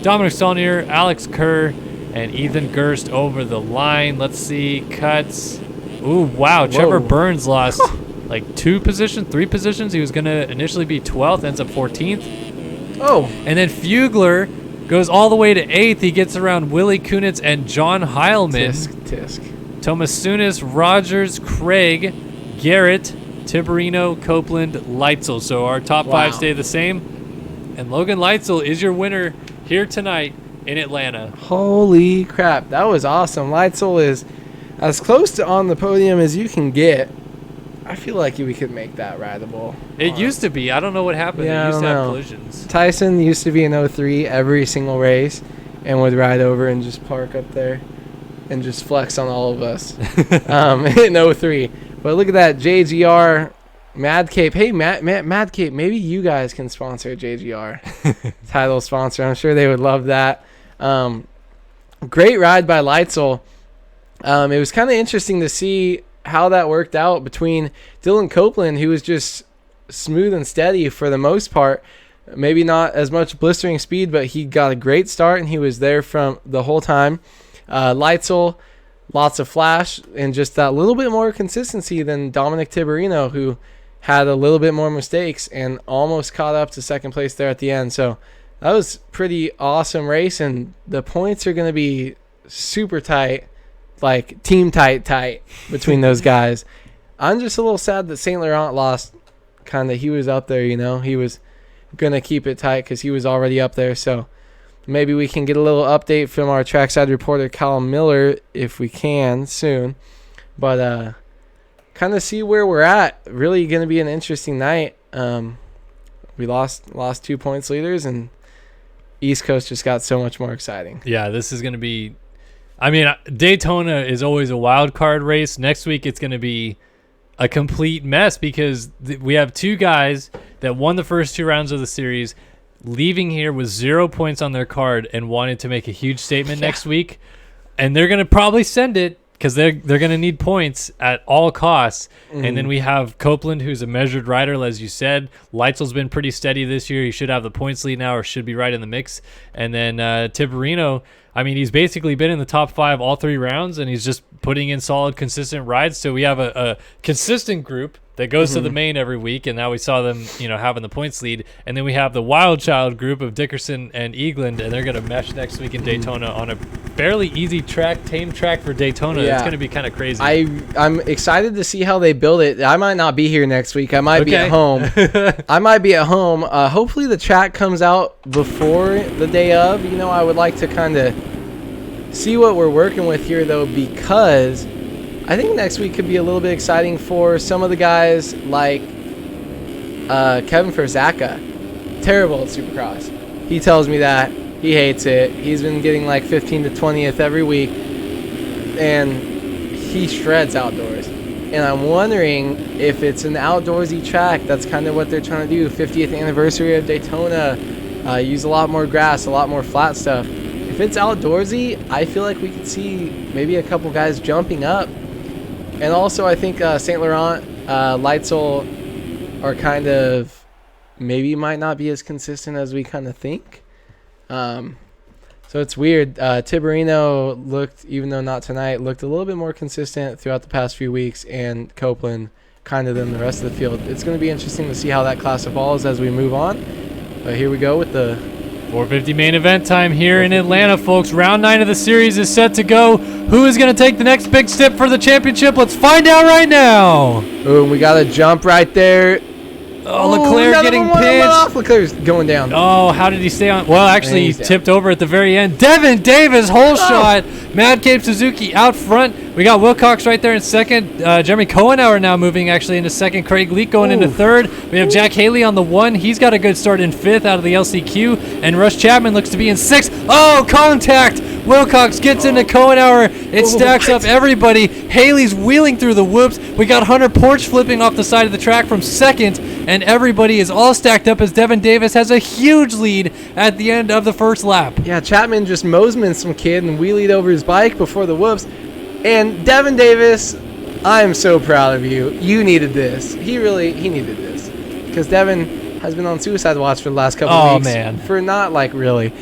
Dominic Saulnier, Alex Kerr, and Ethan Gerst over the line. Let's see, cuts. Ooh, wow, Trevor Burns lost like 3 positions. He was going to initially be 12th, ends up 14th. Oh. And then Fugler goes all the way to 8th. He gets around Willie Kunitz and John Heilman. Tisk. Thomas Sunis, Rogers, Craig, Garrett, Tiberino, Copeland, Leitzel. So our top 5 stay the same. And Logan Leitzel is your winner here tonight in Atlanta. Holy crap. That was awesome. Leitzel is as close to on the podium as you can get. I feel like we could make that rideable. It used to be. I don't know what happened. Yeah, They used to have collisions. Tyson used to be in 03 every single race and would ride over and just park up there and just flex on all of us in 03. But look at that, JGR, Mad Cape. Hey, Mad Cape, maybe you guys can sponsor JGR. Title sponsor. I'm sure they would love that. Great ride by Leitzel. It was kind of interesting to see how that worked out between Dylan Copeland, who was just smooth and steady for the most part. Maybe not as much blistering speed, but he got a great start, and he was there from the whole time. Leitzel, lots of flash, and just that little bit more consistency than Dominic Tiberino, who had a little bit more mistakes and almost caught up to second place there at the end. So that was pretty awesome race, and the points are going to be super tight, like team tight between those guys. I'm just a little sad that St. Laurent lost. He was up there, he was going to keep it tight because he was already up there. So maybe we can get a little update from our trackside reporter, Kyle Miller, if we can soon. But kind of see where we're at. Really going to be an interesting night. We lost 2 points leaders, and East Coast just got so much more exciting. Yeah, this is going to be... I mean, Daytona is always a wild card race. Next week, it's going to be a complete mess because we have 2 guys that won the first 2 rounds of the series, leaving here with 0 points on their card and wanted to make a huge statement next week. And they're going to probably send it because they're going to need points at all costs. And then we have Copeland, who's a measured rider, as you said. Leitzel's been pretty steady this year. He should have the points lead now or should be right in the mix. And then Tiberino, I mean, he's basically been in the top 5 all 3 rounds, and he's just putting in solid, consistent rides. So we have a consistent group that goes to the main every week, and now we saw them, having the points lead. And then we have the wild child group of Dickerson and Eagland, and they're going to mesh next week in Daytona on a fairly easy track, tame track for Daytona. Yeah. It's going to be kind of crazy. I'm excited to see how they build it. I might not be here next week. I might be at home. Hopefully the track comes out before the day of. I would like to kind of see what we're working with here, though, because I think next week could be a little bit exciting for some of the guys like Kevin Frazaka. Terrible at Supercross. He tells me that. He hates it. He's been getting like 15 to 20th every week, and he shreds outdoors. And I'm wondering if it's an outdoorsy track. That's kind of what they're trying to do. 50th anniversary of Daytona. Use a lot more grass, a lot more flat stuff. If it's outdoorsy, I feel like we could see maybe a couple guys jumping up. And also, I think St. Laurent, Leitzel are kind of maybe might not be as consistent as we kind of think. So it's weird. Tiberino looked, even though not tonight, looked a little bit more consistent throughout the past few weeks, and Copeland kind of than the rest of the field. It's going to be interesting to see how that class evolves as we move on. But here we go with the 450 main event time here in Atlanta, folks. Round 9 of the series is set to go. Who is going to take the next big step for the championship? Let's find out right now. Boom, we got a jump right there. Oh, Leclerc getting pinched. Leclerc's going down. Oh, how did he stay on? Well, actually, he tipped over at the very end. Devin Davis, hole shot. Mad Cape Suzuki out front. We got Wilcox right there in second. Jeremy Cohenauer now moving actually into second. Craig Leak going into third. We have Jack Haley on the 1. He's got a good start in 5th out of the LCQ. And Russ Chapman looks to be in 6th. Oh, contact Wilcox gets into Cohenauer. It stacks up everybody. Haley's wheeling through the whoops. We got Hunter Porch flipping off the side of the track from second, and everybody is all stacked up as Devin Davis has a huge lead at the end of the first lap. Yeah, Chapman just Mosman some kid and wheelied over his bike before the whoops. And Devin Davis, I am so proud of you. You needed this. He needed this. Because Devin has been on suicide watch for the last couple of weeks. Oh, man. For not like really.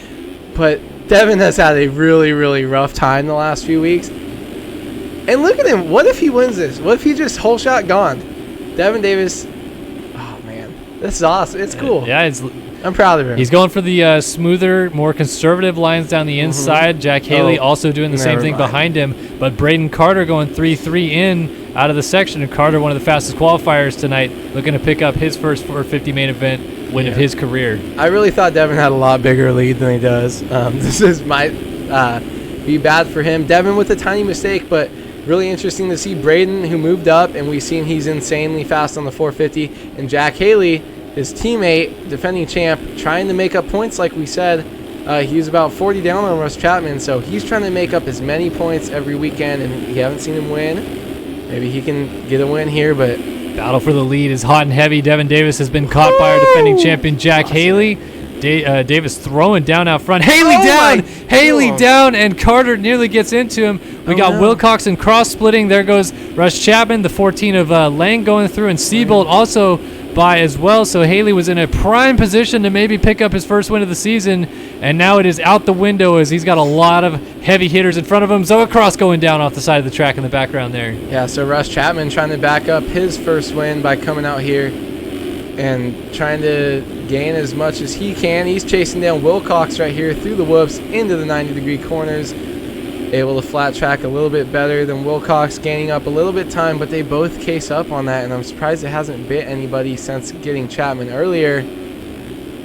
But Devin has had a really, really rough time the last few weeks. And look at him. What if he wins this? What if he just whole shot gone? Devin Davis, oh, man. This is awesome. It's cool. Yeah, I'm proud of him. He's going for the smoother, more conservative lines down the inside. Jack Haley also doing the same thing behind him. But Braden Carter going 3-3 in out of the section. And Carter, one of the fastest qualifiers tonight, looking to pick up his first 450 main event win of his career. I really thought Devin had a lot bigger lead than he does. This might be bad for him. Devin with a tiny mistake, but really interesting to see Braden, who moved up, and we've seen he's insanely fast on the 450. And Jack Haley, his teammate, defending champ, trying to make up points like we said. He was about 40 down on Russ Chapman, so he's trying to make up as many points every weekend, and you haven't seen him win. Maybe he can get a win here, but... Battle for the lead is hot and heavy. Devin Davis has been caught by our defending champion, Jack Haley. Davis throwing down out front. Haley down! Haley down, and Carter nearly gets into him. We got Wilcox and cross splitting. There goes Russ Chapman, the 14 of Lang going through, and Seabolt also by as well. So Haley was in a prime position to maybe pick up his first win of the season, and now it is out the window as he's got a lot of heavy hitters in front of him. Zoa Cross going down off the side of the track in the background there. Yeah, so Russ Chapman trying to back up his first win by coming out here and trying to gain as much as he can. He's chasing down Wilcox right here through the whoops into the 90-degree corners. Able to flat track a little bit better than Wilcox, gaining up a little bit time, but they both case up on that, and I'm surprised it hasn't bit anybody since getting Chapman earlier.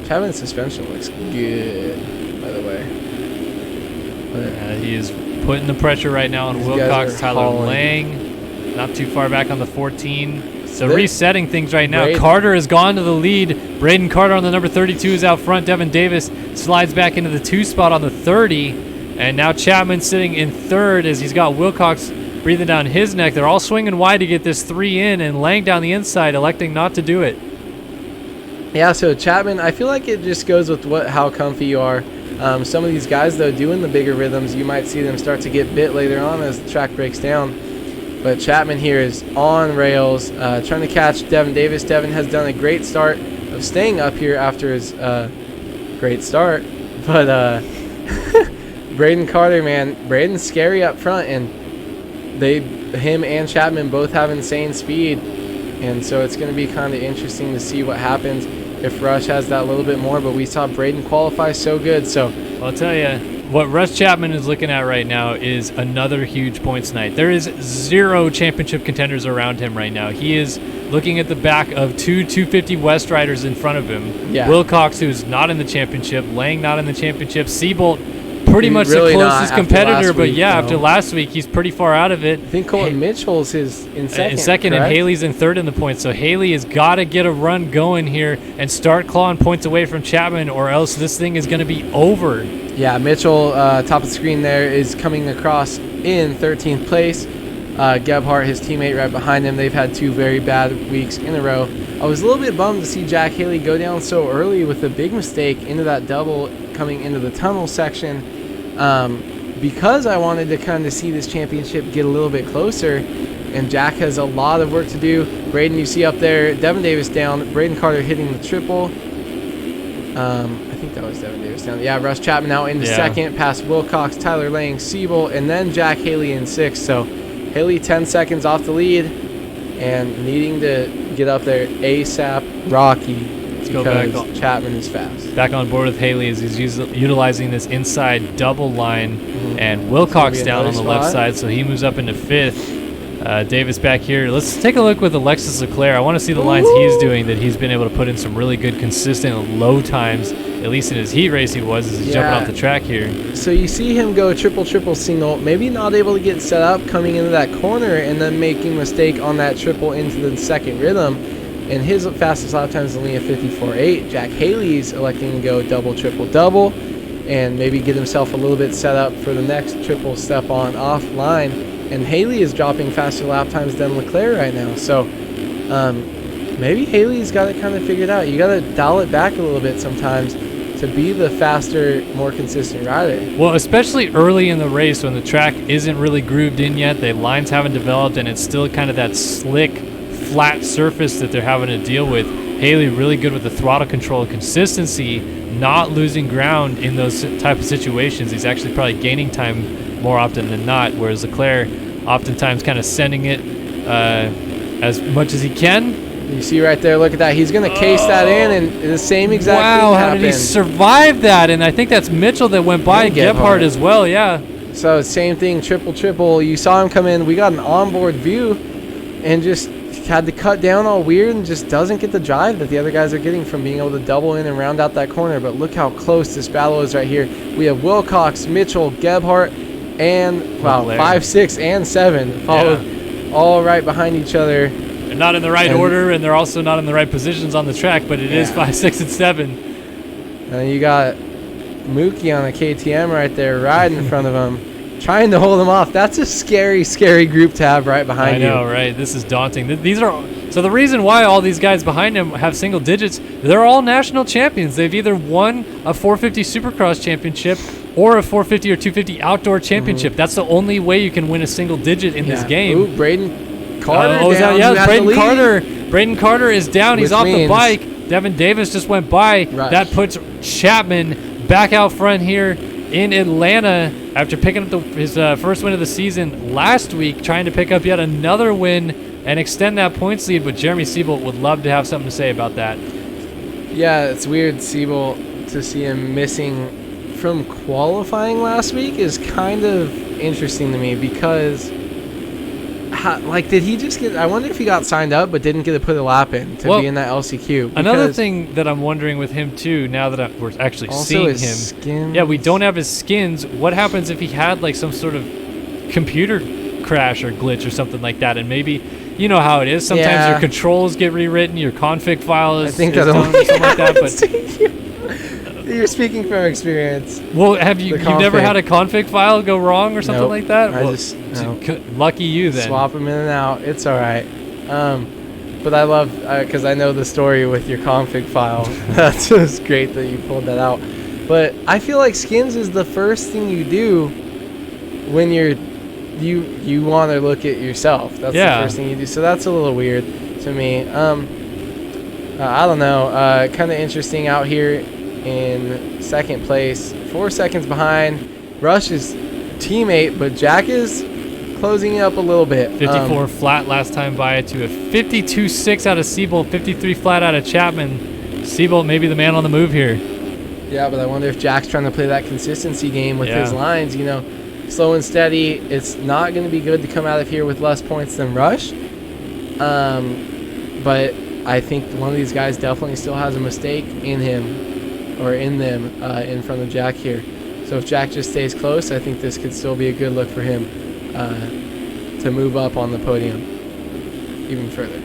Chapman's suspension looks good, by the way. He is putting the pressure right now on Wilcox. Tyler Lang, not too far back on the 14. So resetting things right now. Carter has gone to the lead. Braden Carter on the number 32 is out front. Devin Davis slides back into the 2 spot on the 30. And now Chapman sitting in third as he's got Wilcox breathing down his neck. They're all swinging wide to get this 3 in, and Lang down the inside electing not to do it. Yeah, so Chapman, I feel like it just goes with how comfy you are. Some of these guys, though, doing the bigger rhythms, you might see them start to get bit later on as the track breaks down. But Chapman here is on rails, trying to catch Devin Davis. Devin has done a great start of staying up here after his great start. But Braden Carter, man, Braden's scary up front, and him and Chapman both have insane speed. And so it's going to be kind of interesting to see what happens if Rush has that little bit more. But we saw Braden qualify so good. So I'll tell you, what Russ Chapman is looking at right now is another huge points night. There is 0 championship contenders around him right now. He is looking at the back of 2 250 West riders in front of him. Yeah. Wilcox, who's not in the championship. Lang, not in the championship. Seabolt, pretty much really the closest competitor, but after last week, he's pretty far out of it. I think Colton Mitchell's in second. And Haley's in third in the points. So Haley has got to get a run going here and start clawing points away from Chapman, or else this thing is going to be over. Yeah, Mitchell, top of the screen there, is coming across in 13th place. Gebhardt, his teammate, right behind him. They've had 2 very bad weeks in a row. I was a little bit bummed to see Jack Haley go down so early with a big mistake into that double coming into the tunnel section. Because I wanted to kind of see this championship get a little bit closer, and Jack has a lot of work to do. Braden, you see up there, Devin Davis down, Braden Carter hitting the triple. I think that was Devin Davis down. Yeah, Russ Chapman now into second, past Wilcox, Tyler Lang, Seabolt, and then Jack Haley in 6th. So Haley 10 seconds off the lead and needing to get up there ASAP Rocky. Because Chapman is fast. Back on board with Haley as he's utilizing this inside double line, and Wilcox down on the left side, so he moves up into 5th. Davis back here. Let's take a look with Alexis Leclerc. I want to see the lines he's doing, that he's been able to put in some really good, consistent low times, at least in his heat race he was, as he's jumping off the track here. So you see him go triple single, maybe not able to get set up coming into that corner, and then making a mistake on that triple into the second rhythm. And his fastest lap time is only a 54.8. Jack Haley's electing to go double. and maybe get himself a little bit set up for the next triple step on offline. And Haley is dropping faster lap times than Leclerc right now. So maybe Haley's got it kind of figured out. You got to dial it back a little bit sometimes to be the faster, more consistent rider. Well, especially early in the race when the track isn't really grooved in yet, the lines haven't developed, and it's still kind of that slick, flat surface that they're having to deal with. Haley really good with the throttle control and consistency, not losing ground in those type of situations. He's actually probably gaining time more often than not, whereas Leclerc oftentimes kind of sending it as much as he can. You see right there, look at that. He's going to case that in, and the same exact thing happened. Wow, how did he survive that? And I think that's Mitchell that went by Gebhardt as well, yeah. So same thing, triple. You saw him come in. We got an onboard view and just had to cut down all weird and just doesn't get the drive that the other guys are getting from being able to double in and round out that corner. But look how close this battle is right here. We have Wilcox, Mitchell, Gebhardt, and, wow, 5, 6, and 7 followed all right behind each other. They're not in the right order, and they're also not in the right positions on the track, but it is 5, 6, and 7. And you got Mookie on a KTM right there right in front of him, trying to hold him off. That's a scary, scary group to have right behind you. I know, right? This is daunting. These are so the reason why all these guys behind him have single digits, they're all national champions. They've either won a 450 Supercross championship or a 450 or 250 outdoor championship. That's the only way you can win a single digit in this game. Ooh, Braden Carter Braden Carter is down. He's off the bike. Devin Davis just went by. Rush. That puts Chapman back out front here in Atlanta after picking up his first win of the season last week, trying to pick up yet another win and extend that points lead. But Jeremy Siebel would love to have something to say about that. Yeah, it's weird, Siebel, to see him missing from qualifying last week is kind of interesting to me because... did he just get... I wonder if he got signed up but didn't get to put a lap in to be in that LCQ. Another thing that I'm wondering with him, too, now that we're actually seeing him... skins. Yeah, we don't have his skins. What happens if he had, like, some sort of computer crash or glitch or something like that? And maybe... You know how it is. Sometimes your controls get rewritten, your config file is done or something like that. But you're speaking from experience. Well, you've never had a config file go wrong or something like that? Lucky you then. Swap them in and out. It's all right. But I love, because I know the story with your config file. That's just great that you pulled that out. But I feel like skins is the first thing you do when you want to look at yourself. That's the first thing you do. So that's a little weird to me. I don't know. Kind of interesting out here in second place, 4 seconds behind Rush's teammate, but Jack is closing it up a little bit. 54 flat last time by to a 52.6 out of Siebel, 53 flat out of Chapman. Siebel maybe the man on the move here. Yeah, but I wonder if Jack's trying to play that consistency game with his lines. You know, slow and steady. It's not going to be good to come out of here with less points than Rush. But I think one of these guys definitely still has a mistake in him or in them in front of Jack here. So if Jack just stays close, I think this could still be a good look for him to move up on the podium even further.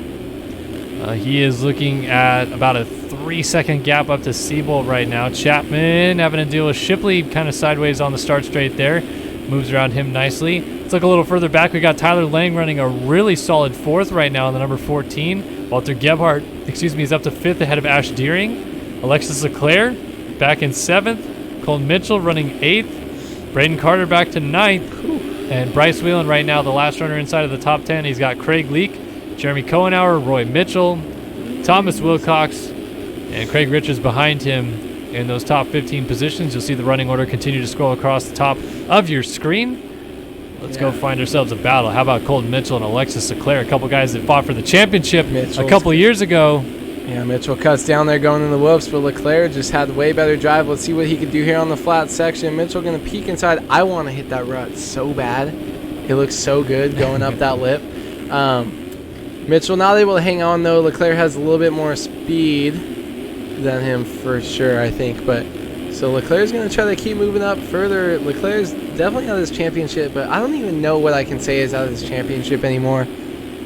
He is looking at about a 3-second gap up to Siebel right now. Chapman having to deal with Shipley kind of sideways on the start straight there. Moves around him nicely. Let's look a little further back. We got Tyler Lang running a really solid fourth right now in the number 14. Walter Gebhardt, is up to fifth ahead of Ash Deering. Alexis Leclerc back in seventh. Colton Mitchell running eighth. Braden Carter back to ninth. And Bryce Whelan right now, the last runner inside of the top 10. He's got Craig Leake, Jeremy Cohenauer, Roy Mitchell, Thomas Wilcox, and Craig Richards behind him in those top 15 positions. You'll see the running order continue to scroll across the top of your screen. Let's go find ourselves a battle. How about Colton Mitchell and Alexis Leclerc, a couple guys that fought for the championship a couple years ago. Yeah, Mitchell cuts down there going in the whoops, but Leclerc just had way better drive. Let's see what he could do here on the flat section. Mitchell going to peek inside. I want to hit that rut so bad. It looks so good going up that lip. Mitchell not able to hang on, though. Leclerc has a little bit more speed than him for sure, I think. But so Leclerc's going to try to keep moving up further. Leclerc's definitely out of his championship, but I don't even know what I can say is out of his championship anymore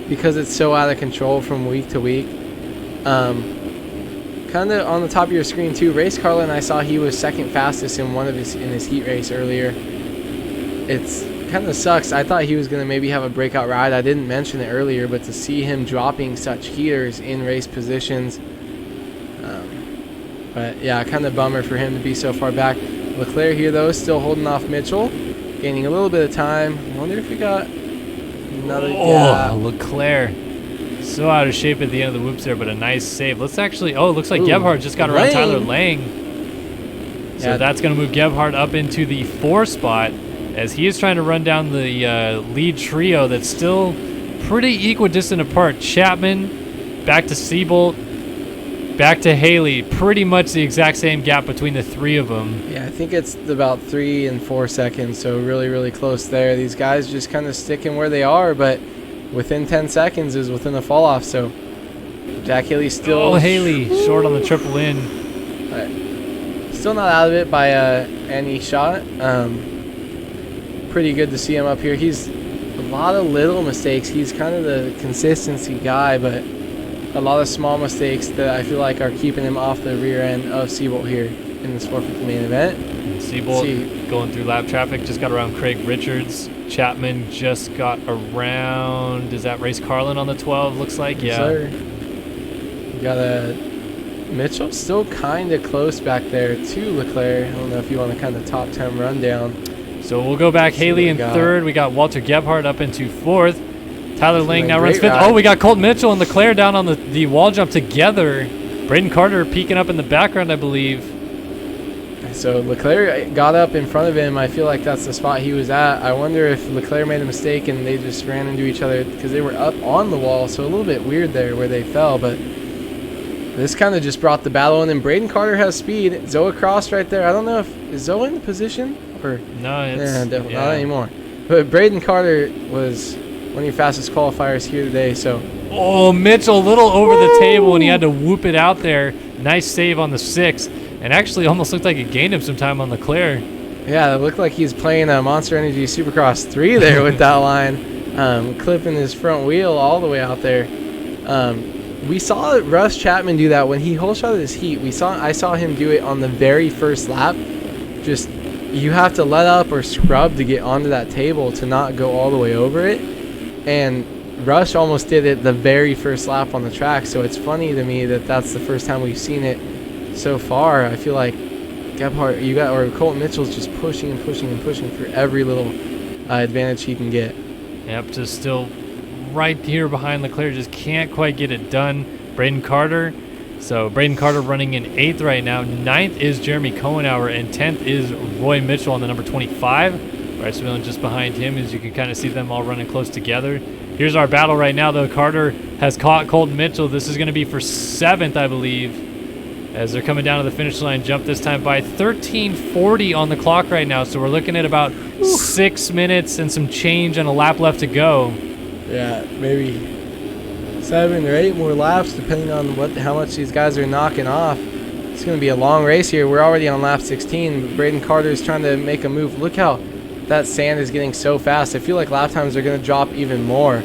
because it's so out of control from week to week. kind of on the top of your screen too, Race Carlin, I saw he was second fastest in his heat race earlier. It's kind of sucks. I thought he was going to maybe have a breakout ride. I didn't mention it earlier, but to see him dropping such heaters in race positions, but yeah, kind of bummer for him to be so far back. Leclerc here though, still holding off Mitchell, gaining a little bit of time. I wonder if we got another. Oh, Leclerc. So out of shape at the end of the whoops there, but a nice save. Let's actually, it looks like Gebhardt just got around Tyler Lang. So that's going to move Gebhardt up into the 4 spot as he is trying to run down the lead trio that's still pretty equidistant apart. Chapman, back to Seabolt, back to Haley. Pretty much the exact same gap between the 3 of them. Yeah, I think it's about 3 and 4 seconds, so really, really close there. These guys just kind of sticking where they are, but within 10 seconds is within the fall off, so Jack Haley's still... Oh, Haley, short on the triple in. Still not out of it by any shot. Pretty good to see him up here. He's a lot of little mistakes. He's kind of the consistency guy, but a lot of small mistakes that I feel like are keeping him off the rear end of Seabolt here in this 450 main event. Seabolt going through lap traffic, just got around Craig Richards. Chapman just got around, is that Race Carlin on the 12, looks like? Yes, yeah. Sir. We got a Mitchell still kind of close back there to Leclerc. I don't know if you want to kind of top 10 rundown. So we'll go back. Haley in 3rd. We got Walter Gebhardt up into 4th. Tyler Lang now runs 5th. Oh, we got Colton Mitchell and Leclerc down on the wall jump together. Braden Carter peeking up in the background, I believe. So Leclerc got up in front of him. I feel like that's the spot he was at. I wonder if Leclerc made a mistake and they just ran into each other because they were up on the wall. So a little bit weird there where they fell, but this kind of just brought the battle in. And Braden Carter has speed. Zoe Cross right there. I don't know if is Zoe in the position or no. It's definitely not anymore. But Braden Carter was one of your fastest qualifiers here today. So Mitchell a little over the table and he had to whoop it out there. Nice save on the 6. And actually almost looked like it gained him some time on Leclerc. Yeah, it looked like he's playing a Monster Energy Supercross 3 there with that line, clipping his front wheel all the way out there. We saw Russ Chapman do that when he whole shotted his heat. I saw him do it on the very first lap. Just you have to let up or scrub to get onto that table to not go all the way over it. And Rush almost did it the very first lap on the track. So it's funny to me that that's the first time we've seen it so far. I feel like Gebhardt, Colton Mitchell's just pushing and pushing and pushing for every little advantage he can get. Yep, just still right here behind Leclerc, just can't quite get it done. Braden Carter. So Braden Carter running in 8th right now. 9th is Jeremy Cohenauer, and 10th is Roy Mitchell on the number 25. Bryce Whelan just behind him, as you can kind of see them all running close together. Here's our battle right now, though. Carter has caught Colton Mitchell. This is going to be for 7th, I believe, as they're coming down to the finish line. Jump this time by 13:40 on the clock right now. So we're looking at about 6 minutes and some change and a lap left to go. Yeah, maybe 7 or 8 more laps, depending on how much these guys are knocking off. It's going to be a long race here. We're already on lap 16, but Braden Carter is trying to make a move. Look how that sand is getting so fast. I feel like lap times are going to drop even more.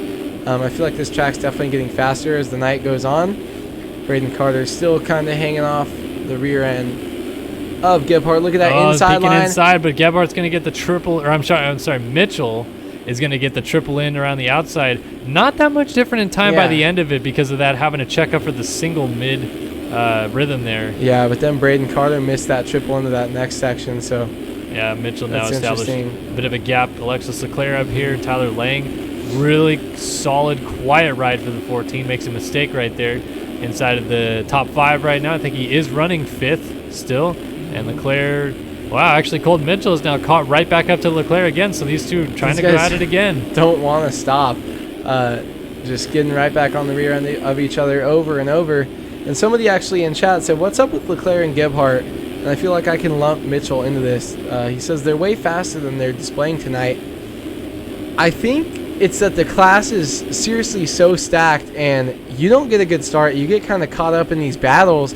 I feel like this track's definitely getting faster as the night goes on. Braden Carter still kind of hanging off the rear end of Gebhardt. Look at that inside line. Inside, but Gebhardt's going to get the triple, or I'm sorry, Mitchell is going to get the triple in around the outside. Not that much different in time by the end of it because of that having to check up for the single mid rhythm there. Yeah, but then Braden Carter missed that triple into that next section, so yeah, Mitchell now established a bit of a gap. Alexis Leclerc up here, Tyler Lang, really solid, quiet ride for the 14. Makes a mistake right there inside of the top 5 right now. I think he is running 5th still, and Leclerc. Wow, actually, Colton Mitchell is now caught right back up to Leclerc again, so these two trying to go at it again. Don't want to stop. Just getting right back on the rear end of each other over and over. And somebody actually in chat said, what's up with Leclerc and Gebhardt? And I feel like I can lump Mitchell into this. He says they're way faster than they're displaying tonight. I think it's that the class is seriously so stacked, and you don't get a good start. You get kind of caught up in these battles.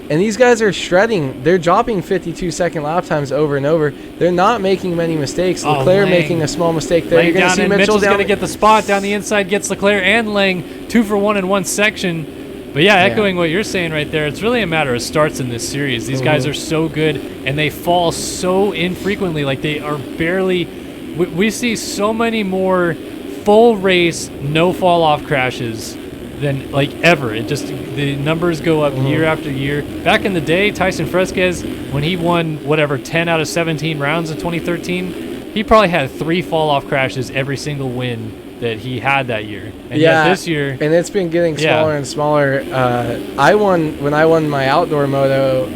And these guys are shredding. They're dropping 52-second lap times over and over. They're not making many mistakes. Leclerc making a small mistake there. You're going to see Mitchell's going to get the spot down the inside, gets Leclerc and Lang 2 for 1 in one section. But yeah, echoing what you're saying right there, it's really a matter of starts in this series. These guys are so good, and they fall so infrequently. Like, they are barely... We see so many more full race, no fall-off crashes than, like, ever. It just... The numbers go up year after year. Back in the day, Tyson Fresquez, when he won, whatever, 10 out of 17 rounds in 2013, he probably had 3 fall-off crashes every single win that he had that year. And yet this year, and it's been getting smaller and smaller. I won when I won my outdoor moto,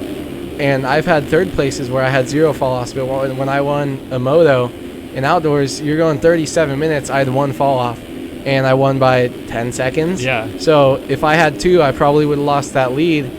and I've had third places where I had 0 fall-offs, but when I won a moto in outdoors, you're going 37 minutes, I had 1 fall-off, and I won by 10 seconds. So if I had 2, I probably would have lost that lead.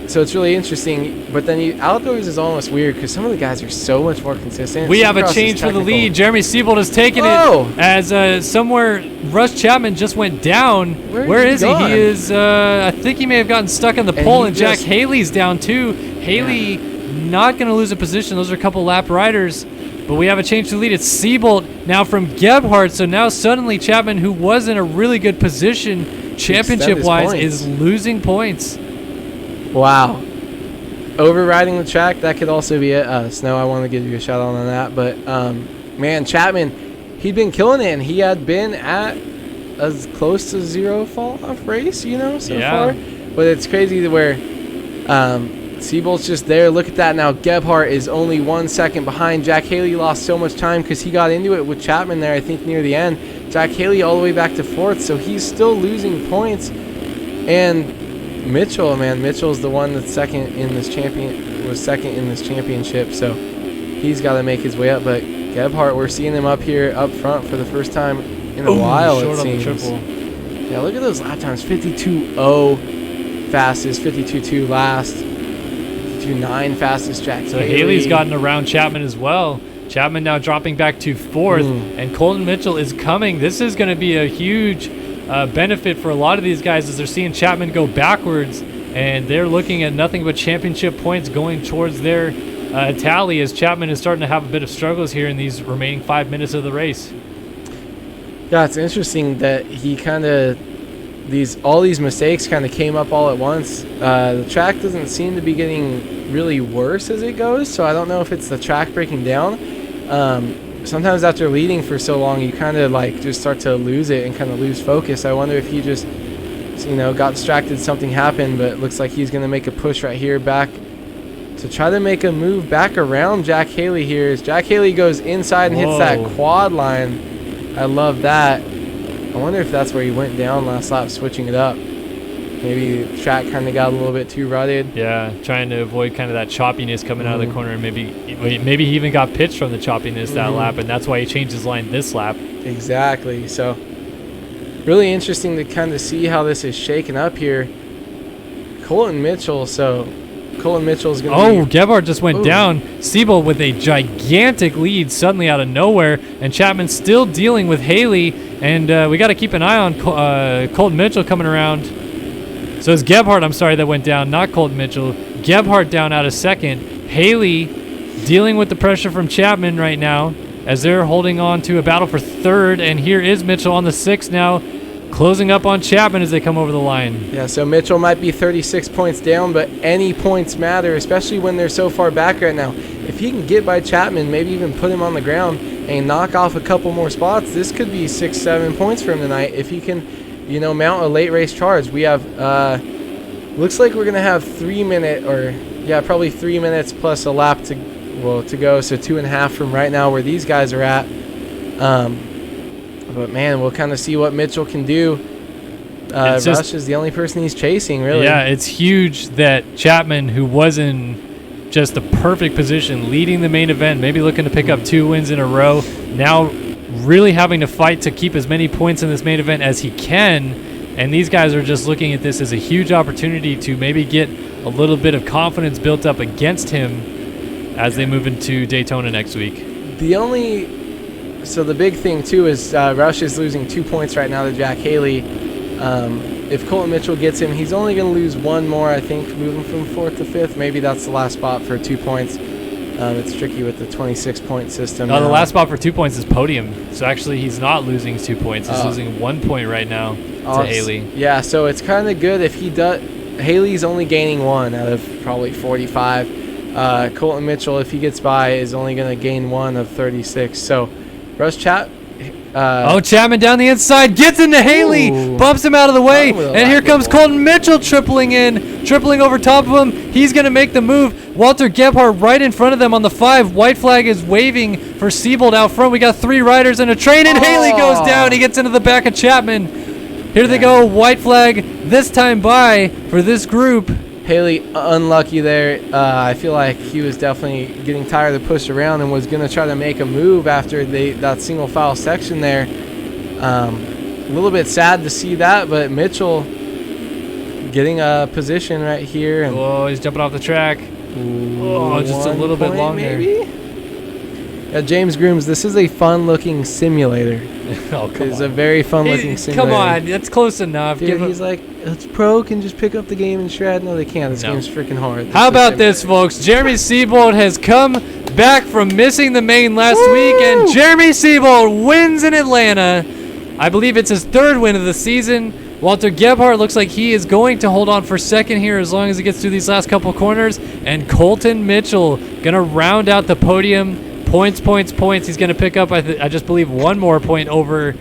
So it's really interesting, but then outdoors is almost weird because some of the guys are so much more consistent. We have a change for the lead. Jeremy Siebold has taken it as somewhere Russ Chapman just went down. Where is he? He is, I think he may have gotten stuck in the pole, and Jack Haley's down too. Haley not going to lose a position. Those are a couple lap riders, but we have a change to the lead. It's Siebold now from Gebhardt, so now suddenly Chapman, who was in a really good position championship-wise, is losing points. Wow. Overriding the track, that could also be it. Snow, I want to give you a shout out on that. But, man, Chapman, he'd been killing it, and he had been at as close to 0 fall-off race, so far. But it's crazy to where Siebold's just there. Look at that now. Gebhardt is only 1 second behind. Jack Haley lost so much time because he got into it with Chapman there, I think, near the end. Jack Haley all the way back to 4th, so he's still losing points. And Mitchell's the one that's second in this championship, so he's got to make his way up. But Gebhardt, we're seeing him up here up front for the first time in a while, it seems. Yeah, look at those lap times. 52.0 fastest, 52.2 last, 52.9 fastest Jack Haley. So Haley's gotten around Chapman as well. Chapman now dropping back to 4th, and Colton Mitchell is coming. This is going to be a huge benefit for a lot of these guys as they're seeing Chapman go backwards, and they're looking at nothing but championship points going towards their tally as Chapman is starting to have a bit of struggles here in these remaining 5 minutes of the race. Yeah, it's interesting that he kind of all these mistakes kind of came up all at once. The track doesn't seem to be getting really worse as it goes, so I don't know if it's the track breaking down. Sometimes after leading for so long, you kind of like just start to lose it and kind of lose focus. I wonder if he just, got distracted, something happened, but it looks like he's going to make a push right here back to try to make a move back around Jack Haley here. As Jack Haley goes inside and hits that quad line. I love that. I wonder if that's where he went down last lap, switching it up. Maybe the track kind of got a little bit too rutted. Yeah, trying to avoid kind of that choppiness coming out of the corner. And maybe he even got pitched from the choppiness that lap, and that's why he changed his line this lap. Exactly. So really interesting to kind of see how this is shaken up here. Colton Mitchell. So Colton Mitchell's going to Gebhardt just went down. Siebold with a gigantic lead suddenly out of nowhere, and Chapman still dealing with Haley. And we got to keep an eye on Colton Mitchell coming around. So it's Gebhardt, that went down, not Colton Mitchell. Gebhardt down out of 2nd. Haley dealing with the pressure from Chapman right now as they're holding on to a battle for 3rd. And here is Mitchell on the 6th now, closing up on Chapman as they come over the line. Yeah, so Mitchell might be 36 points down, but any points matter, especially when they're so far back right now. If he can get by Chapman, maybe even put him on the ground and knock off a couple more spots, this could be 6-7 points for him tonight if he can mount a late race charge. We have, looks like we're going to have 3 probably 3 minutes plus a lap to go. So 2.5 from right now where these guys are at. But man, we'll kind of see what Mitchell can do. Rush is the only person he's chasing, really. Yeah, it's huge that Chapman, who was in just the perfect position, leading the main event, maybe looking to pick up 2 wins in a row, now really having to fight to keep as many points in this main event as he can. And these guys are just looking at this as a huge opportunity to maybe get a little bit of confidence built up against him as they move into Daytona next week. So the big thing, too, is Rush is losing 2 points right now to Jack Haley. If Colton Mitchell gets him, he's only going to lose 1 more, I think, moving from 4th to 5th. Maybe that's the last spot for 2 points. It's tricky with the 26-point system. The last spot for 2 points is podium. So actually, he's not losing 2 points. He's losing 1 point right now to Haley. Yeah, so it's kind of good if he does. Haley's only gaining 1 out of probably 45. Colton Mitchell, if he gets by, is only going to gain 1 of 36. So Russ Chapman down the inside, gets into Haley, bumps him out of the way, and here comes Colton Mitchell tripling over top of him. He's going to make the move. Walter Gebhardt right in front of them on the 5. White flag is waving for Siebold out front. We got 3 riders and a train, and Haley goes down. He gets into the back of Chapman. Here they go, white flag this time by for this group. Haley unlucky there. I feel like he was definitely getting tired of push around and was going to try to make a move after that single file section there. A little bit sad to see that, but Mitchell getting a position right here. And he's jumping off the track. Just a little bit longer. Maybe? Yeah, James Grooms, this is a fun-looking simulator. It's a very fun-looking simulator. Come on, that's close enough. Dude, he's like, it's pro can just pick up the game and shred. No, they can't. This game's freaking hard. How about this, folks? Jeremy Siebold has come back from missing the main last week, and Jeremy Siebold wins in Atlanta. I believe it's his 3rd win of the season. Walter Gebhardt looks like he is going to hold on for second here as long as he gets through these last couple corners. And Colton Mitchell going to round out the podium. Points. He's going to pick up, I just believe, 1 more point over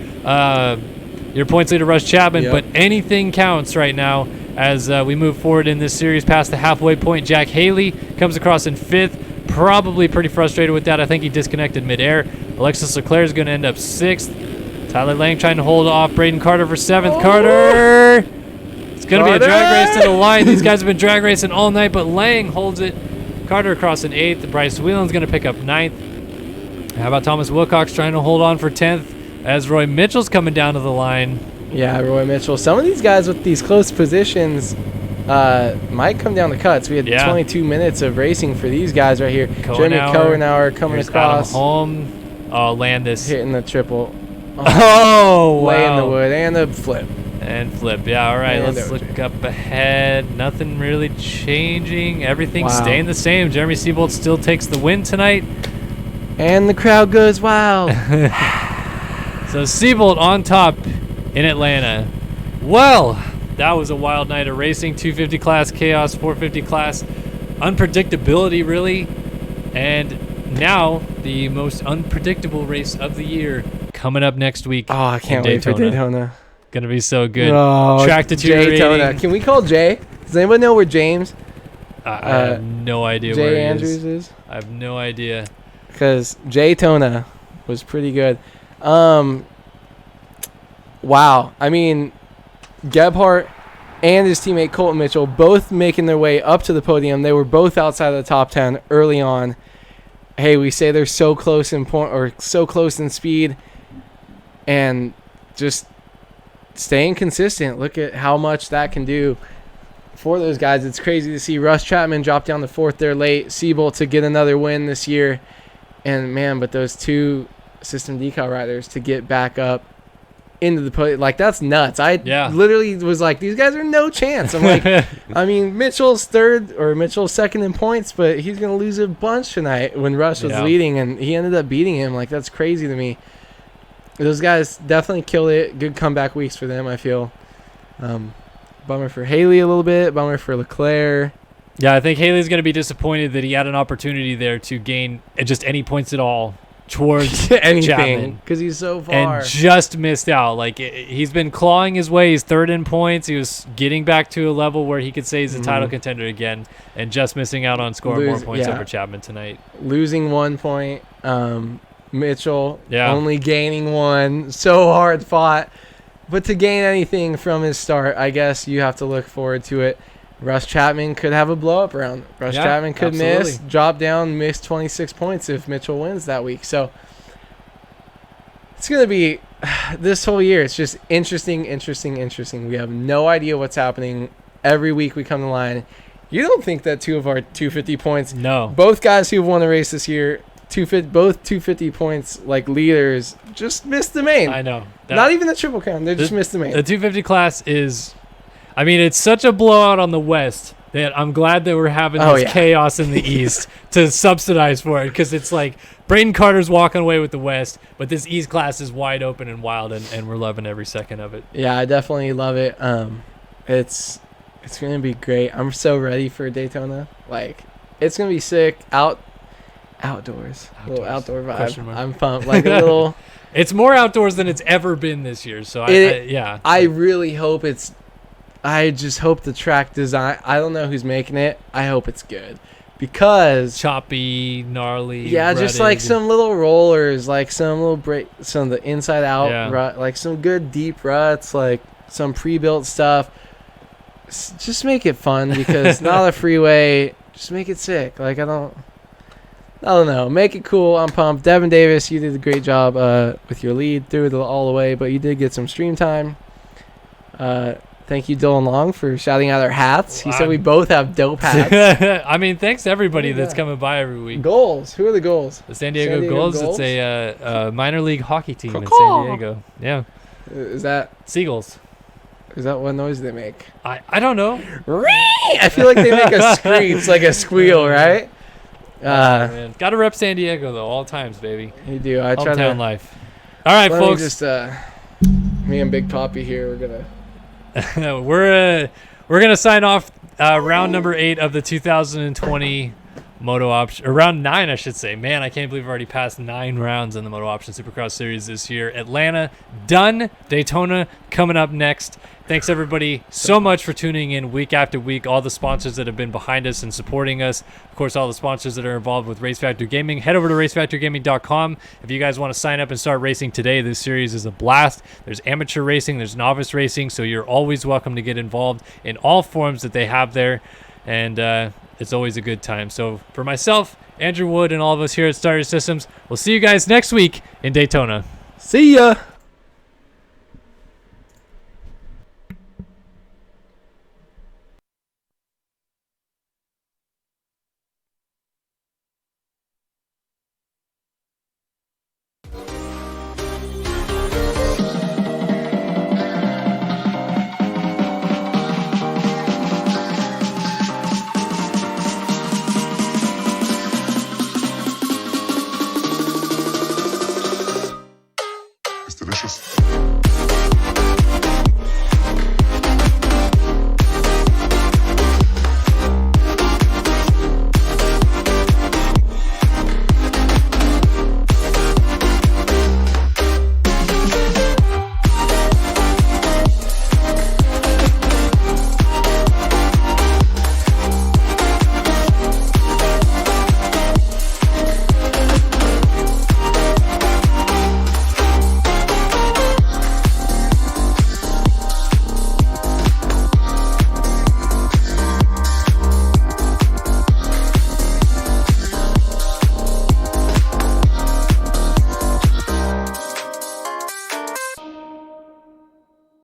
your points leader, Russ Chapman. Yep. But anything counts right now as we move forward in this series past the halfway point. Jack Haley comes across in 5th. Probably pretty frustrated with that. I think he disconnected midair. Alexis Leclerc is going to end up 6th. Tyler Lang trying to hold off Braden Carter for 7th. Carter! It's going to be a drag race to the line. These guys have been drag racing all night, but Lang holds it. Carter across in 8th. Bryce Whelan's going to pick up 9th. How about Thomas Wilcox trying to hold on for 10th as Roy Mitchell's coming down to the line? Yeah, Roy Mitchell. Some of these guys with these close positions might come down the cuts. We had 22 minutes of racing for these guys right here. Jeremy Kohenauer coming across. Adam Holm. Landis. Hitting the triple. Wow. Way in the wood. And the flip. And flip. Yeah, all right. Let's look up ahead. Nothing really changing. Everything's staying the same. Jeremy Siebold still takes the win tonight. And the crowd goes wild. So Siebold on top in Atlanta. Well, that was a wild night of racing. 250 class chaos, 450 class unpredictability, really. And now the most unpredictable race of the year coming up next week. Oh, I can't wait for Daytona. Gonna be so good. Oh, Track deteriorating. Daytona. Can we call Jay? Does anyone know where James? I have no idea Jay where he Andrews is. I have no idea. Because Daytona was pretty good. Wow. I mean, Gebhardt and his teammate Colton Mitchell both making their way up to the podium. They were both outside of the top 10 early on. Hey, we say they're so close in point or so close in speed, and just staying consistent. Look at how much that can do for those guys. It's crazy to see Russ Chapman drop down to 4th there late. Siebold to get another win this year. And, man, but those 2 system decal riders to get back up into the podium, like, that's nuts. I literally was like, these guys are no chance. I'm like, I mean, Mitchell's 2nd in points, but he's going to lose a bunch tonight when Russ was leading, and he ended up beating him. Like, that's crazy to me. Those guys definitely killed it. Good comeback weeks for them, I feel. Bummer for Haley a little bit. Bummer for Leclerc. Yeah, I think Haley's going to be disappointed that he had an opportunity there to gain just any points at all towards anything because he's so far and just missed out. Like, he's been clawing his way. He's 3rd in points. He was getting back to a level where he could say he's a title contender again, and just missing out on scoring more points over Chapman tonight. Losing 1 point. Mitchell only gaining 1. So hard fought. But to gain anything from his start, I guess you have to look forward to it. Russ Chapman could have a blow-up round. Chapman could miss, drop down, miss 26 points if Mitchell wins that week. So it's going to be this whole year. It's just interesting. We have no idea what's happening. Every week we come to the line. You don't think that 2 of our 250 points, no, both guys who've won a race this year, both 250 points like leaders, just missed the main. I know. Not even the Triple Crown. They just missed the main. The 250 class is, I mean, it's such a blowout on the West I'm glad that we're having Oh, this yeah. chaos in the East to subsidize for it, because it's like Braden Carter's walking away with the West, but this East class is wide open and wild, and we're loving every second of it. Yeah, I definitely love it. It's gonna be great. I'm so ready for Daytona. Like, it's gonna be sick. Outdoors. Little outdoor Question vibe. mark. I'm pumped. Like a little. It's more outdoors than it's ever been this year. So yeah. I really hope it's. I just hope the track design. I don't know who's making it. I hope it's good, because choppy, gnarly. yeah, just like some little rollers, like some little break, some of the inside out rut, like some good deep ruts, like some pre-built stuff. Just make it fun, because not a freeway. Just make it sick. Like I don't know. Make it cool. I'm pumped. Devin Davis, you did a great job with your lead, threw it all the way, but you did get some stream time. Thank you, Dylan Long, for shouting out our hats. He said we both have dope hats. I mean, thanks to everybody that's coming by every week. Goals. Who are the goals? The San Diego Gulls. It's a minor league hockey team in Caw-caw. San Diego. Yeah. Is that Seagulls. what noise they make? I don't know. I feel like they make a screech, like a squeal, right? Man. Gotta rep San Diego though, all times, baby. You do. I try Hometown to. life. All right, Let folks. me just me and Big Poppy here. We're gonna. we're gonna sign off round number 8 of the 2020 MotoOption, or round 9, I should say. Man, I can't believe we've already passed 9 rounds in the MotoOption Supercross Series this year. Atlanta done. Daytona coming up next. Thanks everybody so much for tuning in week after week. All the sponsors that have been behind us and supporting us. Of course, all the sponsors that are involved with Race Factor Gaming. Head over to racefactorgaming.com if you guys want to sign up and start racing today. This series is a blast. There's amateur racing, there's novice racing, so you're always welcome to get involved in all forms that they have there. And it's always a good time. So for myself, Andrew Wood, and all of us here at Starter Systems, we'll see you guys next week in Daytona. See ya. It's delicious.